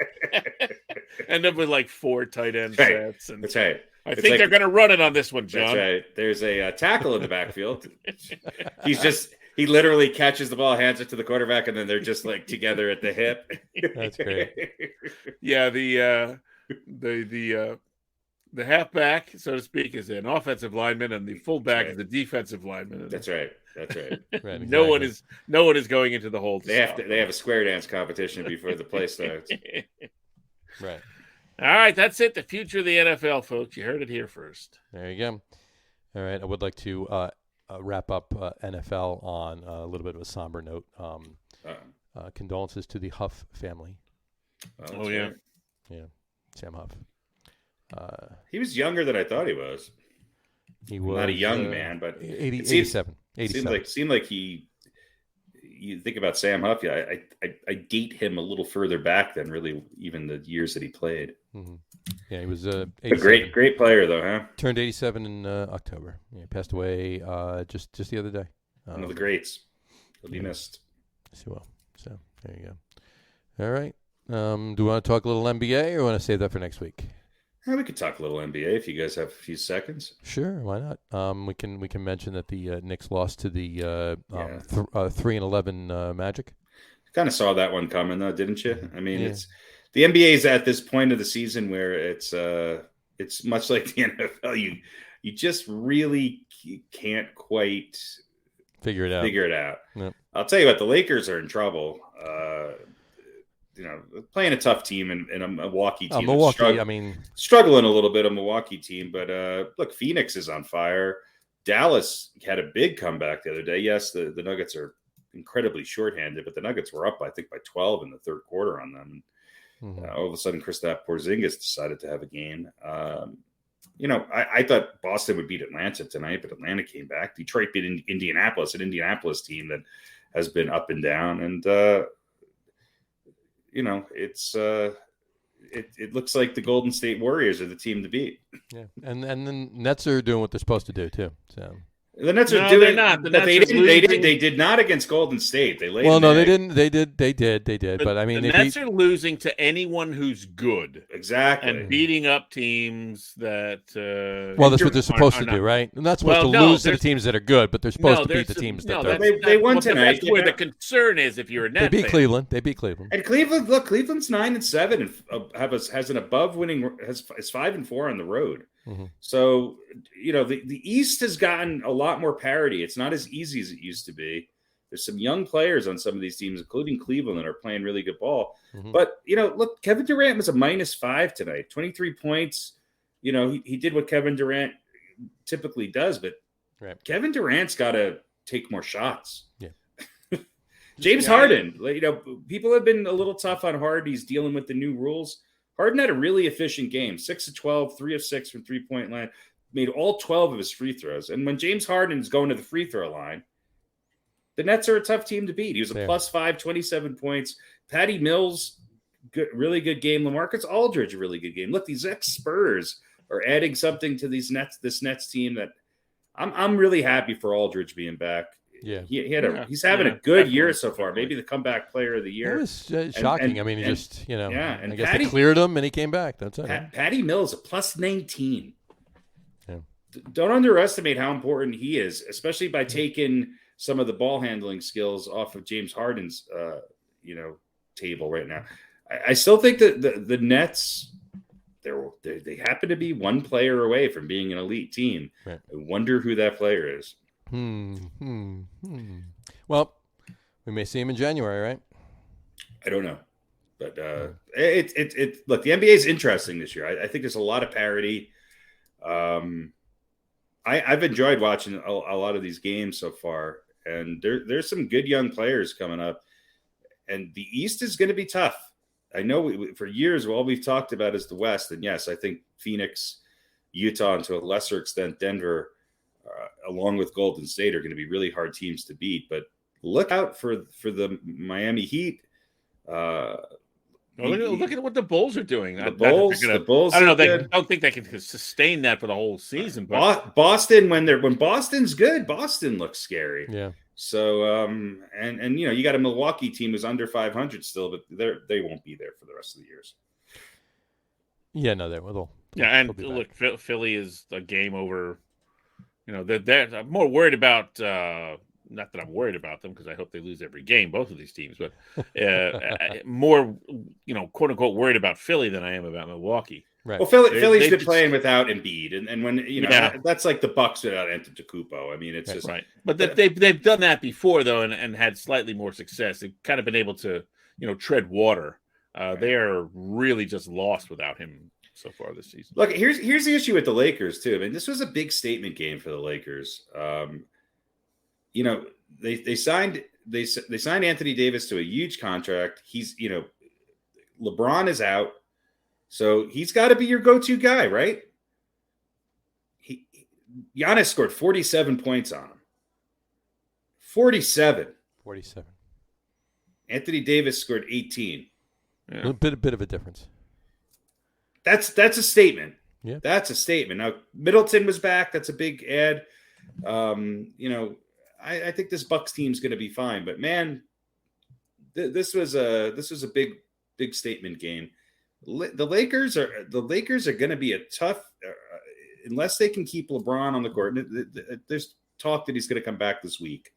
End up with like 4 tight end sets. And that's right. I think they're going to run it on this one, John. That's right. There's a tackle in the backfield. He literally catches the ball, hands it to the quarterback, and then they're just like together at the hip. That's great. Yeah, the halfback, so to speak, is an offensive lineman, and the fullback is the defensive lineman. That's right. Right, exactly. No one is going into the hole. They have a square dance competition before the play starts. Right. All right, that's it. The future of the NFL, folks. You heard it here first. There you go. All right, I would like to wrap up NFL on a little bit of a somber note. Condolences to the Huff family. Oh yeah. Yeah, Sam Huff. He was younger than I thought he was. He was not a young man, but 87. Seemed like he. You think about Sam Huff, I date him a little further back than really even the years that he played. Mm-hmm. Yeah, he was a great player though, huh? Turned 87 in October. Yeah, passed away just the other day. One of the greats. He'll be missed. Yes, he will. So there you go. All right. Do we want to talk a little NBA or want to save that for next week? We could talk a little NBA if you guys have a few seconds. Sure, why not? We can mention that the Knicks lost to the 3-11 Magic. Kind of saw that one coming, though, didn't you? I mean, it's the NBA is at this point of the season where it's much like the NFL. You just really can't quite figure it out. Yep. I'll tell you what, the Lakers are in trouble. Playing a tough team and a Milwaukee team. Milwaukee, struggling a little bit, a Milwaukee team. But look, Phoenix is on fire. Dallas had a big comeback the other day. Yes, the Nuggets are incredibly shorthanded, but the Nuggets were up, I think, by 12 in the third quarter on them. All of a sudden, Kristaps Porzingis decided to have a game. I thought Boston would beat Atlanta tonight, but Atlanta came back. Detroit beat Indianapolis, an Indianapolis team that has been up and down. And, it looks like the Golden State Warriors are the team to beat. Yeah, and then Nets are doing what they're supposed to do too. So the Nets are doing. They're not. They did not against Golden State. They didn't. They did. But I mean, the Nets are losing to anyone who's good. Exactly. And beating up teams that. That's what they're supposed to do, right? They're not supposed to lose to the teams that are good, but they're supposed to beat the teams that are. They won tonight. That's where the concern is. If you're a Nets, they beat Cleveland. And Cleveland. Look, Cleveland's 9-7 and has an above winning. Is 5-4 on the road. Mm-hmm. So, the East has gotten a lot more parity. It's not as easy as it used to be. There's some young players on some of these teams, including Cleveland, that are playing really good ball. Mm-hmm. But, look, Kevin Durant was a -5 tonight, 23 points. He did what Kevin Durant typically does, but Kevin Durant's got to take more shots. Yeah. James Harden, people have been a little tough on Harden. He's dealing with the new rules. Harden had a really efficient game, 6 of 12, 3 of 6 from three-point line, made all 12 of his free throws. And when James Harden is going to the free throw line, the Nets are a tough team to beat. He was a +5, 27 points. Patty Mills, really good game. LaMarcus Aldridge, a really good game. Look, these ex-Spurs are adding something to this Nets team that I'm really happy for Aldridge being back. Yeah, he's having a good year so far. Maybe the comeback player of the year. It was shocking. I guess Patty, they cleared him and he came back. That's it. Patty Mills, a +19. Yeah. Don't underestimate how important he is, especially by taking some of the ball handling skills off of James Harden's, table right now. I still think that the Nets, they happen to be one player away from being an elite team. Right. I wonder who that player is. Well, we may see him in January, right? I don't know, but look, the NBA is interesting this year. I think there's a lot of parity. I've enjoyed watching a lot of these games so far, and there's some good young players coming up, and the East is going to be tough. I know for years all we've talked about is the West, and yes, I think Phoenix, Utah, and to a lesser extent Denver, along with Golden State, are going to be really hard teams to beat. But look out for the Miami Heat. Look at what the Bulls are doing. The Bulls. I don't know. I don't think they can sustain that for the whole season. But Boston, when Boston's good, Boston looks scary. Yeah. So and you got a Milwaukee team who's under 500 still, but they won't be there for the rest of the years. Yeah, no, they will. Yeah, and look, Philly is a game over. I'm more worried about. Not that I'm worried about them because I hope they lose every game, both of these teams, but more, quote unquote, worried about Philly than I am about Milwaukee. Right. Well, Philly's been playing without Embiid, and when that's like the Bucks without Antetokounmpo. I mean, it's just right. But they've done that before though, and had slightly more success. They've kind of been able to, tread water. They are really just lost without him so far this season. Look, here's the issue with the Lakers too. I mean, this was a big statement game for the Lakers. They signed Anthony Davis to a huge contract. He's, LeBron is out, so he's got to be your go-to guy, right? Giannis scored 47 points on him. 47. Anthony Davis scored 18. Yeah. A bit of a difference. That's a statement. Yeah, that's a statement. Now Middleton was back. That's a big add. I think this Bucks team's going to be fine, but man, this was a big statement game. The Lakers are going to be a tough unless they can keep LeBron on the court. There's talk that he's going to come back this week,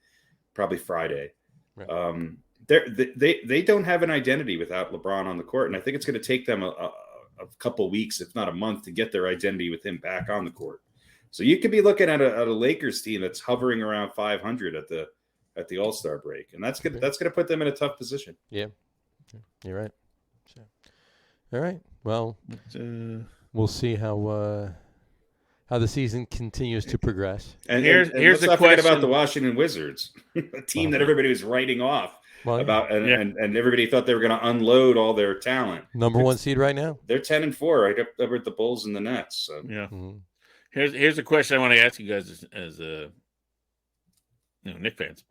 probably Friday. Right. They don't have an identity without LeBron on the court, and I think it's going to take them a couple weeks, if not a month, to get their identity with him back on the court. So you could be looking at a Lakers team that's hovering around 500 at the All-Star break, and that's gonna put them in a tough position. Yeah, you're right. So, all right, well, we'll see how how the season continues to progress. And Here's let's the not forget about question. the Washington Wizards, a team that everybody was writing off and everybody thought they were going to unload all their talent. Number one seed right now. They're 10-4, right up there with the Bulls and the Nets. So. Yeah. Mm-hmm. Here's a question I want to ask you guys as Knicks fans.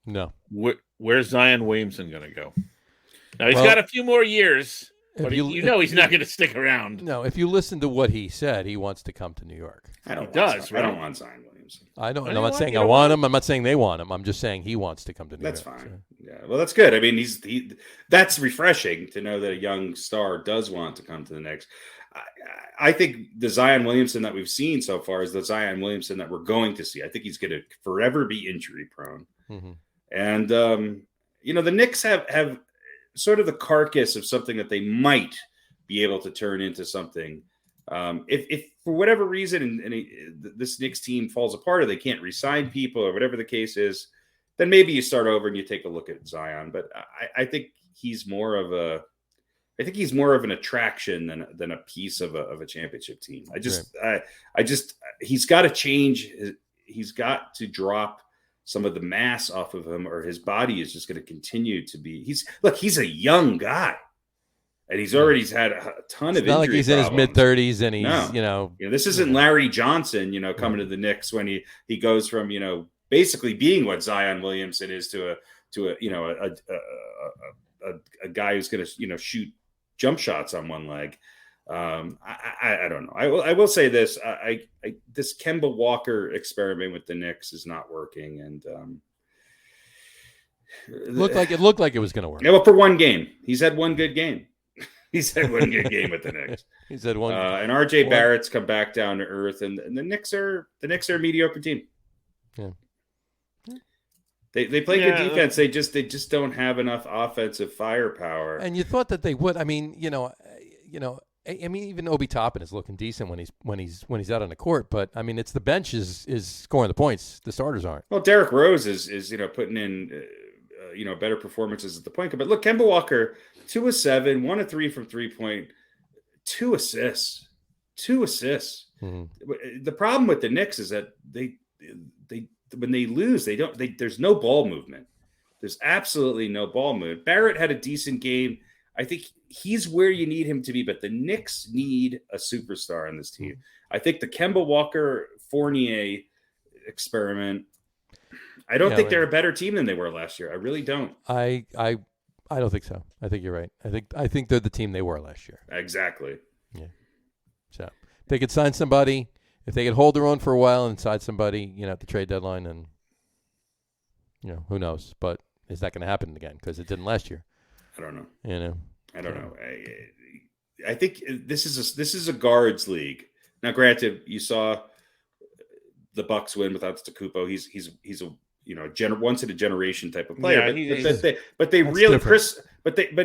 No. Where's Zion Williamson going to go? Now he's got a few more years, but he's not going to stick around. No, if you listen to what he said, he wants to come to New York. I don't want Zion Williamson. I'm not saying I want him. I'm not saying they want him. I'm just saying he wants to come to New York. That's fine. So. Yeah, well, that's good. I mean, that's refreshing to know that a young star does want to come to the Knicks. I think the Zion Williamson that we've seen so far is the Zion Williamson that we're going to see. I think he's going to forever be injury prone. Mm-hmm. And, the Knicks have sort of the carcass of something that they might be able to turn into something. If for whatever reason this Knicks team falls apart or they can't re-sign people or whatever the case is, then maybe you start over and you take a look at Zion. But I think he's more of an attraction than a piece of a championship team. He's got to change. He's got to drop some of the mass off of him, or his body is just going to continue to be. He's a young guy, and he's already had a ton of injury. Not like he's problems. In his mid-30s, and he's this isn't Larry Johnson, coming to the Knicks when he goes from basically being what Zion Williamson is to a guy who's going to shoot jump shots on one leg. I don't know. I will say this. This Kemba Walker experiment with the Knicks is not working, and it looked like it was going to work. Yeah, well, for one game, he's had one good game. He's had one good game with the Knicks. He's had one. And RJ Barrett's come back down to earth, and the Knicks are a mediocre team. Yeah. They play good defense. They just don't have enough offensive firepower. And you thought that they would. I mean, even Obi Toppin is looking decent when he's out on the court. But I mean, it's the bench is scoring the points. The starters aren't. Well, Derrick Rose is putting in better performances at the point guard. But look, Kemba Walker 2 of 7, 1 of 3 from 3-point, 2 assists. Mm-hmm. The problem with the Knicks is that they when they lose, there's no ball movement. There's absolutely no ball movement. Barrett had a decent game. I think he's where you need him to be, but the Knicks need a superstar on this team. I think the Kemba Walker Fournier experiment, I don't think they're a better team than they were last year. I really don't. I don't think so. I think you're right. I think they're the team they were last year. Exactly. Yeah. So if they could sign somebody, if they could hold their own for a while and sign somebody, at the trade deadline, and who knows? But is that going to happen again? Because it didn't last year. I don't know. I don't know. I think this is a guards league. Now, granted, you saw the Bucks win without Stekupo. He's a once in a generation type of player. But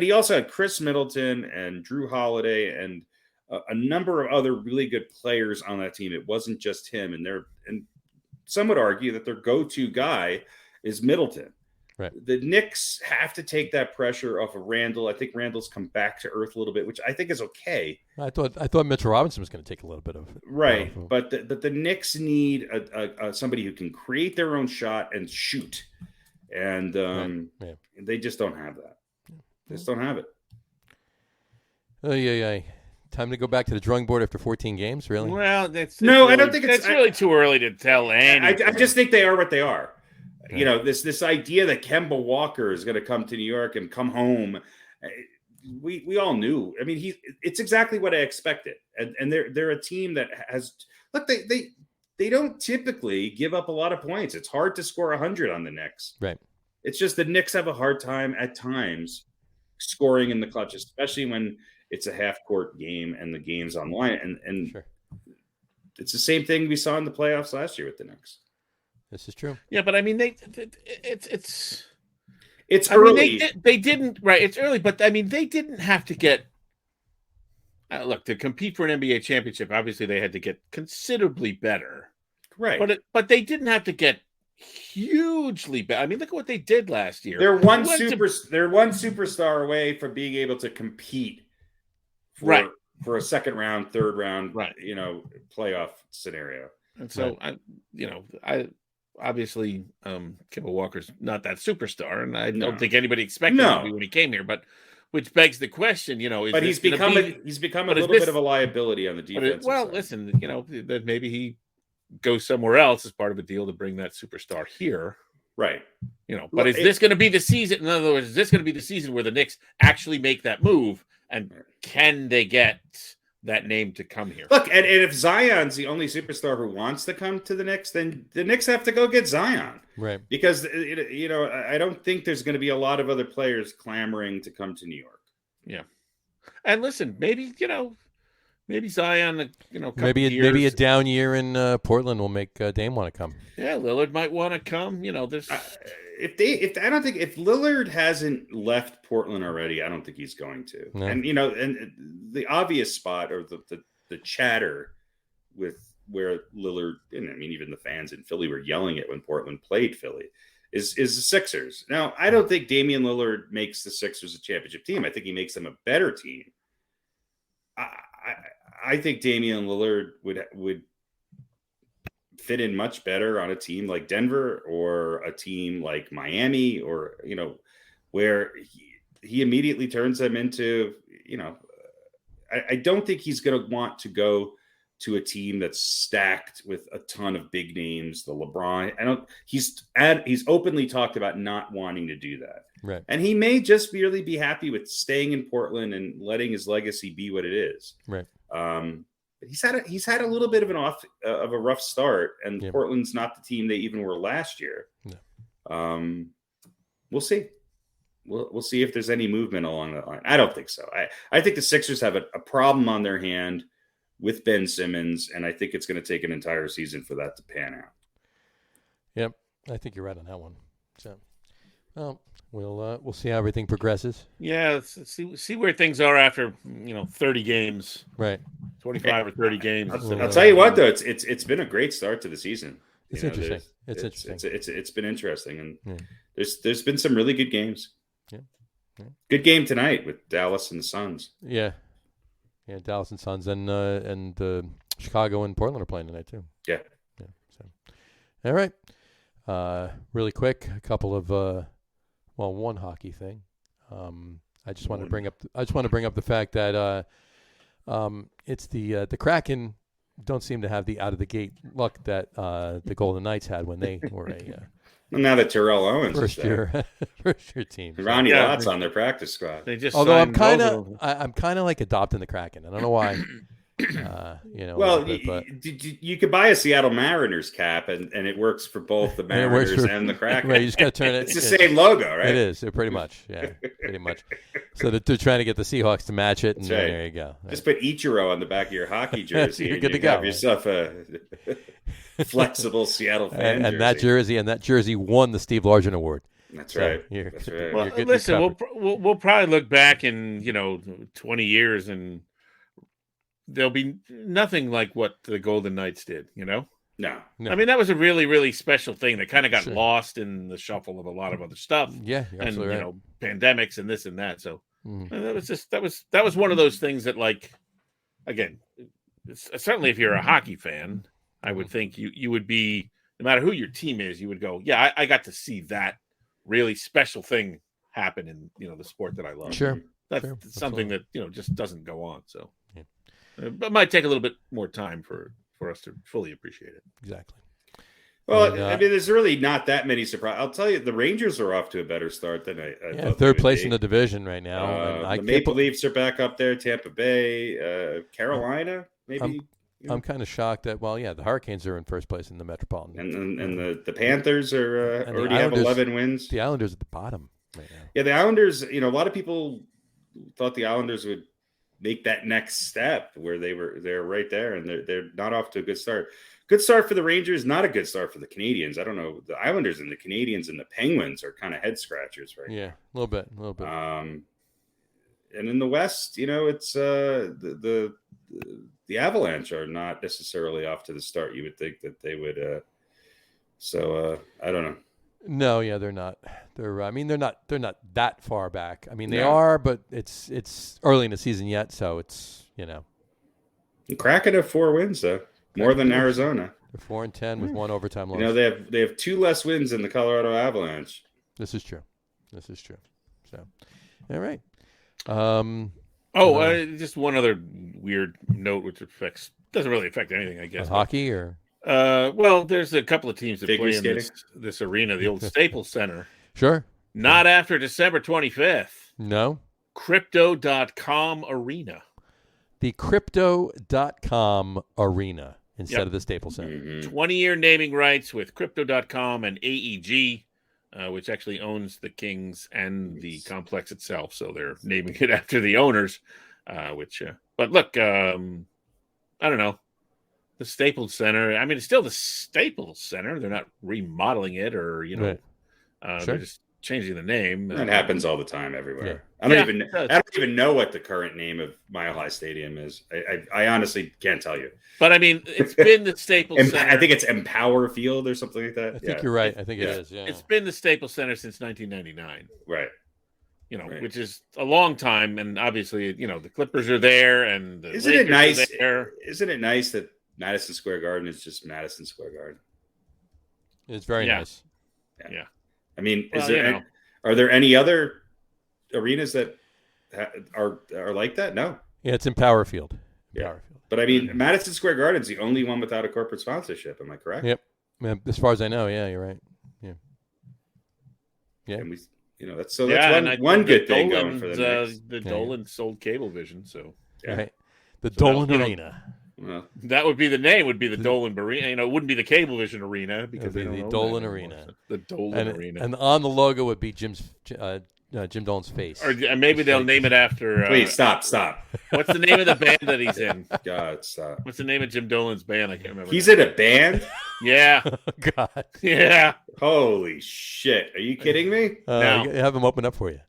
he also had Chris Middleton and Drew Holiday and a number of other really good players on that team. It wasn't just him, and some would argue that their go-to guy is Middleton. Right. The Knicks have to take that pressure off of Randall. I think Randall's come back to earth a little bit, which I think is okay. I thought Mitchell Robinson was going to take a little bit of it. Right, but the Knicks need somebody who can create their own shot and shoot, and they just don't have that. They just don't have it. Oh yeah. Time to go back to the drawing board after 14 games, really? Well, I don't think it's really too early to tell anything. I just think they are what they are. Yeah. This idea that Kemba Walker is going to come to New York and come home, we all knew. I mean, it's exactly what I expected. And they're a team that has they don't typically give up a lot of points. It's hard to score 100 on the Knicks. Right. It's just the Knicks have a hard time at times scoring in the clutch, especially when it's a half-court game and the game's online. And sure. It's the same thing we saw in the playoffs last year with the Knicks. This is true. Yeah, but I mean, it's early. They didn't, right? It's early, but I mean, they didn't have to get. Look, to compete for an NBA championship, obviously they had to get considerably better, right? But they didn't have to get hugely better. I mean, look at what they did last year. They're one superstar away from being able to compete for for a second round, third round, right? Playoff scenario. And so I obviously Kemba Walker's not that superstar, and I don't think anybody expected him to be when he came here. But which begs the question, but he's become a little bit of a liability on the defense. Listen, that maybe he goes somewhere else as part of a deal to bring that superstar here. Right. But is this going to be the season? In other words, is this going to be the season where the Knicks actually make that move? And can they get that name to come here? Look, and if Zion's the only superstar who wants to come to the Knicks, then the Knicks have to go get Zion. Right. Because, I don't think there's going to be a lot of other players clamoring to come to New York. Yeah. And listen, maybe Zion, maybe a down year in Portland will make Dame want to come. Yeah, Lillard might want to come. This if Lillard hasn't left Portland already, I don't think he's going to. No. And and the obvious spot or the chatter with where Lillard, and I mean even the fans in Philly were yelling it when Portland played Philly, is the Sixers. Now, I don't think Damian Lillard makes the Sixers a championship team. I think he makes them a better team. I think Damian Lillard would fit in much better on a team like Denver or a team like Miami, or where he immediately turns them into. I don't think he's going to want to go to a team that's stacked with a ton of big names. The LeBron. He's openly talked about not wanting to do that. Right. And he may just really be happy with staying in Portland and letting his legacy be what it is. Right. But he's had a little bit of a rough start, and Portland's not the team they even were last year. No. We'll see. We'll see if there's any movement along that line. I don't think so. I think the Sixers have a problem on their hand with Ben Simmons, and I think it's going to take an entire season for that to pan out. Yep, I think you're right on that one. So, we'll see how everything progresses. Yeah, let's see where things are after 30 games. Right. 25 or 30 games. I'll tell you what, though, it's been a great start to the season. It's interesting. It's interesting. It's been interesting, and there's been some really good games. Yeah. Good game tonight with Dallas and the Suns. Yeah, Dallas and Suns, and Chicago and Portland are playing tonight too. Yeah. So, all right. Really quick, a couple of one hockey thing. I just want to bring up the fact that it's the Kraken don't seem to have the out of the gate luck that the Golden Knights had when they were a now that Terrell Owens first year team. Ronnie Lott's on their practice squad. They just although I'm kind of like adopting the Kraken. I don't know why. Well, you could buy a Seattle Mariners cap, and it works for both the Mariners and the Kraken. Right, you just got to turn it. It's the same logo, right? It is. Pretty much. Yeah, pretty much. So they're trying to get the Seahawks to match it, and right. There you go. Just put Ichiro on the back of your hockey jersey. You're and good to you go. Have yourself a flexible Seattle fan and that jersey won the Steve Largent Award. That's right. That's right. Well, listen, we'll probably look back in 20 years and there'll be nothing like what the Golden Knights did, No. I mean, that was a really, really special thing that kind of got lost in the shuffle of a lot of other stuff. Yeah, and right. Pandemics and this and that. So that was one of those things that, like, again, certainly if you're a hockey fan, I would think you would be, no matter who your team is, you would go, yeah, I got to see that really special thing happen in the sport that I love. Sure, that's something that just doesn't go on. So. Yeah. But it might take a little bit more time for us to fully appreciate it. Exactly. Well, I mean, there's really not that many surprises. I'll tell you, the Rangers are off to a better start than I thought. Third place in the division right now. The Maple Leafs are back up there. Tampa Bay, Carolina, maybe. I'm kind of shocked that, the Hurricanes are in first place in the Metropolitan. And the Panthers are already have 11 wins. The Islanders at the bottom right now. Yeah, the Islanders, a lot of people thought the Islanders would make that next step where they're right there, and they're not off to a good start. Good start for the Rangers, not a good start for the Canadians. I don't know. The Islanders and the Canadians and the Penguins are kind of head scratchers right now. Yeah, a little bit. And in the West, it's the Avalanche are not necessarily off to the start. You would think that they would. So I don't know. No, yeah, they're not. They're not that far back. I mean, they are, but it's early in the season yet, so it's Kraken have 4 wins though, more than Arizona. They're 4-10 with 1 overtime loss. You know, they have 2 less wins than the Colorado Avalanche. This is true. So, all right. Just one other weird note, which doesn't really affect anything, I guess. Hockey or well, there's a couple of teams that Figure play in skating? this arena, the old Staples Center. sure. Not after December 25th. No. Crypto.com Arena. The Crypto.com Arena instead Yep. of the Staples Center. Mm-hmm. 20-year naming rights with Crypto.com and AEG, which actually owns the Kings and the complex itself. So they're naming it after the owners. But look, I don't know. The Staples Center. I mean, it's still the Staples Center. They're not remodeling it or Right. Sure. They're just changing the name. That happens all the time everywhere. Yeah. I don't even know what the current name of Mile High Stadium is. I honestly can't tell you. But I mean, it's been the Staples Center. I think it's Empower Field or something like that. I think you're right. I think it is. Yeah. It's been the Staples Center since 1999. Right. Right. Which is a long time, and obviously, the Clippers are there, and the Isn't Lakers it nice? are there. Isn't it nice that Madison Square Garden is just Madison Square Garden? It's very nice. Yeah. I mean, Well, are there any other arenas that are like that? No. Yeah, it's in Power Field. Yeah. Power Field. But I mean, Madison Square Garden is the only one without a corporate sponsorship. Am I correct? Yep. Yeah, as far as I know, yeah, you're right. Yeah. Yeah. And that's one good thing going for the Knicks. The Dolan sold Cablevision, so Right. The Dolan Arena. Well, that would be the name. Would be the Dolan Arena. It wouldn't be the Cablevision Arena because It'd be the Dolan Arena. The Dolan Arena. And on the logo would be Jim Dolan's face. Or maybe they'll name it after. please stop. What's the name of the band that he's in? God, stop. What's the name of Jim Dolan's band? I can't remember. He's in a band? Yeah. God. Yeah. Holy shit! Are you kidding me? No. Have him open up for you.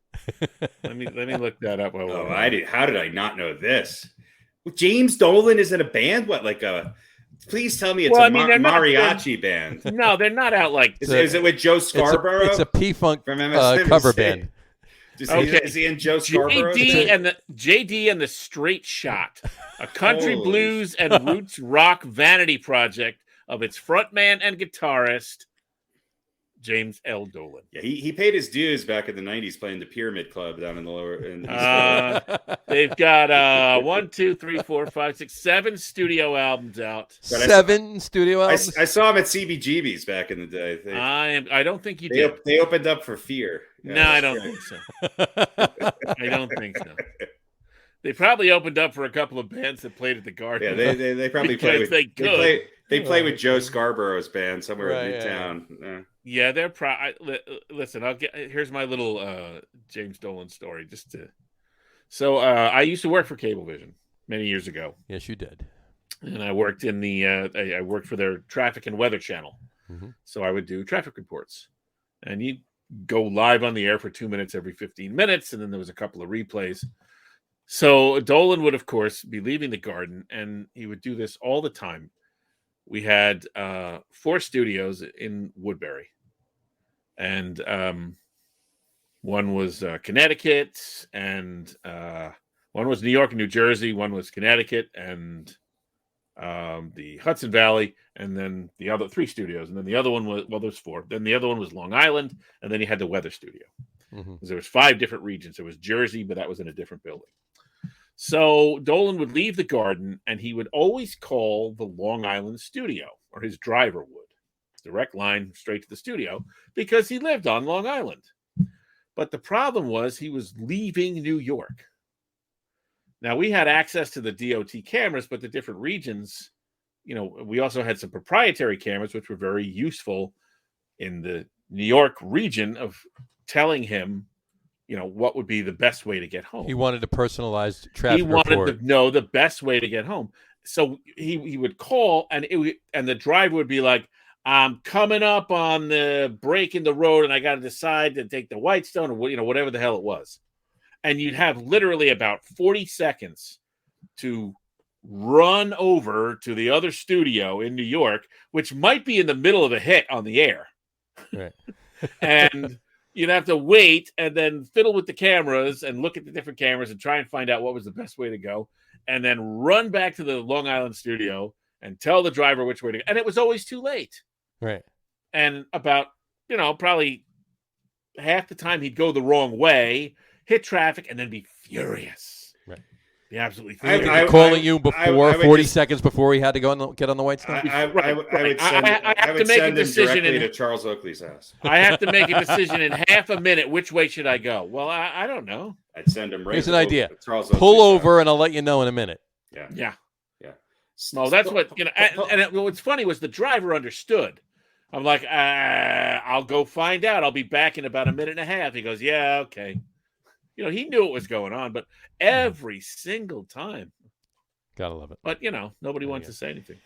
Let me look that up. I did. How did I not know this? James Dolan is in a band. What, like a? Please tell me it's mariachi band. No, they're not out like. Is it with Joe Scarborough? It's a P-Funk from MSNBC. cover band. Is he in Joe Scarborough? JD and the Straight Shot, a country blues and roots rock vanity project of its frontman and guitarist James L. Dolan. Yeah, he paid his dues back in the '90s playing the Pyramid Club down in the lower. They've got 1, 2, 3, 4, 5, 6, 7 studio albums out. Seven studio albums. I saw him at CBGB's back in the day. I don't think you did. They opened up for Fear. No, I don't think so. I don't think so. They probably opened up for a couple of bands that played at the Garden. Yeah, they probably play with. They play with Joe Scarborough's band somewhere in Newtown. Yeah, they're listen. Here's my little James Dolan story. So I used to work for Cablevision many years ago. Yes, you did. And I worked in I worked for their traffic and weather channel. Mm-hmm. So I would do traffic reports, and you'd go live on the air for 2 minutes every 15 minutes, and then there was a couple of replays. So Dolan would, of course, be leaving the Garden, and he would do this all the time. We had 4 studios in Woodbury, and one was Connecticut, and one was New York and New Jersey, one was Connecticut, and the Hudson Valley, and then the other 3 studios, and then the other one was, well, there's 4. Then the other one was Long Island, and then he had the weather studio. Mm-hmm. There was 5 different regions. There was Jersey, but that was in a different building. So Dolan would leave the Garden, and he would always call the Long Island studio, or his driver would. Direct line straight to the studio, because he lived on Long Island. But the problem was he was leaving New York. Now, we had access to the DOT cameras, but the different regions, we also had some proprietary cameras, which were very useful in the New York region of telling him, what would be the best way to get home. He wanted a personalized traffic report. He wanted to know the best way to get home. So he would call, and the driver would be like, I'm coming up on the break in the road, and I got to decide to take the Whitestone or whatever the hell it was. And you'd have literally about 40 seconds to run over to the other studio in New York, which might be in the middle of a hit on the air. Right. And you'd have to wait and then fiddle with the cameras and look at the different cameras and try and find out what was the best way to go. and then run back to the Long Island studio and tell the driver which way to go. And it was always too late. Right. And about, probably half the time he'd go the wrong way, hit traffic, and then be furious. Right. Be absolutely furious. I calling you before 40 just, seconds before he had to get on the white stuff. I would send him directly to Charles Oakley's house. I have to make a decision in half a minute. Which way should I go? Well, I don't know. I'd send him right. Here's an idea. Charles Pull Oakley's over, house. and I'll let you know in a minute. Yeah. No, that's what and what's funny was the driver understood. I'm like, I'll go find out. I'll be back in about a minute and a half. He goes, yeah, okay. He knew what was going on, but every single time. Gotta love it. But, nobody wants to say anything.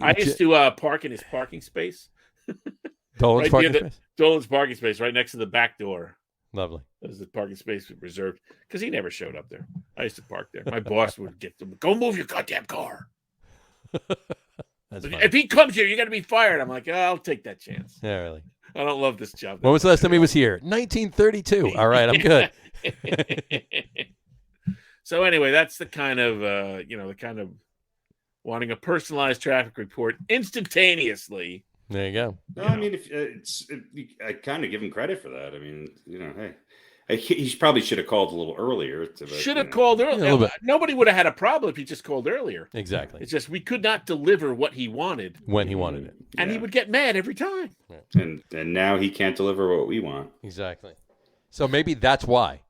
I used to park in his parking space. Dolan's right parking space? Dolan's parking space, right next to the back door. Lovely. There's the parking space reserved because he never showed up there. I used to park there. My boss would get them. Go move your goddamn car. If he comes here, you're going to be fired. I'm like, I'll take that chance. Yeah, really. I don't love this job. When was the last time he was here? 1932. All right, I'm good. So anyway, that's the kind of, wanting a personalized traffic report instantaneously. There you go. No, I mean, I kind of give him credit for that. I mean, hey, he probably should have called a little earlier. Should have called earlier. Nobody would have had a problem if he just called earlier. Exactly. It's just we could not deliver what he wanted when he wanted it, and he would get mad every time. And now he can't deliver what we want. Exactly. So maybe that's why.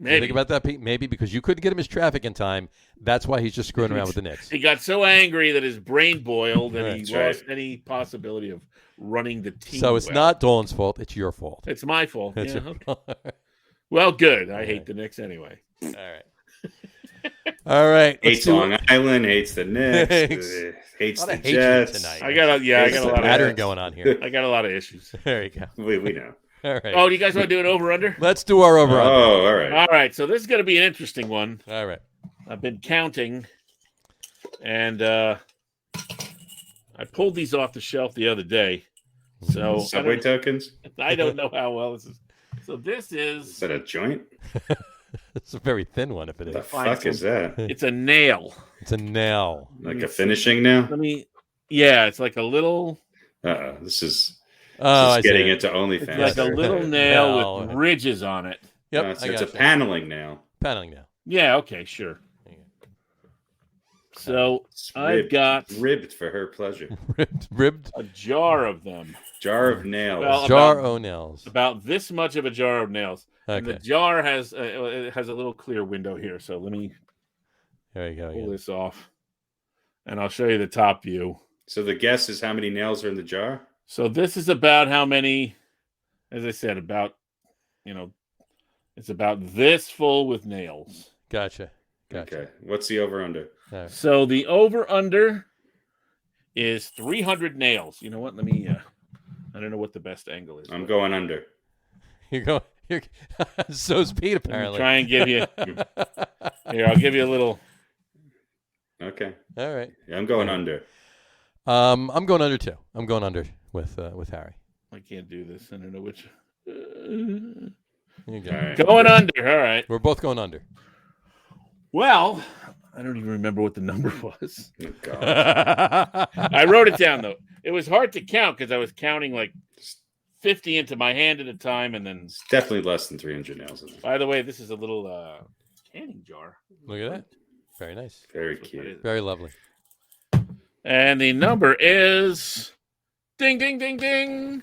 Maybe. Think about that, Pete. Maybe because you couldn't get him his traffic in time. That's why he's just screwing around with the Knicks. He got so angry that his brain boiled and he lost any possibility of running the team. So it's not Dolan's fault. It's your fault. It's my fault. It's yeah, okay. Well, good. I hate the Knicks anyway. All right. All right. Hates Long Island. Hates the Knicks. Hates the Jets. Tonight. I got a lot of pattern going on here. I got a lot of issues. There you go. We know. All right. Oh, do you guys want to do an over/under? Let's do our over/under. Oh, all right. All right. So this is going to be an interesting one. All right. I've been counting, and I pulled these off the shelf the other day. So Subway tokens? I don't know how well this is. So this Is that a joint? It's a very thin one, if it is. What the fuck is that? It's a nail. It's a nail. Like a finishing nail? Yeah, it's like a little. This is I getting see. into OnlyFans. It's like a little nail with ridges on it. Yep. So it's a paneling nail. Paneling nail. Yeah. Okay. Sure. So I've got ribbed for her pleasure. Ribbed. A jar of them. Jar of nails. Well, jar o' nails. About this much of a jar of nails. Okay. And the jar has a little clear window here. So let me there you go. pull this off, and I'll show you the top view. So the guess is how many nails are in the jar? So this is about how many, as I said, it's about this full with nails. Gotcha. Okay. What's the over-under? Right. So the over-under is 300 nails. You know what? Let me, I don't know what the best angle is. I'm going under. You're so's Pete, apparently. Try and give you, here, I'll give you a little. Okay. All right. Yeah, I'm going under. I'm going under too. I'm going under with Harry. I can't do this. I don't know which. You go. All right. Going under. All right. We're both going under. Well, I don't even remember what the number was. Oh, God. I wrote it down, though. It was hard to count because I was counting like 50 into my hand at a time. And then It's definitely less than 300 nails in there. By the way, this is a little canning jar. Look at that. Very nice. Very cute. Very lovely. And the number is ding, ding, ding, ding.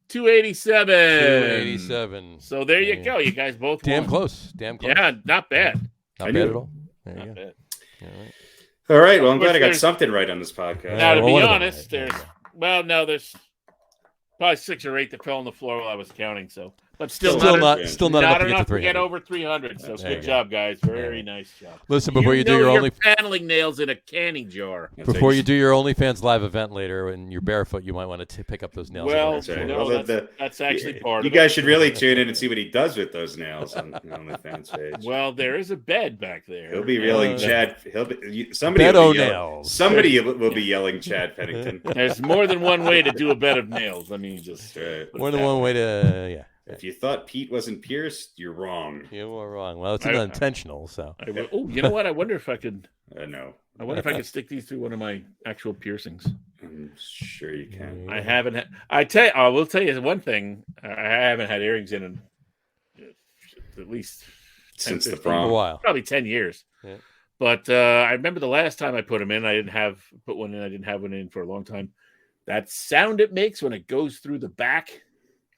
287. 287. So there you go. You guys both Damn won. close. Damn close. Yeah, not bad. Not bad at all. There you Not go. bad. All right. All right. Well, I'm glad I got There's- something right on this podcast. Now, to well, be one of them, honest, right. there's probably 6 or 8 that fell on the floor while I was counting. So, but still Still not not enough to get to enough to 300. get over 300. So There you good go. job, guys. Very nice job. Listen, before you do know your you're only paneling nails in a canning jar. That's before right. you do your OnlyFans live event later and you're barefoot, you might want to pick up those nails. Well, That's right. no, Well, that's actually part You of guys it. should really tune in and see what he does with those nails on the OnlyFans page. Well, there is a bed back there. He'll be yelling Chad. Somebody Bed will o' be yelling. nails. Somebody will be yelling Chad Pennington. There's more than one way to do a bed of nails. Let me just. Right. More than one way to, If you thought Pete wasn't pierced, you're wrong. You were wrong. Well, it's not intentional, so. You know what? I wonder if I could. No. I wonder if I could stick these through one of my actual piercings. I'm sure you can. I haven't had. I will tell you one thing. I haven't had earrings in at least Since 10, the 15, prom. A while. probably 10 years. Yeah. But I remember the last time I put them in, I didn't have one in for a long time. That sound it makes when it goes through the back.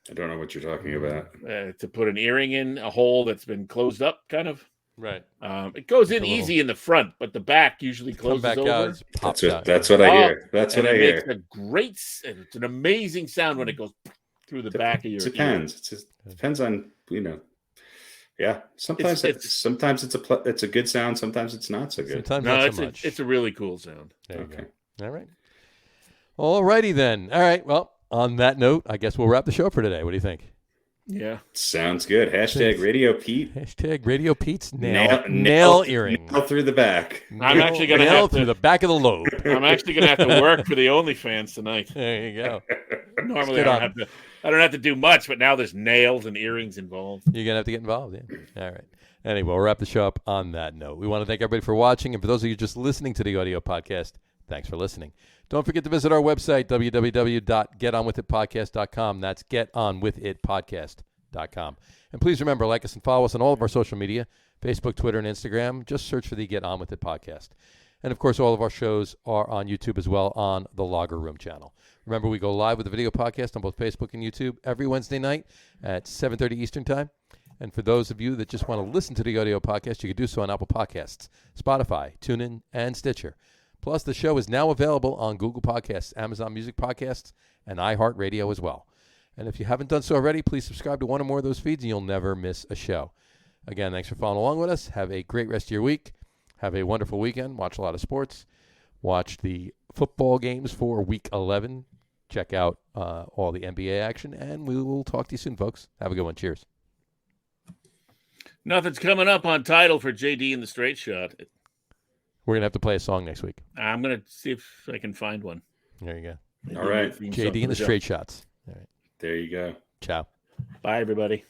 I don't know what you're talking about. To put an earring in a hole that's been closed up, kind of. Right. It goes in easy in the front, but the back usually closes back over. out, pops out. That's what I hear. That's what I hear. It's an amazing sound when it goes through the back of your. It depends. It depends on Yeah. Sometimes it's a good sound. Sometimes it's not so good. Sometimes not so much. It's a really cool sound. Okay. All right. All righty then. All right. Well, on that note, I guess we'll wrap the show for today. What do you think? Yeah. Sounds good. Hashtag Radio Pete. Hashtag Radio Pete's nail earring. Nail through the back. I'm actually going to nail have through the back of the lobe. I'm actually going to have to work for the OnlyFans tonight. There you go. Normally I don't have to do much, but now there's nails and earrings involved. You're going to have to get involved, yeah. All right. Anyway, we'll wrap the show up on that note. We want to thank everybody for watching, and for those of you just listening to the audio podcast, thanks for listening. Don't forget to visit our website, www.getonwithitpodcast.com. That's getonwithitpodcast.com. And please remember, like us and follow us on all of our social media, Facebook, Twitter, and Instagram. Just search for the Get On With It podcast. And, of course, all of our shows are on YouTube as well on the Logger Room channel. Remember, we go live with a video podcast on both Facebook and YouTube every Wednesday night at 7:30 Eastern Time. And for those of you that just want to listen to the audio podcast, you can do so on Apple Podcasts, Spotify, TuneIn, and Stitcher. Plus, the show is now available on Google Podcasts, Amazon Music Podcasts, and iHeartRadio as well. And if you haven't done so already, please subscribe to one or more of those feeds, and you'll never miss a show. Again, thanks for following along with us. Have a great rest of your week. Have a wonderful weekend. Watch a lot of sports. Watch the football games for Week 11. Check out all the NBA action, and we will talk to you soon, folks. Have a good one. Cheers. Nothing's coming up on title for JD and the Straight Shot. We're going to have to play a song next week. I'm going to see if I can find one. There you go. All right. JD and the Straight Shots. All right. There you go. Ciao. Bye, everybody.